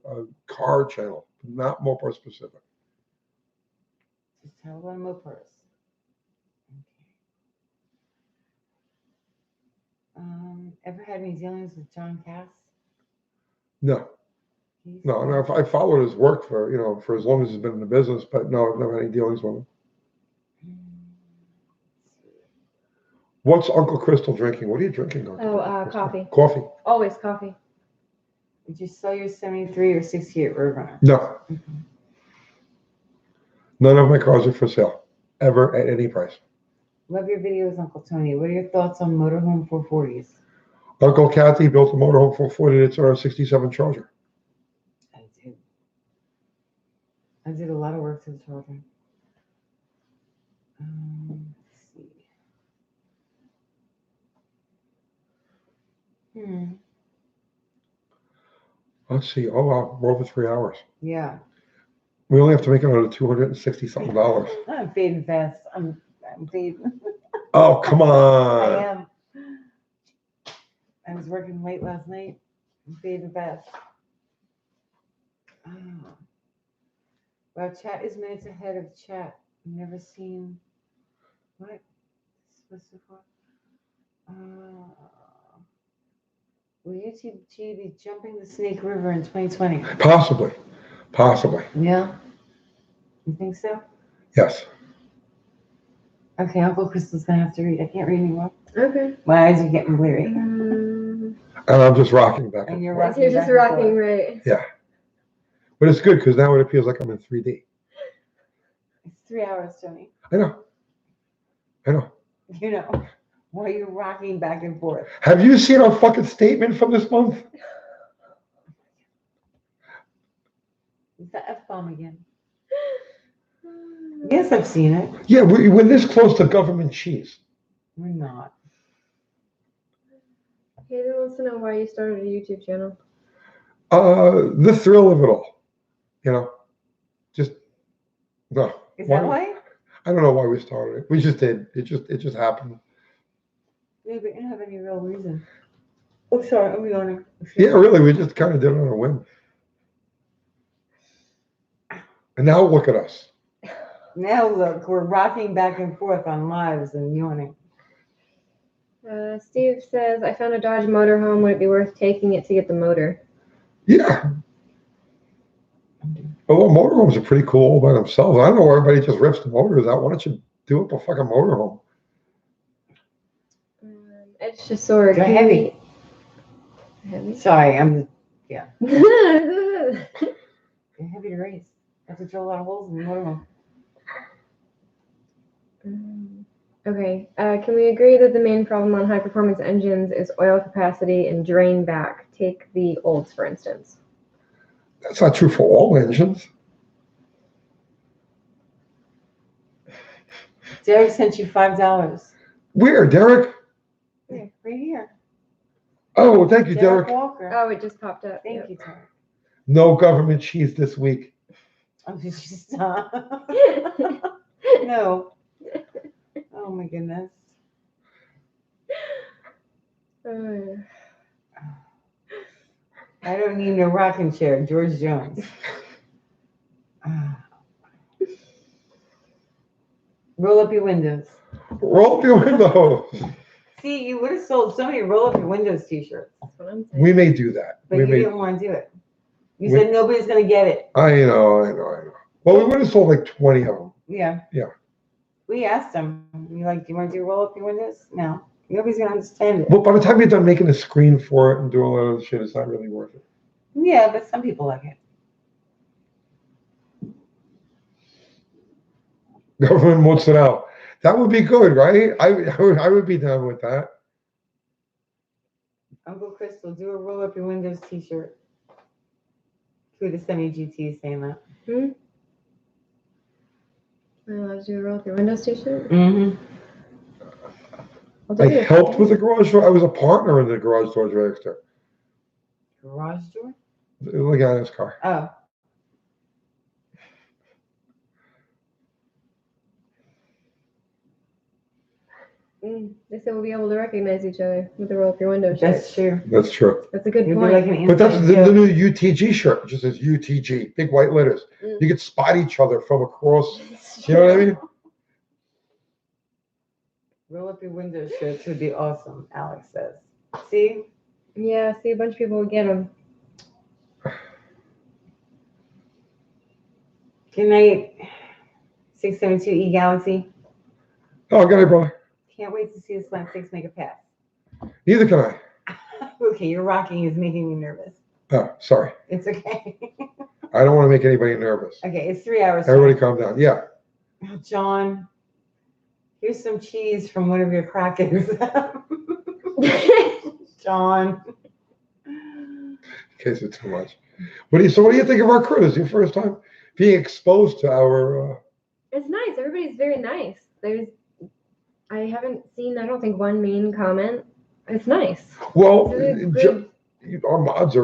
Speaker 1: a car channel, not Mopar specific.
Speaker 2: Just have one Mopars. Okay. Ever had any dealings with John Cass?
Speaker 1: No. No. I followed his work for as long as he's been in the business, but no, I've never had any dealings with him. What's Uncle Crystal drinking? What are you drinking, Uncle?
Speaker 3: Coffee.
Speaker 1: Coffee.
Speaker 3: Always coffee.
Speaker 2: Did you sell your 73 or 68 Roadrunner?
Speaker 1: No. None of my cars are for sale, ever, at any price.
Speaker 2: Love your videos, Uncle Tony. What are your thoughts on motorhome 440s?
Speaker 1: Uncle Kathy built a motorhome 440 that's on a 67 Charger.
Speaker 2: I did a lot of work to the Charger. Let's see.
Speaker 1: Let's see. Oh, wow. We're over 3 hours.
Speaker 2: Yeah.
Speaker 1: We only have to make another $260-something.
Speaker 2: I'm fading fast. I'm fading.
Speaker 1: Oh, come on.
Speaker 2: I am. I was working late last night. I'm fading fast. Oh. Wow, chat is minutes ahead of chat. I've never seen. What? What's the for? Will UTG be jumping the Snake River in 2020?
Speaker 1: Possibly.
Speaker 2: Yeah. You think so?
Speaker 1: Yes.
Speaker 2: Okay, Uncle Crystal's gonna have to read. I can't read anymore.
Speaker 3: Okay.
Speaker 2: My eyes are getting bleary.
Speaker 1: And I'm just rocking back.
Speaker 2: And you're
Speaker 3: You're
Speaker 2: rocking.
Speaker 3: just rocking, right?
Speaker 1: Yeah. But it's good because now it appears like I'm in 3D.
Speaker 2: It's 3 hours, Tony.
Speaker 1: I know.
Speaker 2: You know, while you're rocking back and forth.
Speaker 1: Have you seen our fucking statement from this month?
Speaker 2: Is that F-bomb again? Yes, I've seen it.
Speaker 1: Yeah, we're this close to government cheese.
Speaker 2: We're not.
Speaker 3: Hayden wants to know why you started a YouTube channel.
Speaker 1: The thrill of it all. You know, just no.
Speaker 2: Is that why?
Speaker 1: I don't know why we started it. We just did. It just happened.
Speaker 2: Yeah, but you don't have any real reason. Oh, sorry, I'm yawning.
Speaker 1: Yeah, really, we just kind of did it on a whim. And now look at us.
Speaker 2: Now look, we're rocking back and forth on lives and yawning.
Speaker 3: Steve says, I found a Dodge motorhome. Would it be worth taking it to get the motor?
Speaker 1: Yeah. Well, motorhomes are pretty cool all by themselves. I don't know why everybody just rips the motors out. Why don't you do up a fucking motorhome?
Speaker 3: It's just sort
Speaker 2: They're heavy.
Speaker 3: Heavy?
Speaker 2: Sorry, yeah. They're heavy to race. I have to drill a lot of holes in the motorhome.
Speaker 3: Okay. Can we agree that the main problem on high-performance engines is oil capacity and drain back? Take the Olds, for instance.
Speaker 1: That's not true for all engines.
Speaker 2: Derek sent you $5.
Speaker 1: Where, Derek?
Speaker 2: Yeah, right here.
Speaker 1: Oh, thank you, Derek.
Speaker 2: Walker.
Speaker 3: Oh, it just popped up.
Speaker 2: Thank you, Derek.
Speaker 1: No government cheese this week.
Speaker 2: Oh, did you stop? No. Oh my goodness. I don't need no rocking chair, George Jones. Roll up your windows.
Speaker 1: Roll up your windows.
Speaker 2: See, you would have sold so many roll up your windows t-shirts,
Speaker 3: That's what I'm saying.
Speaker 1: We may do that.
Speaker 2: but
Speaker 1: We
Speaker 2: you
Speaker 1: may.
Speaker 2: didn't want to do it. You said nobody's gonna get it.
Speaker 1: I know. Well, we would have sold like 20 of them.
Speaker 2: Yeah.
Speaker 1: Yeah.
Speaker 2: We asked them. We like, do you want to do roll up your windows? No. Nobody's gonna understand it.
Speaker 1: Well, by the time you're done making a screen for it and doing all that other shit, it's not really worth it.
Speaker 2: Yeah, but some people like it.
Speaker 1: Government mozzarella. That would be good, right? I would be down with that.
Speaker 2: Uncle Crystal, do a roll up your windows t-shirt. Who the semi-GT is saying that.
Speaker 3: Am I allowed to do a roll up your windows t-shirt?
Speaker 2: Mm-hmm.
Speaker 3: I'll do
Speaker 1: I
Speaker 3: it.
Speaker 1: helped with the garage door. I was a partner in the garage door dragster.
Speaker 2: Garage door?
Speaker 1: Look at his car.
Speaker 2: Oh.
Speaker 3: They said we'll be able to recognize each other with the roll up your windows
Speaker 2: That's
Speaker 3: shirt.
Speaker 2: true.
Speaker 1: That's true.
Speaker 3: That's a good
Speaker 2: You'd be
Speaker 3: point.
Speaker 2: like an
Speaker 1: But that's
Speaker 2: inside
Speaker 1: the
Speaker 2: joke.
Speaker 1: new UTG shirt. It just says UTG, big white letters.
Speaker 3: Mm.
Speaker 1: You could spot each other from across.
Speaker 3: It's
Speaker 1: You know what I
Speaker 3: true.
Speaker 1: mean?
Speaker 2: Roll up your windows shirts would be awesome, Alex says. See?
Speaker 3: Yeah, see, a bunch of people would get them.
Speaker 2: Good night, 672E Galaxy.
Speaker 1: Oh, good night, brother.
Speaker 2: Can't wait to see the Slant 6 make a pass.
Speaker 1: Neither can I.
Speaker 2: Okay, your rocking is making me nervous.
Speaker 1: Oh, sorry.
Speaker 2: It's okay.
Speaker 1: I don't want to make anybody nervous.
Speaker 2: Okay, it's 3 hours.
Speaker 1: Everybody calm down. Yeah.
Speaker 2: Oh, John, here's some cheese from one of your crackers. John.
Speaker 1: In case it's too much. What do you think of our crew? This is your first time being exposed to our.
Speaker 3: It's nice. Everybody's very nice. I haven't seen, I don't think, one mean comment. It's nice.
Speaker 1: Well,
Speaker 3: It's really good.
Speaker 1: our mods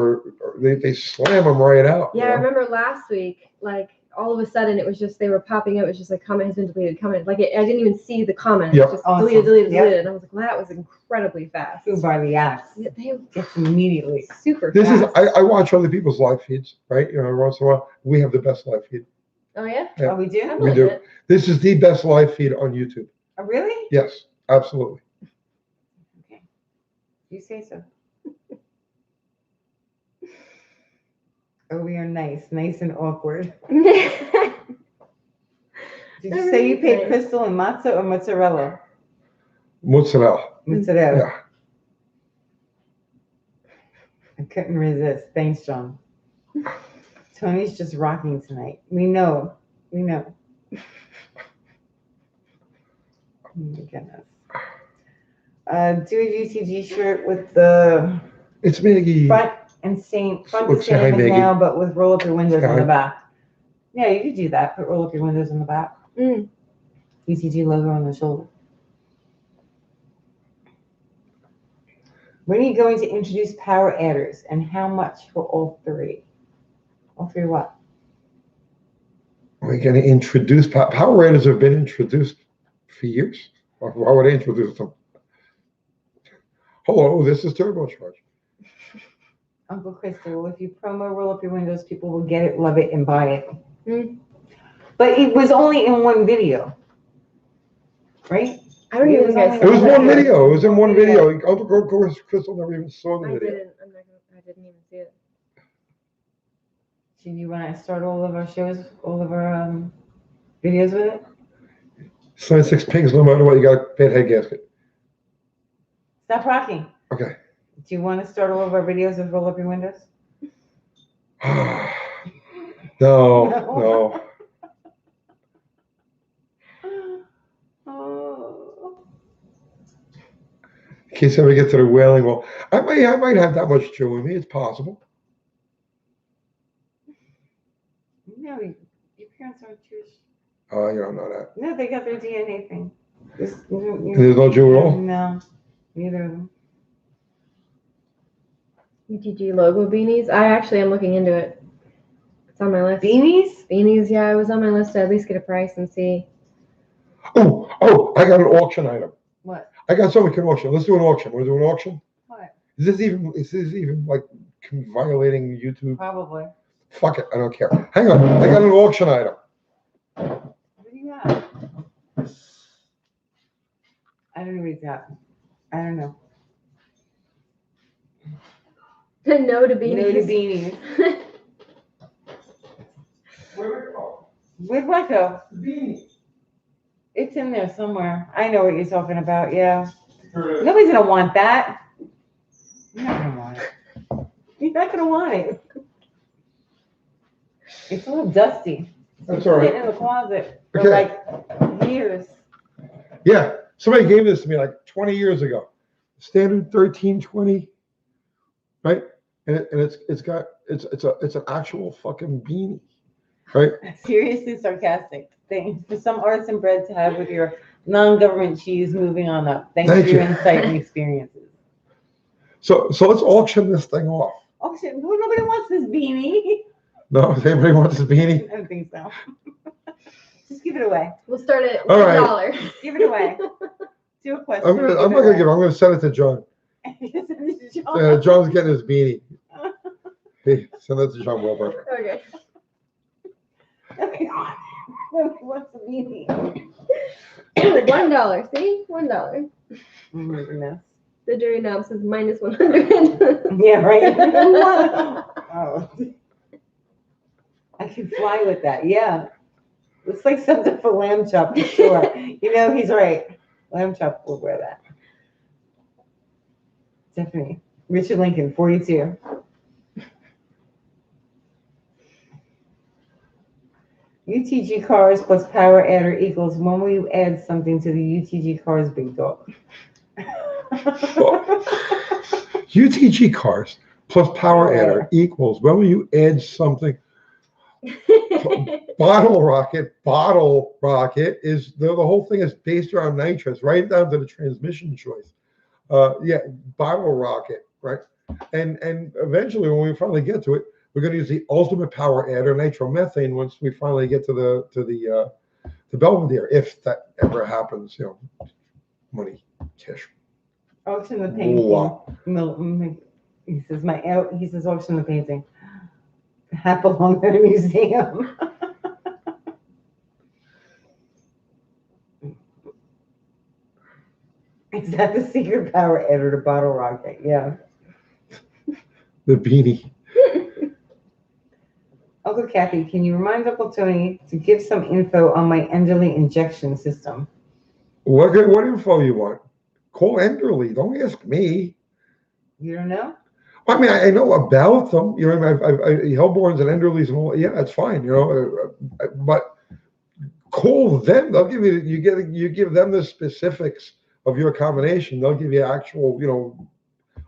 Speaker 1: they slam them right out.
Speaker 3: Yeah,
Speaker 1: you
Speaker 3: I
Speaker 1: know?
Speaker 3: remember last week, like all of a sudden it was just they were popping up. It was just like comment has been deleted, comment. Like I didn't even see the comment.
Speaker 1: Yep.
Speaker 3: It was just
Speaker 2: Awesome.
Speaker 3: deleted.
Speaker 2: Yep.
Speaker 3: And I was like, well, that was incredibly fast.
Speaker 2: Who by the axe?
Speaker 3: Yeah, they
Speaker 2: Gets immediately.
Speaker 3: super
Speaker 1: This is
Speaker 3: fast.
Speaker 1: I watch other people's live feeds, right? You know, once in a while we have the best live feed.
Speaker 3: Oh yeah.
Speaker 1: Yeah.
Speaker 2: Oh, we
Speaker 3: I
Speaker 2: do?
Speaker 1: We
Speaker 3: believe
Speaker 1: do.
Speaker 3: it.
Speaker 1: This is the best live feed on YouTube.
Speaker 2: Oh, really?
Speaker 1: Yes, absolutely.
Speaker 2: Okay. You say so. Oh, we are nice and awkward. Did you say you paid
Speaker 3: Nice.
Speaker 2: Crystal in matzo or mozzarella?
Speaker 1: Mozzarella.
Speaker 2: Mozzarella.
Speaker 1: Yeah.
Speaker 2: I couldn't resist. Thanks, John. Tony's just rocking tonight. We know. Oh my goodness. Do a UTG shirt with the
Speaker 1: It's Maggie.
Speaker 2: front and same
Speaker 1: Look,
Speaker 2: the
Speaker 1: say hi,
Speaker 2: same as
Speaker 1: Maggie.
Speaker 2: now, but with roll up your windows
Speaker 1: Say
Speaker 2: on
Speaker 1: hi.
Speaker 2: the back. Yeah, you could do that. Put roll up your windows on the back.
Speaker 3: Mm.
Speaker 2: UTG logo on the shoulder. When are you going to introduce power adders and how much for all three? All three what?
Speaker 1: We're going to introduce Power Raiders have been introduced for years. Why would I introduce them? Hello, this is Turbocharge.
Speaker 2: Uncle Crystal, if you promo roll up your windows, people will get it, love it, and buy it.
Speaker 3: Mm.
Speaker 2: But it was only in one video, right?
Speaker 3: I don't
Speaker 2: It
Speaker 3: even
Speaker 2: was
Speaker 3: think I
Speaker 2: only-
Speaker 3: saw
Speaker 1: It was
Speaker 3: that.
Speaker 1: one video. It was in one video. Uncle Crystal never even saw the
Speaker 3: I
Speaker 1: video.
Speaker 3: didn't. I didn't even see it.
Speaker 2: Do you want to start all of our shows, all of our videos with it?
Speaker 1: Sign 6 pings, no matter what, you got to pay a head gasket.
Speaker 2: Stop rocking.
Speaker 1: Okay.
Speaker 2: Do you want to start all of our videos with roll up your windows?
Speaker 1: No.
Speaker 2: Oh.
Speaker 1: In case I ever get to the whaling, well, I might have that much Jew in me. It's possible.
Speaker 2: No, your parents aren't Jewish.
Speaker 1: You don't know that.
Speaker 2: No, they got their DNA thing.
Speaker 1: There's no Jew at all.
Speaker 2: No, neither of them.
Speaker 3: UTG logo beanies. I actually am looking into it. It's on my list.
Speaker 2: Beanies?
Speaker 3: Beanies, yeah, it was on my list to at least get a price and see.
Speaker 1: Oh, I got an auction item.
Speaker 2: What?
Speaker 1: I got something we can auction. Let's do an auction. Want to do an auction?
Speaker 2: What?
Speaker 1: Is this even like violating YouTube?
Speaker 2: Probably.
Speaker 1: Fuck it. I don't care. Hang on. I got an auction item.
Speaker 2: What do you got? I don't know what he's got. I don't know.
Speaker 3: No to beanies.
Speaker 2: No to beanies.
Speaker 1: Where'd it go?
Speaker 2: Where'd what go?
Speaker 1: The beanie.
Speaker 2: It's in there somewhere. I know what you're talking about. Yeah.
Speaker 1: Here it is.
Speaker 2: Nobody's gonna want that. You're not gonna want it. You're not gonna want it. It's a little dusty.
Speaker 1: That's all
Speaker 2: It's
Speaker 1: right.
Speaker 2: in the closet for
Speaker 1: Okay.
Speaker 2: like years.
Speaker 1: Yeah, somebody gave this to me like 20 years ago. Standard 1320, right? And it's an actual fucking beanie, right?
Speaker 2: Seriously sarcastic thing for some arts and bread to have with your non-government cheese moving on up. Thanks
Speaker 1: Thank
Speaker 2: for your
Speaker 1: you.
Speaker 2: insight and experiences.
Speaker 1: So let's auction this thing off.
Speaker 2: Oh shit, nobody wants this beanie.
Speaker 1: No, does anybody want this beanie?
Speaker 2: I don't think so. Just give it away.
Speaker 3: We'll start at
Speaker 1: All right.
Speaker 3: $1.
Speaker 2: Give it away. Do a question.
Speaker 1: I'm not gonna give it. I'm gonna send it to John. John's getting his beanie. Hey, send that to John Wilbur.
Speaker 3: Okay.
Speaker 2: Come on. Nobody wants the beanie.
Speaker 3: $1. See? $1.
Speaker 2: Oh my goodness.
Speaker 3: The jury knob says minus 100.
Speaker 2: Yeah, right. Oh. I can fly with that. Yeah. Looks like something for lamb chop for sure. You know, he's right. Lamb chop will wear that. Definitely. Richard Lincoln, 42. UTG cars plus power adder equals when will you add something to the UTG cars, big dog?
Speaker 1: UTG cars plus power adder equals when will you add something? Bottle rocket is the whole thing is based around nitrous, right down to the transmission choice. Yeah, bottle rocket, right? And eventually, when we finally get to it, we're going to use the ultimate power adder, nitromethane, once we finally get to the Belvedere, if that ever happens. You know, money, cash.
Speaker 2: Auction the painting.
Speaker 1: Wow.
Speaker 2: He says auction the painting. Half belong at a museum. Is that the secret power adder to bottle rocket? Yeah.
Speaker 1: The beanie.
Speaker 2: Uncle Kathy, can you remind Uncle Tony to give some info on my Enderley injection system?
Speaker 1: What info you want? Call Enderley. Don't ask me.
Speaker 2: You don't know?
Speaker 1: I mean, I know about them. You know, I've Hellborns and Enderleys and all. Yeah, that's fine. You know, but call them. They'll give you give them the specifics of your combination. They'll give you actual. You know,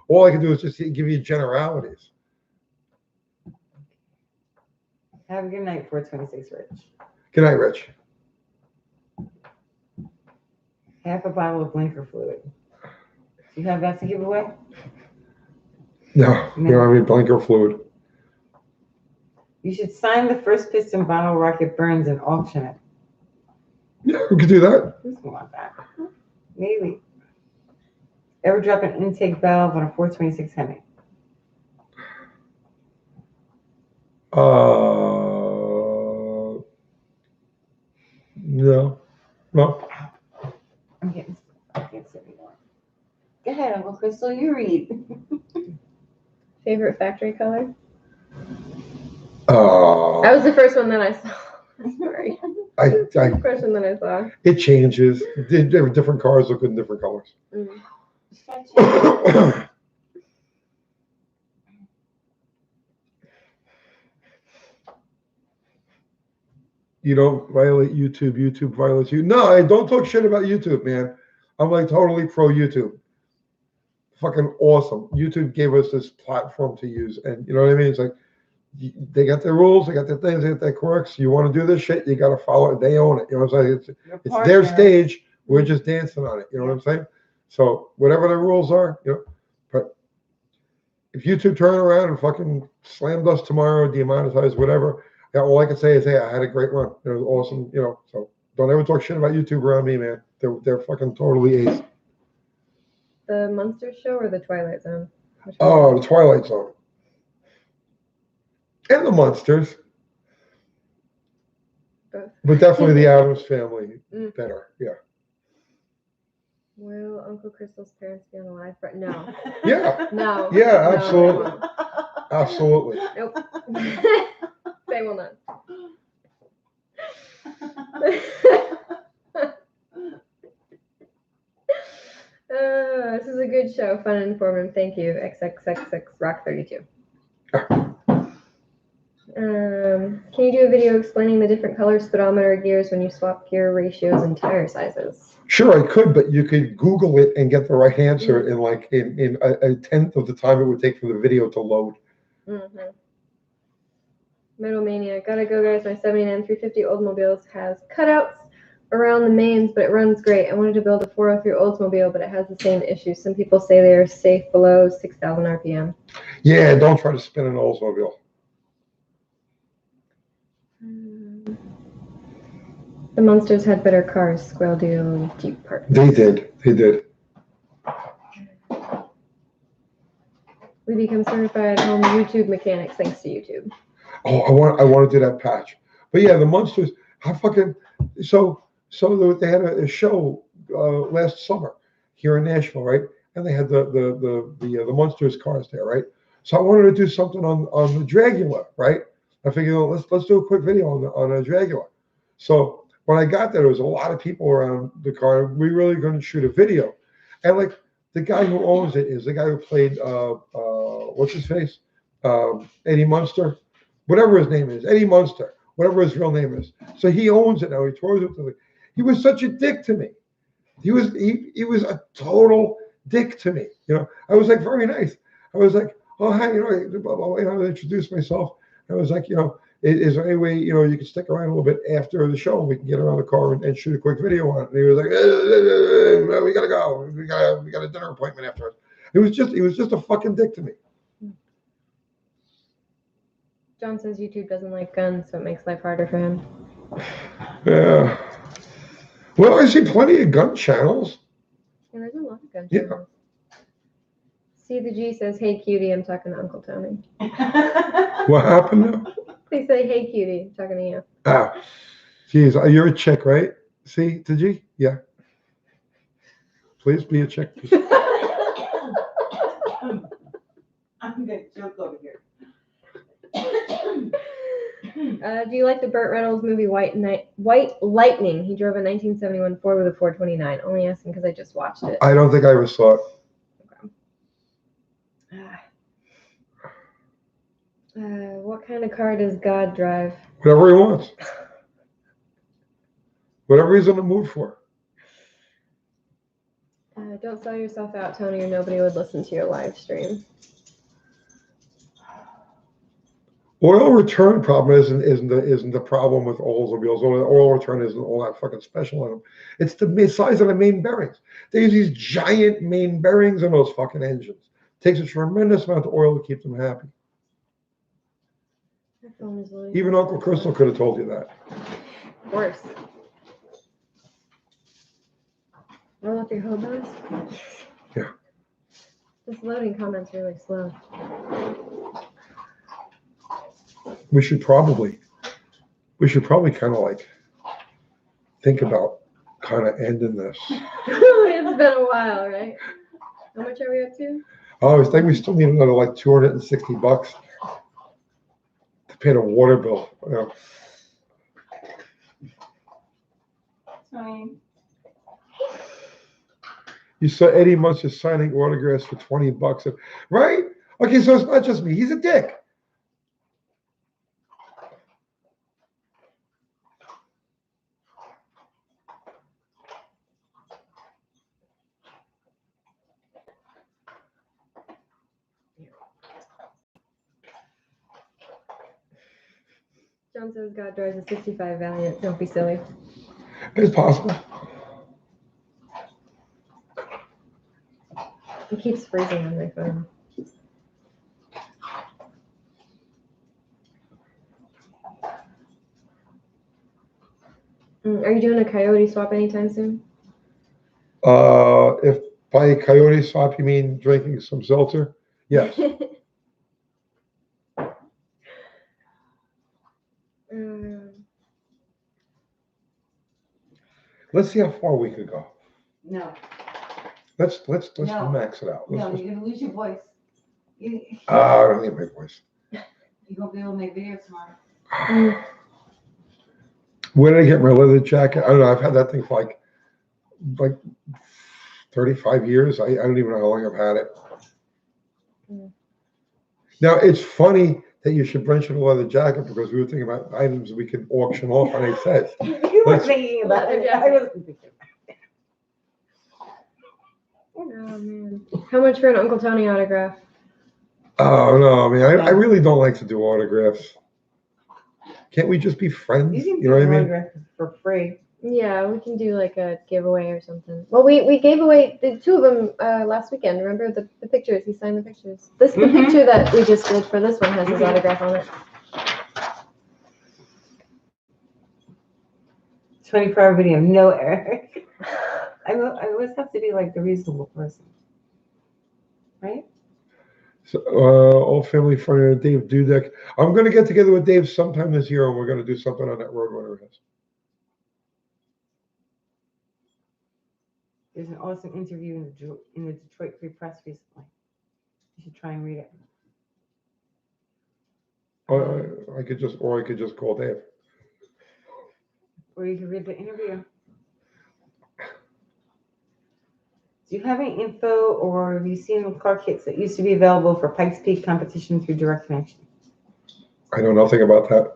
Speaker 1: all I can do is just give you generalities.
Speaker 2: Have a good night, 426 Rich.
Speaker 1: Good night, Rich.
Speaker 2: Half a bottle of blinker fluid. Do you have that to give away?
Speaker 1: No, you don't have any blinker fluid.
Speaker 2: You should sign the first piston bottle rocket burns and auction it.
Speaker 1: Yeah, we could do that.
Speaker 2: Who's gonna want that? Maybe. Ever drop an intake valve on a 426 Hemi?
Speaker 1: No.
Speaker 2: I can't sit anymore. Go ahead, Uncle Crystal, you read.
Speaker 3: Favorite factory color?
Speaker 1: I
Speaker 3: That was the first one that I saw. Sorry.
Speaker 1: I
Speaker 3: First one that I saw.
Speaker 1: it changes. Different cars look good in different colors. You don't violate YouTube. YouTube violates you. No, I don't talk shit about YouTube, man. I'm like totally pro YouTube. Fucking awesome. YouTube gave us this platform to use, and you know what I mean. It's like they got their rules, they got their things, they got their quirks. You want to do this shit, you got to follow it. They own it. You know what I'm saying? It's their stage. We're just dancing on it. You know what I'm saying? So whatever the rules are, you know. But if YouTube turn around and fucking slammed us tomorrow, demonetize whatever, yeah, all I can say is, hey, I had a great run. It was awesome. You know. So don't ever talk shit about YouTube around me, man. They're fucking totally ace.
Speaker 3: The Monsters show or the Twilight Zone?
Speaker 1: Oh, the Twilight Zone. And the Monsters.
Speaker 3: Both.
Speaker 1: But definitely the Addams Family better. Yeah.
Speaker 3: Will Uncle Crystal's parents be on the live? No.
Speaker 1: Yeah.
Speaker 3: No.
Speaker 1: Yeah,
Speaker 3: No,
Speaker 1: absolutely.
Speaker 3: they won't.
Speaker 1: Absolutely.
Speaker 3: Nope. They will not. This is a good show, fun and informative. Thank you, XXXX Rock 32. Can you do a video explaining the different color speedometer gears when you swap gear ratios and tire sizes?
Speaker 1: Sure, I could, but you could Google it and get the right answer in like in a tenth of the time it would take for the video to load.
Speaker 3: Mm-hmm. Metal Mania, gotta go, guys. My 79 350 Oldsmobile has cutouts around the mains, but it runs great. I wanted to build a 403 Oldsmobile, but it has the same issue. Some people say they are safe below 6,000 RPM.
Speaker 1: Yeah, don't try to spin an Oldsmobile.
Speaker 3: The Munsters had better cars. Squirrel Deal Jeep Park.
Speaker 1: They did. They did.
Speaker 3: We become certified home YouTube mechanics thanks to YouTube.
Speaker 1: Oh, I want to do that patch. But yeah, the Munsters. How fucking so they had a show last summer here in Nashville, right? And they had the Munsters cars there, right? So I wanted to do something on the Dragula, right? I figured let's do a quick video on a Dragula. So when I got there was a lot of people around the car. We really going to shoot a video, and like the guy who owns it is the guy who played what's his face, Eddie Munster, whatever his name is, Eddie Munster, whatever his real name is. So he owns it now. He tours it to me. He was such a dick to me. He was a total dick to me. You know, I was like very nice. I was like, oh hi, you know, blah, blah, blah, you know, I introduced myself. I was like, you know, is there any way, you know, you can stick around a little bit after the show and we can get around the car and shoot a quick video on it? And he was like, we gotta go. We got a dinner appointment after. He was just a fucking dick to me.
Speaker 3: John says YouTube doesn't like guns, so it makes life harder for him.
Speaker 1: Yeah. Well, I see plenty of gun channels.
Speaker 3: Yeah, there's a lot of gun
Speaker 1: Yeah.
Speaker 3: channels. See the G says, hey cutie, I'm talking to Uncle Tony.
Speaker 1: What happened now?
Speaker 3: They say, hey cutie, I'm talking to you.
Speaker 1: Ah, geez, you're a chick, right? See, did you? Yeah. Please be a chick.
Speaker 2: I'm gonna joke over here.
Speaker 3: Do you like the Burt Reynolds movie White Lightning? He drove a 1971 Ford with a 429. Only asking because I just watched it.
Speaker 1: I don't think I ever saw it.
Speaker 3: What kind of car does God drive?
Speaker 1: Whatever he wants. Whatever he's in the mood for.
Speaker 3: Don't sell yourself out, Tony, or nobody would listen to your live stream.
Speaker 1: Oil return problem isn't the problem with Oldsmobiles. Oil return isn't all that fucking special on them. It's the size of the main bearings. They use these giant main bearings in those fucking engines. It takes a tremendous amount of oil to keep them happy. Even Uncle Crystal could have told you that.
Speaker 3: Worse. Roll up your hobos?
Speaker 1: Yeah.
Speaker 3: This loading comment's really slow.
Speaker 1: We should probably kind of like think about kind of ending this.
Speaker 3: It's been a while, right? How much are we up to?
Speaker 1: Oh, I think we still need another like $260 to pay the water bill. You know.
Speaker 2: Fine.
Speaker 1: You saw Eddie Munster signing autographs for $20, right? Okay, so it's not just me. He's a dick.
Speaker 3: John says God drives a 65 Valiant. Don't be silly.
Speaker 1: It's possible.
Speaker 3: It keeps freezing on my phone. Are you doing a coyote swap anytime soon?
Speaker 1: If by coyote swap you mean drinking some seltzer, yes.
Speaker 3: Um,
Speaker 1: Let's see how far we could go.
Speaker 2: No.
Speaker 1: Let's
Speaker 2: No.
Speaker 1: max it out.
Speaker 2: No,
Speaker 1: Let's
Speaker 2: you're gonna lose your voice. You,
Speaker 1: I don't need my voice.
Speaker 2: you won't be able to make videos tomorrow.
Speaker 1: Where did I get my leather jacket? I don't know. I've had that thing for like 35 years. I don't even know how long I've had it. Now, it's funny that you should mention a leather jacket because we were thinking about items we can auction off on a set.
Speaker 2: You were
Speaker 1: Let's-
Speaker 2: thinking about it. I wasn't thinking.
Speaker 3: Oh man. How much for an Uncle Tony autograph?
Speaker 1: Oh, no. I mean, I really don't like to do autographs. Can't we just be friends?
Speaker 2: You can
Speaker 1: You know what I mean?
Speaker 2: autograph for free.
Speaker 3: Yeah, we can do like a giveaway or something. Well, we gave away the two of them last weekend. Remember the pictures? He signed the pictures. The picture that we just did for this one has his autograph on it.
Speaker 2: 24-hour video, no error. I always have to be like the reasonable person, right?
Speaker 1: So, old family friend Dave Dudek. I'm going to get together with Dave sometime this year, and we're going to do something on that Roadrunner has.
Speaker 2: There's an awesome interview in the Detroit Free Press recently. You should try and read it.
Speaker 1: I could just call Dave.
Speaker 2: Or you can read the interview. Do you have any info or have you seen the car kits that used to be available for Pikes Peak competition through Direct Connection?
Speaker 1: I know nothing about that.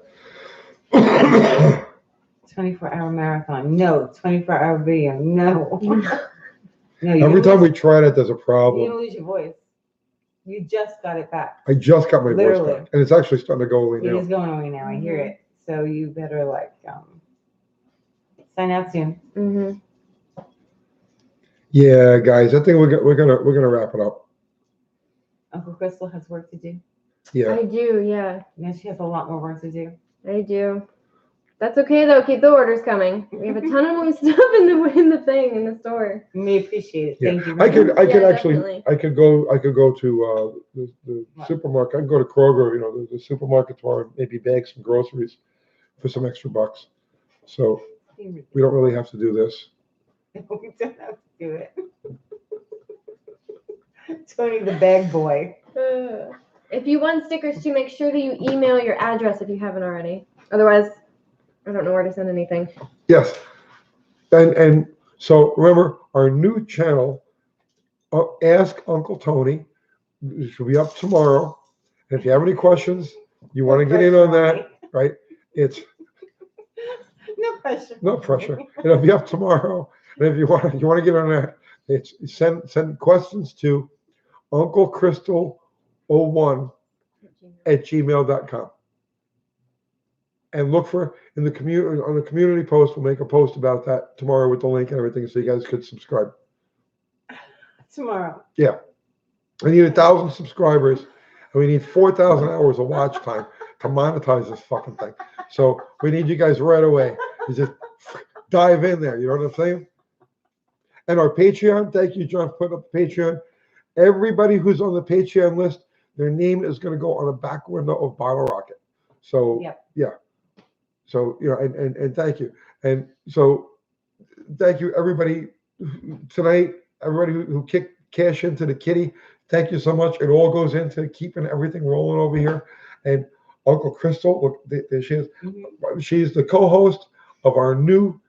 Speaker 2: 24-hour marathon, no. 24-hour video, no. No,
Speaker 1: Every time we tried it, there's a
Speaker 2: you're
Speaker 1: problem.
Speaker 2: gonna lose your voice. You just got it back.
Speaker 1: I just got my
Speaker 2: Literally.
Speaker 1: voice back, and it's actually starting to go away
Speaker 2: It
Speaker 1: now.
Speaker 2: is going away now. I hear it. So you better sign out soon.
Speaker 3: Mm-hmm.
Speaker 1: Yeah, guys, I think we're gonna wrap it up.
Speaker 2: Uncle Crystal has work to do.
Speaker 1: Yeah.
Speaker 3: I do, yeah.
Speaker 2: Yeah, she has a lot more work to do.
Speaker 3: I do. That's okay though. Keep the orders coming. We have a ton of more stuff in the store.
Speaker 2: We appreciate it.
Speaker 1: Yeah.
Speaker 2: Thank you.
Speaker 1: I could
Speaker 3: Yeah,
Speaker 1: actually
Speaker 3: definitely.
Speaker 1: I could go to the supermarket. I can go to Kroger, you know, the supermarket tomorrow, and maybe bag some groceries for some extra bucks. So we don't really have to do this.
Speaker 2: We don't have to do it. Tony the bag boy.
Speaker 3: If you want stickers too, make sure that you email your address if you haven't already. Otherwise, I don't know where to send anything.
Speaker 1: Yes. And so remember our new channel, Ask Uncle Tony, which will be up tomorrow. And if you have any questions, you want to get in on that, right? It's
Speaker 2: No pressure.
Speaker 1: no pressure. It'll be up tomorrow. And if you want to get on that, it's send questions to unclecrystal01@gmail.com. And look for on the community post. We'll make a post about that tomorrow with the link and everything, so you guys could subscribe.
Speaker 2: Tomorrow.
Speaker 1: Yeah, we need 1,000 subscribers, and we need 4,000 hours of watch time to monetize this fucking thing. So we need you guys right away. You just dive in there. You know what I'm saying? And our Patreon. Thank you, John, for putting up the Patreon. Everybody who's on the Patreon list, their name is going to go on the back window of Bottle Rocket. So yeah. So, you know, and thank you. And so thank you, everybody tonight, everybody who kicked cash into the kitty. Thank you so much. It all goes into keeping everything rolling over here. And Uncle Crystal, look, there she is. Mm-hmm. She's the co-host of our new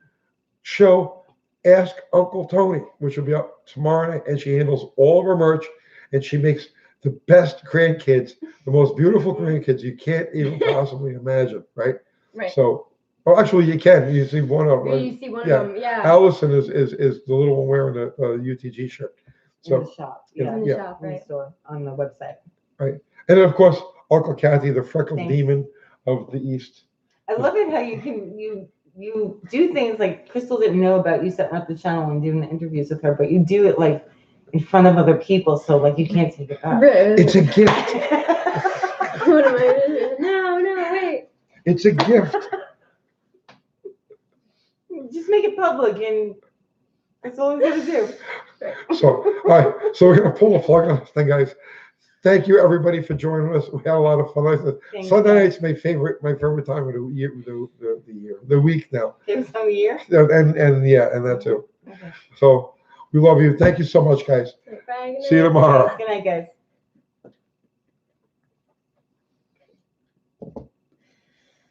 Speaker 1: show, Ask Uncle Tony, which will be up tomorrow night. And she handles all of our merch, and she makes the best grandkids, the most beautiful grandkids you can't even possibly imagine, right?
Speaker 3: Right.
Speaker 1: So, well, actually, you can. You see one of them.
Speaker 3: You see one of them, yeah.
Speaker 1: Allison is the little one wearing the UTG shirt. So
Speaker 2: in the shop,
Speaker 3: in the shop,
Speaker 2: in the store, on the website.
Speaker 1: Right, and then of course Uncle Kathy, the freckled demon of the East.
Speaker 2: I love it how you do things like Crystal didn't know about you setting up the channel and doing the interviews with her, but you do it like in front of other people, so like you can't take it back.
Speaker 1: It's a gift.
Speaker 3: What am I? No, wait.
Speaker 1: It's a gift.
Speaker 2: Just make it public, and that's all we gotta do.
Speaker 1: So, all right. So we're gonna pull the plug on this thing, guys. Thank you, everybody, for joining us. We had a lot of fun. Sunday night's my favorite time of the year, the week now.
Speaker 2: Favorite time of year.
Speaker 1: And that too.
Speaker 2: Okay.
Speaker 1: So, We love you. Thank you so much, guys.
Speaker 3: Bye. Good
Speaker 1: See you
Speaker 3: night.
Speaker 1: tomorrow.
Speaker 2: Good night, guys.